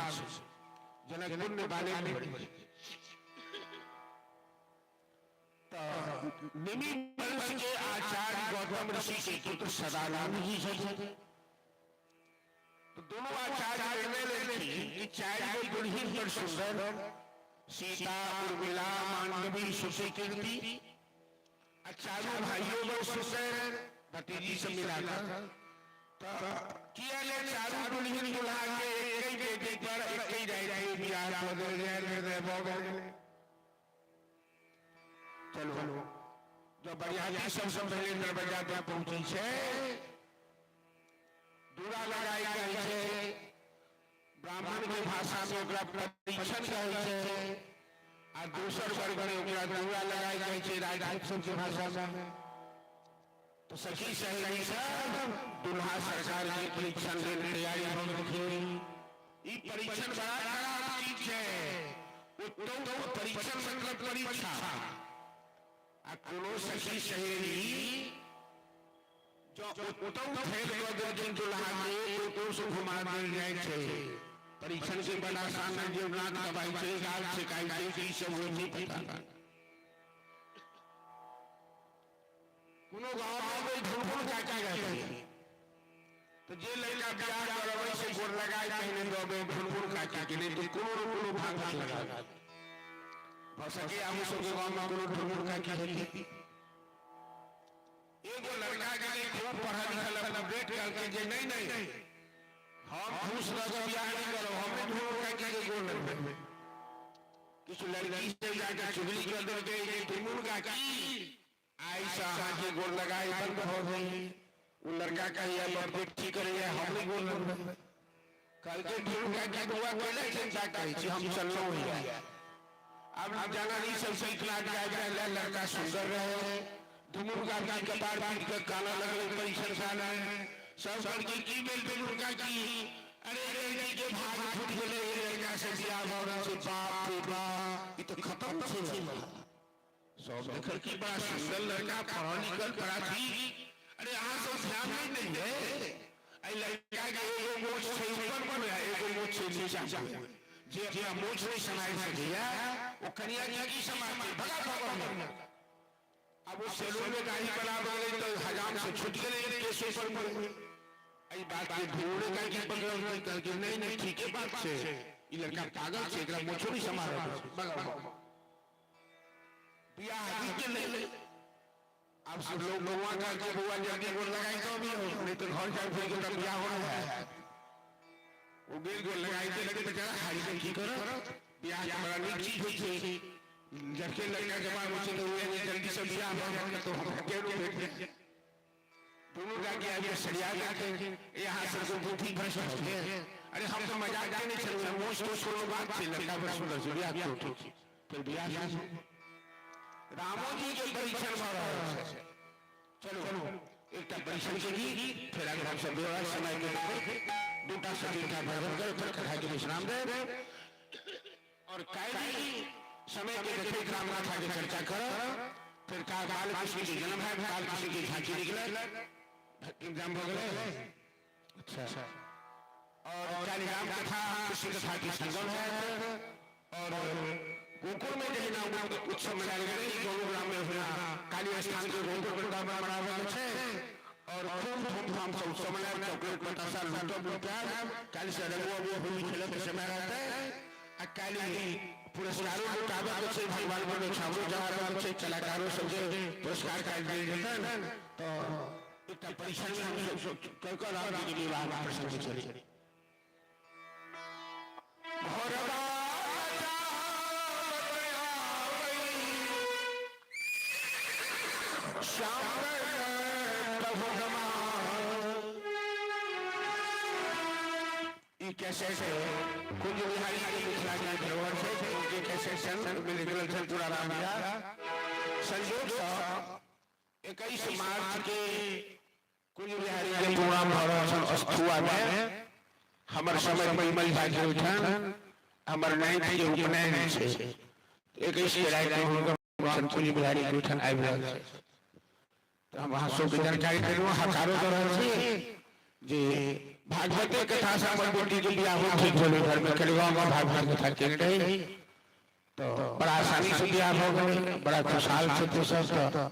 जनकपुर में बाले में निमि वंश के आचार्य गौतम ऋषि के पुत्र सदानंद जी थे। तो दोनों आचार्य निर्णय लेते कि चार दुल्हन पर सुंदर सीता उर्मिला मांडवी सुशीकीर्ति चारों भाइयों में सुंदर भतीजी से मिलाकर किया ले चारों दुल्हन दुल्हा के एक ही बेटे पर एक ही राय बिहार चलो जो बढ़िया सबसे पहले दरवाजा पर पहुंची है दूरा लगाई गई है, ब्राह्मण की भाषा में ओकरा परीक्षण कहै छै आ दूसर वर्ग में ओकरा दूरा लगाई गई है राजपूत की भाषा में। तो सखी सहेली सब दुल्हा सरकार की परीक्षण के तैयारी हो रही। ये परीक्षण बड़ा खराब चीज है। उत्तम परीक्षण मतलब परीक्षा आ कोनो सखी सहेली जो उत्तम फेल कर दे दुल्हा के तो से घुमा देल जाय छै। परीक्षण के बड़ा सामने जीवनाथ दवाई से गाल से काई से सब हो नहीं पता। कोनो गांव में ढूंढो चाचा गए तो जे लड़का बियाह करवे से गोर लगाई कहने दोबे ढूंढो काका के नहीं तो कोनो भाग लगा भसके हम सब गांव में कोनो ढूंढो काका है। एगो लड़का के खूब पढ़ा लिखा अपडेट करके जे नहीं हम घूस लगा बियाह नहीं करो हमने ढूंढ काका के गोर लगे कुछ लड़की से जाकर चुगली कर देते ये ढूंढ काका ऐसा हाथी गोर लगाई बंद हो गई। वो लड़का का ये अपडेट ठीक करे हमने गोर लगे कल के ढूंढ काका दुआ कोले चिंता करी हम चलनो ही अब जाना नहीं सब सीखना जाएगा। लड़का सुंदर रहे दुमुर का कपार पीट कर काला लगे परीक्षण साला है सब लड़की की मेल पे लड़का की अरे लड़की के भाग फूट गए लड़का से बियाह हो से बाप रे बाप ये तो खत्म छे सब देखल की बड़ा सुंदर लड़का पढ़ा लिखल पढ़ा थी। अरे यहाँ सब ध्यान नहीं है आई लड़का के एगो मोछ से ऊपर बन है एगो मोछ से नीचे जे मोछ नहीं समाई सकिया वो कन्या की समाई भगा भगा अब उस सैलून में गाड़ी बना वाले तो हजाम से छूट गए केसों पर पड़े आई बात के ढूंढे का की पकड़ करके नहीं ठीक है बात से ये लड़का पागल से एकरा मोछो नहीं समा रहा बियाह के ले अब सब लोग का के बुआ जाके गोल लगाई तो भी हो नहीं तो घर जाके फिर के बियाह हो रहा है वो बिल्कुल लगाई के लगे बेचारा खाली से की करो बियाह बड़ा नीक चीज होई छै जबकि लड़का जवान हो चले हुए जल्दी से बियाह हो जाए तो हम केरो बैठ दोनों का के आगे सरिया जाके यहाँ से को बूटी भस हो गए। अरे हम तो मजाक नहीं चल रहे मोश तो छोड़ो बात से लड़का बड़ा सुंदर से बियाह तो फिर बियाह रामो जी के परीक्षण में चलो एक परीक्षण के लिए फिर अगर हम सब व्यवहार समय के दूटा सटीका भर कर कथा के विश्राम दे और कायदी समय के देखते रामनाथ आगे चर्चा करो। फिर काल कृष्ण की जन्म है काल कृष्ण की झांकी निकले एग्जाम हो गए। अच्छा और कालीराम कथा कृष्ण कथा की संगम है और गोकुल में जहिना उत्सव मनाया गया गोकुल ग्राम में हुआ काली स्थान के गोकुल वृंदावन में मनाया गया और खूब धूमधाम से उत्सव मनाया चॉकलेट बतासा लूटो लूटा काली से रंगुआ वो होली खेले के समय रहता है काली पुरस्कारों को काबा से भगवान को छावो जा रहा है कलाकारों सबसे पुरस्कार का दिया जाता है। तो एक परीक्षा में हम कल राम जी के विवाह प्रसंग चले श्याम प्रभु ये कैसे से कुंज बिहारी के मिथिला के धरोहर से उनके कैसे सन मिलिट्रल सन पूरा राम संयोग 21 मार्च के कुंज बिहारी के पूर्णाम भरण अस्थुआ में हमर समय परिमल भाग्य उठान हमर नाइट के उपनयन छै 21 के रात में हुनकर कुंज बिहारी के उठान आबि रहल छै तो हम वहां सब के जानकारी देलहुं हकारो दऽ रहल छी जे भागवती कथा से हमर बेटी के बियाह हो ठीक भेलै घर में कलगांव में भागवत कथा चल रही तो बड़ा आसानी से बियाह हो गए बड़ा खुशहाल थे तो सब तो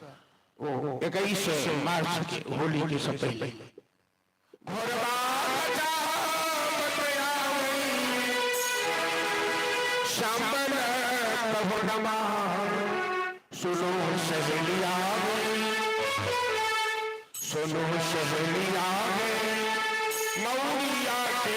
वो 21 मार्च के होली के से पहले घोरवा शांबल प्रभुरमा सुनो सहेलिया मौलिया के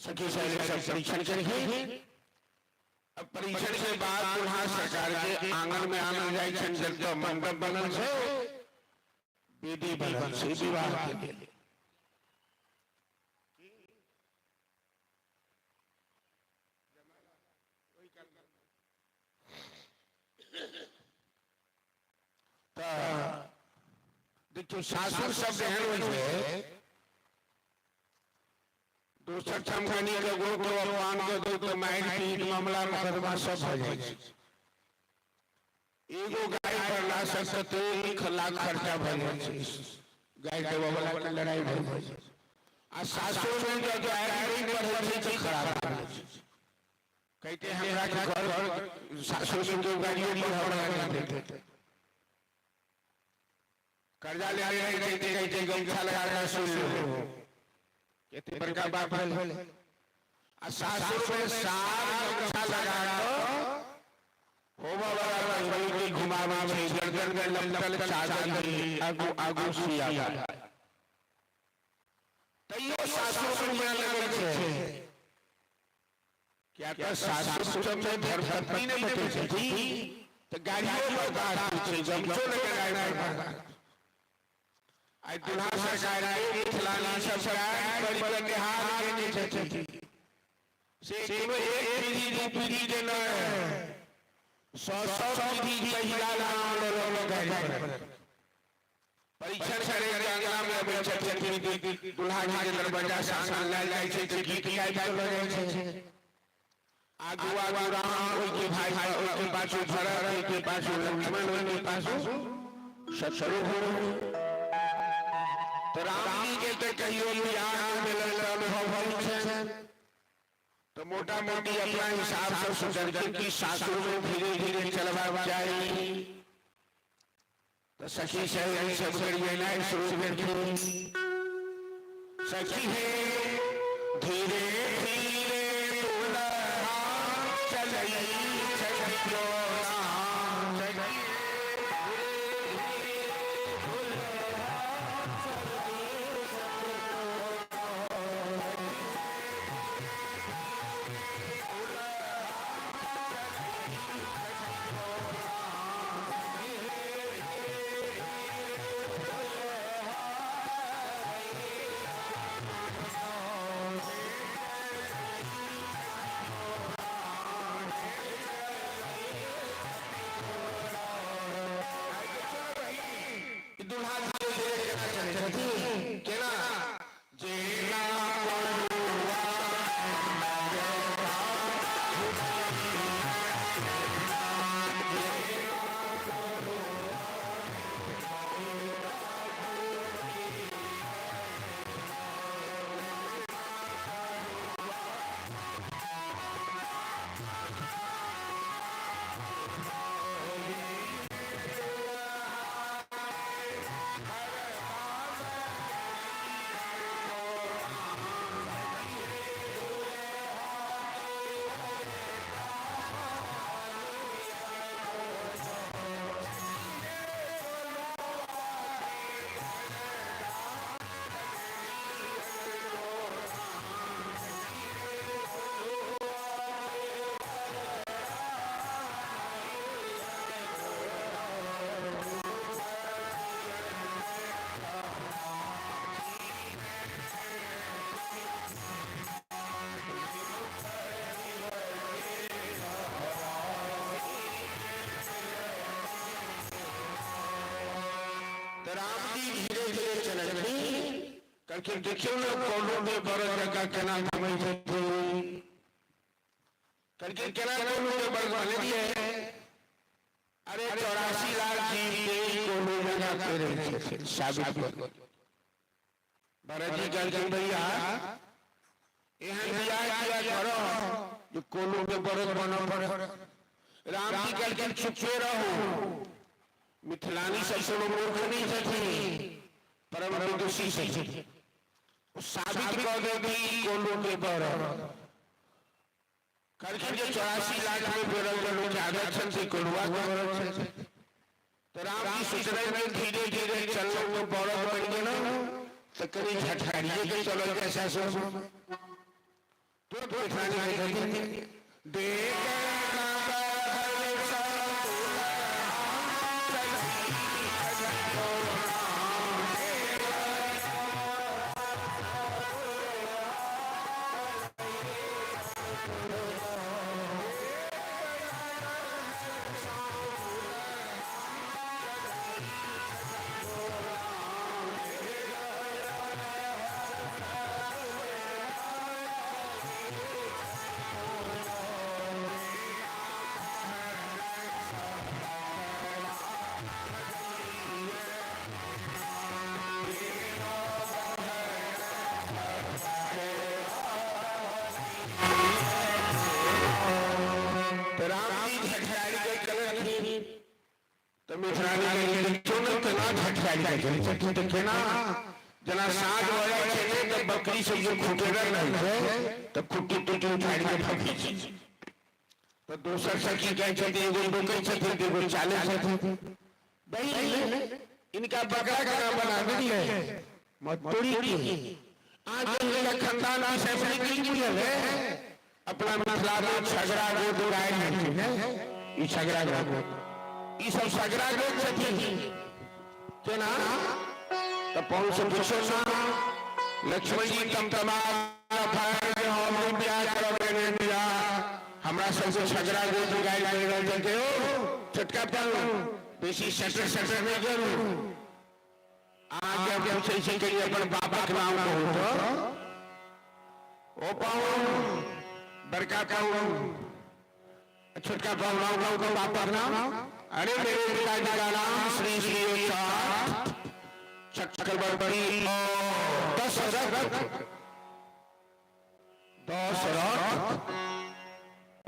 सखी सहेली सब परीक्षण करेंगे। अब परीक्षण के बाद दुल्हा सरकार के आंगन में आनंद जाए जब तो मंडप बनल से विधि बनल से विवाह के लिए देखो सासुर शब्द एहन होइ छै दोसर चमकनी के गुरु को भगवान के दो तो माइल पीट मामला मुकदमा सब हो जाए छै। एगो गाय पर ला सकते 1 लाख खर्चा भ जाए छै। गाय के वाला के लड़ाई भ जाए छै आ सासुर में जो गाय नहीं बढ़े छै खराब है। कहते हमरा के घर सासुर में जो गाड़ियों बढ़ा देते कर्जा ले रहे कहते गमछा लगा के सुन लो केते बड़का बाप भेल आ सासुर में साल गमछा लगा के होबा वाला रंगोली के घुमावा में गर्दन में लटकल चादर आगू आगू सिया तैयो सासुर में लगल छै। क्या तो सासुर में धर्मपत्नी नहीं बैठे थी तो गाड़ियों में बात छै गमछो लगा रहा आई दुल्हा सरकार के मिथिलानी सरकार बड़ी बड़ी हार के नीचे थी से एक पीढ़ी देना 100 पीढ़ी पहिला नाम लोग परीक्षण करे अंगना में बैठे थे दुल्हा के दरवाजा से आंगन ले जाए छै तो गीत गाय चल रहे छै। आगू आगू राम के भाई के पाछू भरत के पाछू लक्ष्मण के पाछू शत्रुघ्न तो राम जी के तो कहियो बियाह में अनुभव है तो मोटा मोटी अपना हिसाब से सोचल कि सासुर में धीरे धीरे चलवा चाहिए तो सखी सहेली सब करिए ना शुरू कर सखी है धीरे धीरे करके देखियो ना कोनो में बड़ जगह केना घुमै छै करके केना कोनो में बड़ बने दिए अरे 84 लाख की कोनो जगह करे छै साबित कर भरत जी भैया एहन बियाह किया करो जो कोनो में बड़ बनो राम जी करके चुपे रहो मिथिलानी सबसे मूर्ख नहीं छथि परम विदुषी छथि साबित कर देगी कोनो के बर करके जो 84 लाख में बेरोजगार लोग आदत छन से कोलवा के तो राम जी सोच रहे हैं धीरे धीरे चलो वो बड़ा बन गया ना तो कभी झटकारिए के चलो कैसा सो तुरंत मिथलानी कहते जना साँझ वाला खेले तो बकरी से जो खुटेगा नहीं है तो खुट्टी टूटी उठाड़ के भागी तो दूसर सखी कह चलती एगो बकरी छथी एगो चाले छथी भाई इनका बकरा का नाम बना दिए मत तोड़ी की आज इनका खानदान असेंबली की है अपना मसला में झगड़ा को दुराए नहीं है ई झगड़ा को ई सब झगड़ा को छथी केना तो पौन से पूछो ना लक्ष्मण जी तम तमाम भाई जो हम प्यार करो ने दिया हमरा सबसे झगड़ा को दुगाई लगे जते हो छटका पर बेसी सटर सटर में करू आज जब पूछे के लिए अपन बाबा के नाम को तो ओ पाऊ बड़का पाऊ छटका पाऊ नाम को बाबा का नाम अरे मेरे पिताजी का नाम श्री श्री चक्रवर्ती दशरथ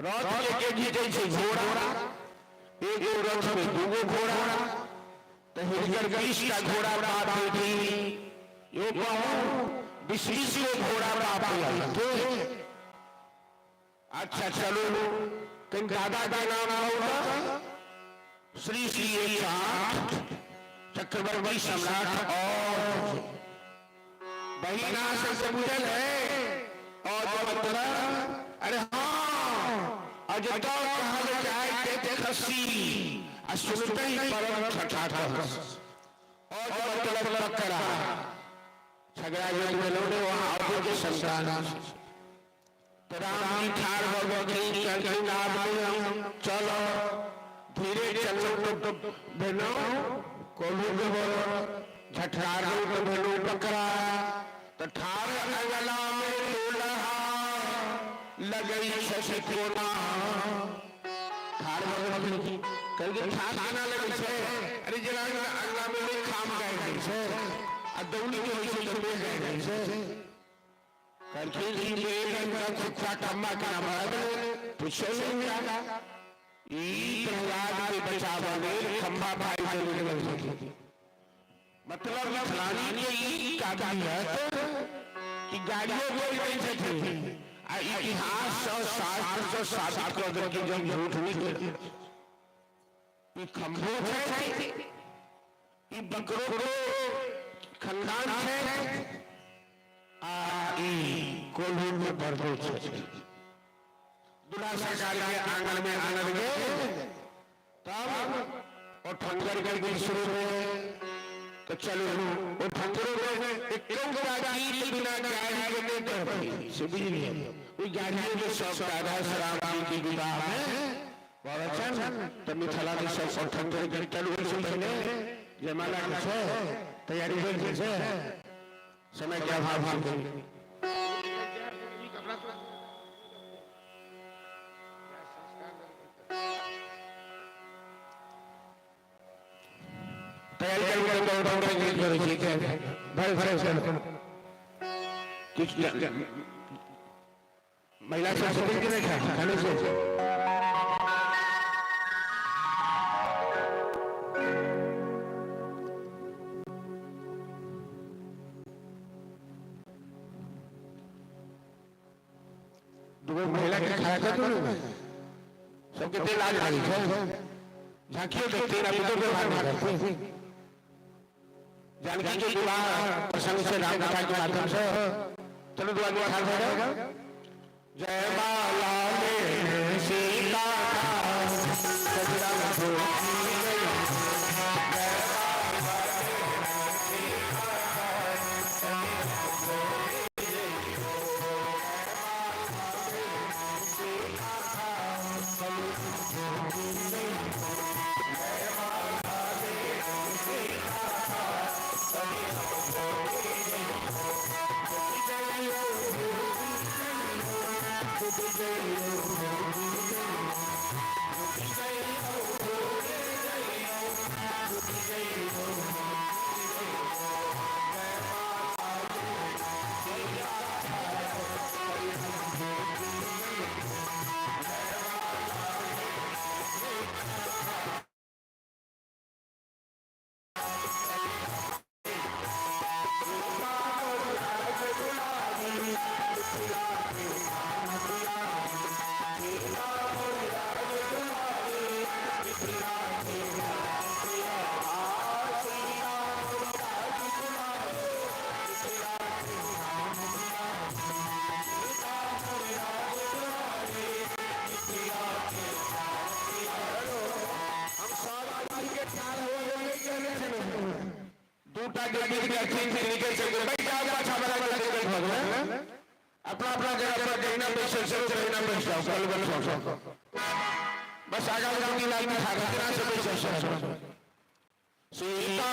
रथ के जीते छे घोड़ा एक रथ में दूगो घोड़ा तो हिलकर 20 का घोड़ा बाप बेटी यो कहूं 20 घोड़ा बाप बेटी अच्छा चलो कहीं दादा का नाम होगा श्री श्री चक्रवर्ती सम्राट और बहिना से बुझल है और मतलब अरे हाँ अजय कहा जाए ते खसी सुनते ही परम ठठाठा और मतलब लकरा झगड़ा में लोडे वहां आगे के संतान राम जी ठार हो गई करके नाम चलो धीरे चलो तो बनो कोलू के बोलो झठारो के बोलो पकड़ा तो ठार अगला में दूल्हा लगई शशि कोना ठार बोलो करके ठार आना लगे छे अरे जरा अगला में खाम गए छे आ दौड़ी के होई से ले गए छे करके जी में का खुदा कम्मा का मार पूछो नहीं ई प्रहलाद के बचावा में खंभा भाई जरूर लगे मतलब फलानी ने ई काबिलियत कि गाड़ियों को नहीं सकती आ इतिहास और शास्त्र से साबित कर दे कि जब झूठ नहीं ई खंभो है ई बकरो खानदान है आ ई कोल्हू में पर्दे छे दूल्हा सरकार के आंगन में तब और ठंगर करके शुरू हुए तो चलो वो ठंगरों में एक गीत बिना गाड़ी के नहीं कर पाई सुबह नहीं वो गाड़ियों के सब राधा श्रावण की विवाह में बहुत अच्छा तो मिथिला के सब ठंगर के चलो सुन पहले जमाना के तैयारी हो गई है समय के अभाव से कुछ महिला संस्कृति के नहीं खाने से महिला के खाया था सबके तेल आज रही है झांकियों देखते ना बुजुर्ग के करते जानकी के विवाह प्रसंग से राम कथा के माध्यम से चलो दुआ दुआ हाल हो जयमाला में सीता का सजरा होती गई। अपना अपना जगह पर कहना बस आगा की लाल में खाना से सीता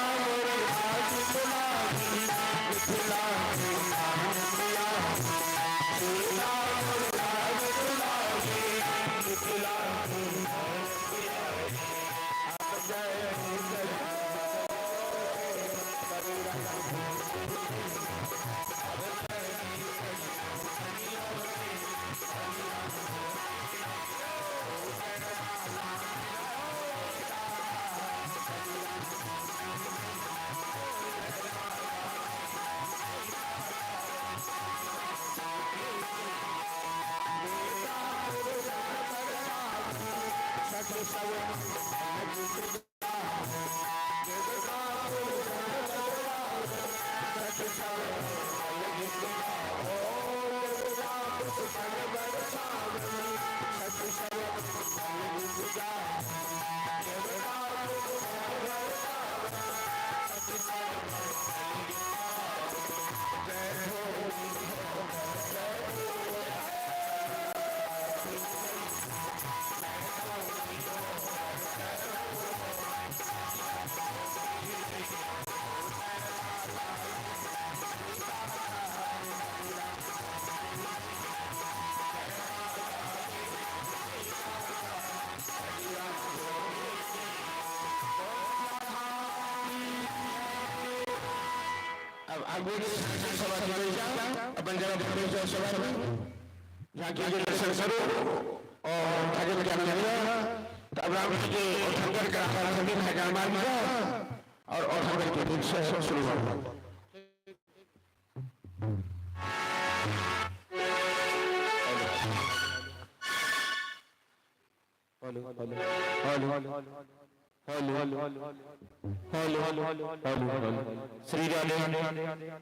आगे सभा अपन जगह पर सभा में जाके दर्शन करो और आगे क्या मिलेगा तब राम जी के उठंकर का सभी खजाना मांगा और उठंकर के दिन से शुरू हुआ। श्री राधे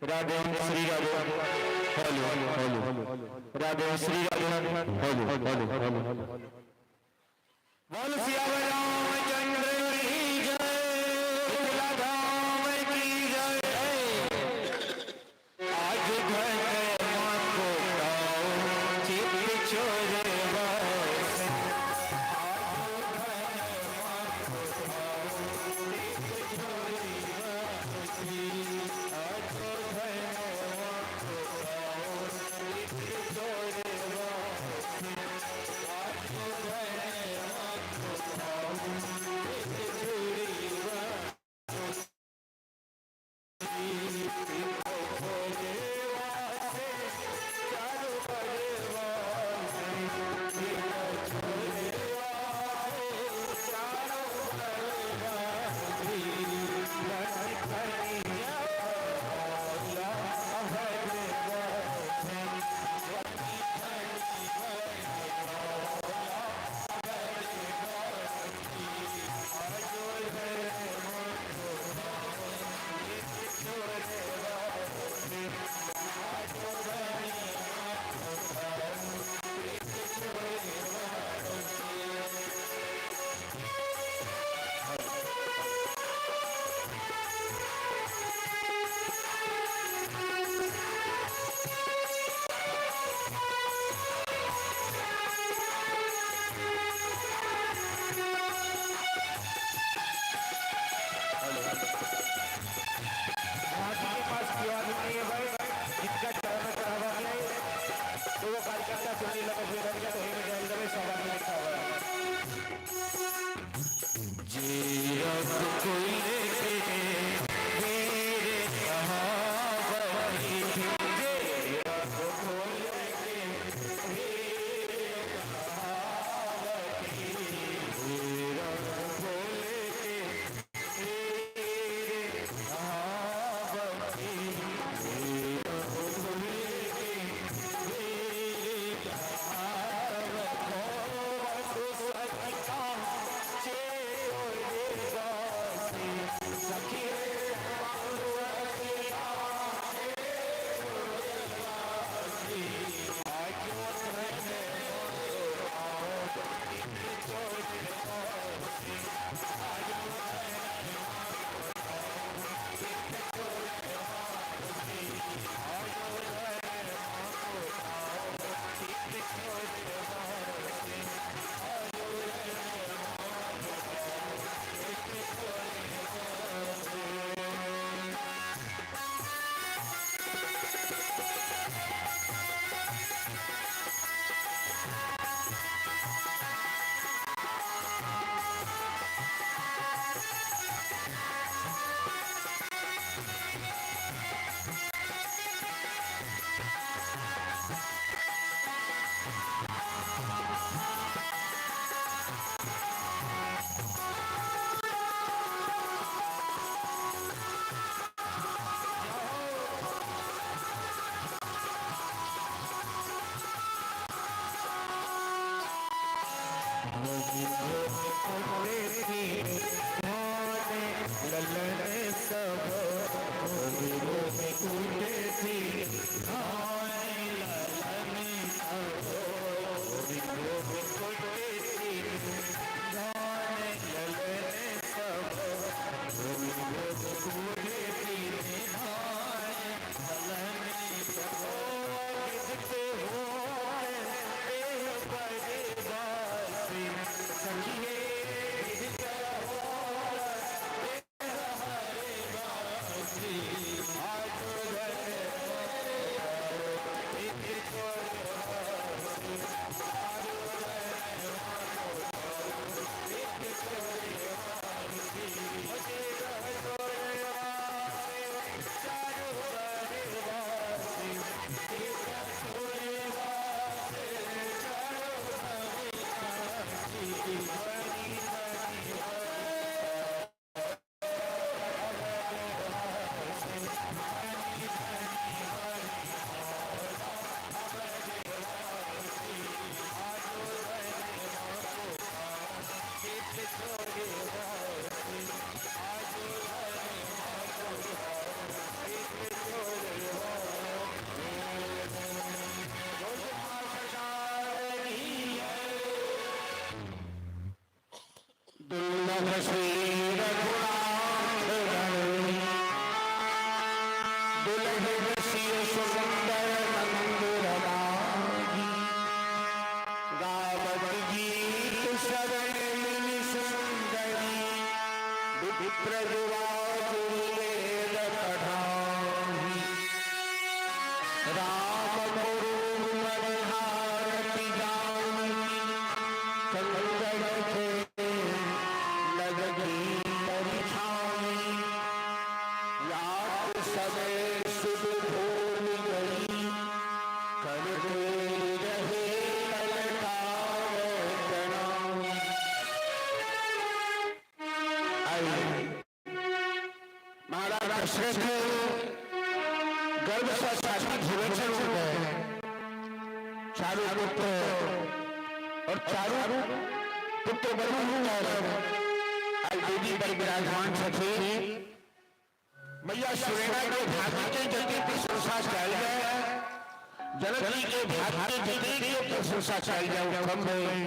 राधे श्री राधे राधे श्री राधे बोल सियावर रामचंद्र की जय राम की जय। आज घर को चित छोड़े बसे रघुनाथ धरे दुल्हे बसिए सुंदर मंदिर लागी गावत गीत शरण मिलि सुंदरी विप्र विवाद वेद पढ़ाही राम गुरु मनहारति जानकी कंगन थे लगगी परिछाई याद समय सुध भूल गई करते रहे ललकार प्रणाम। महाराज दशरथ गर्भ से शादी विवेचन हो गए चारों पुत्र और चारों पुत्र बलवान देवी पर विराजमान थे मैया सुनैना के भाग्य के जगह प्रशंसा चल जाए जनक जी के भाग्य के जगह प्रशंसा चल जाए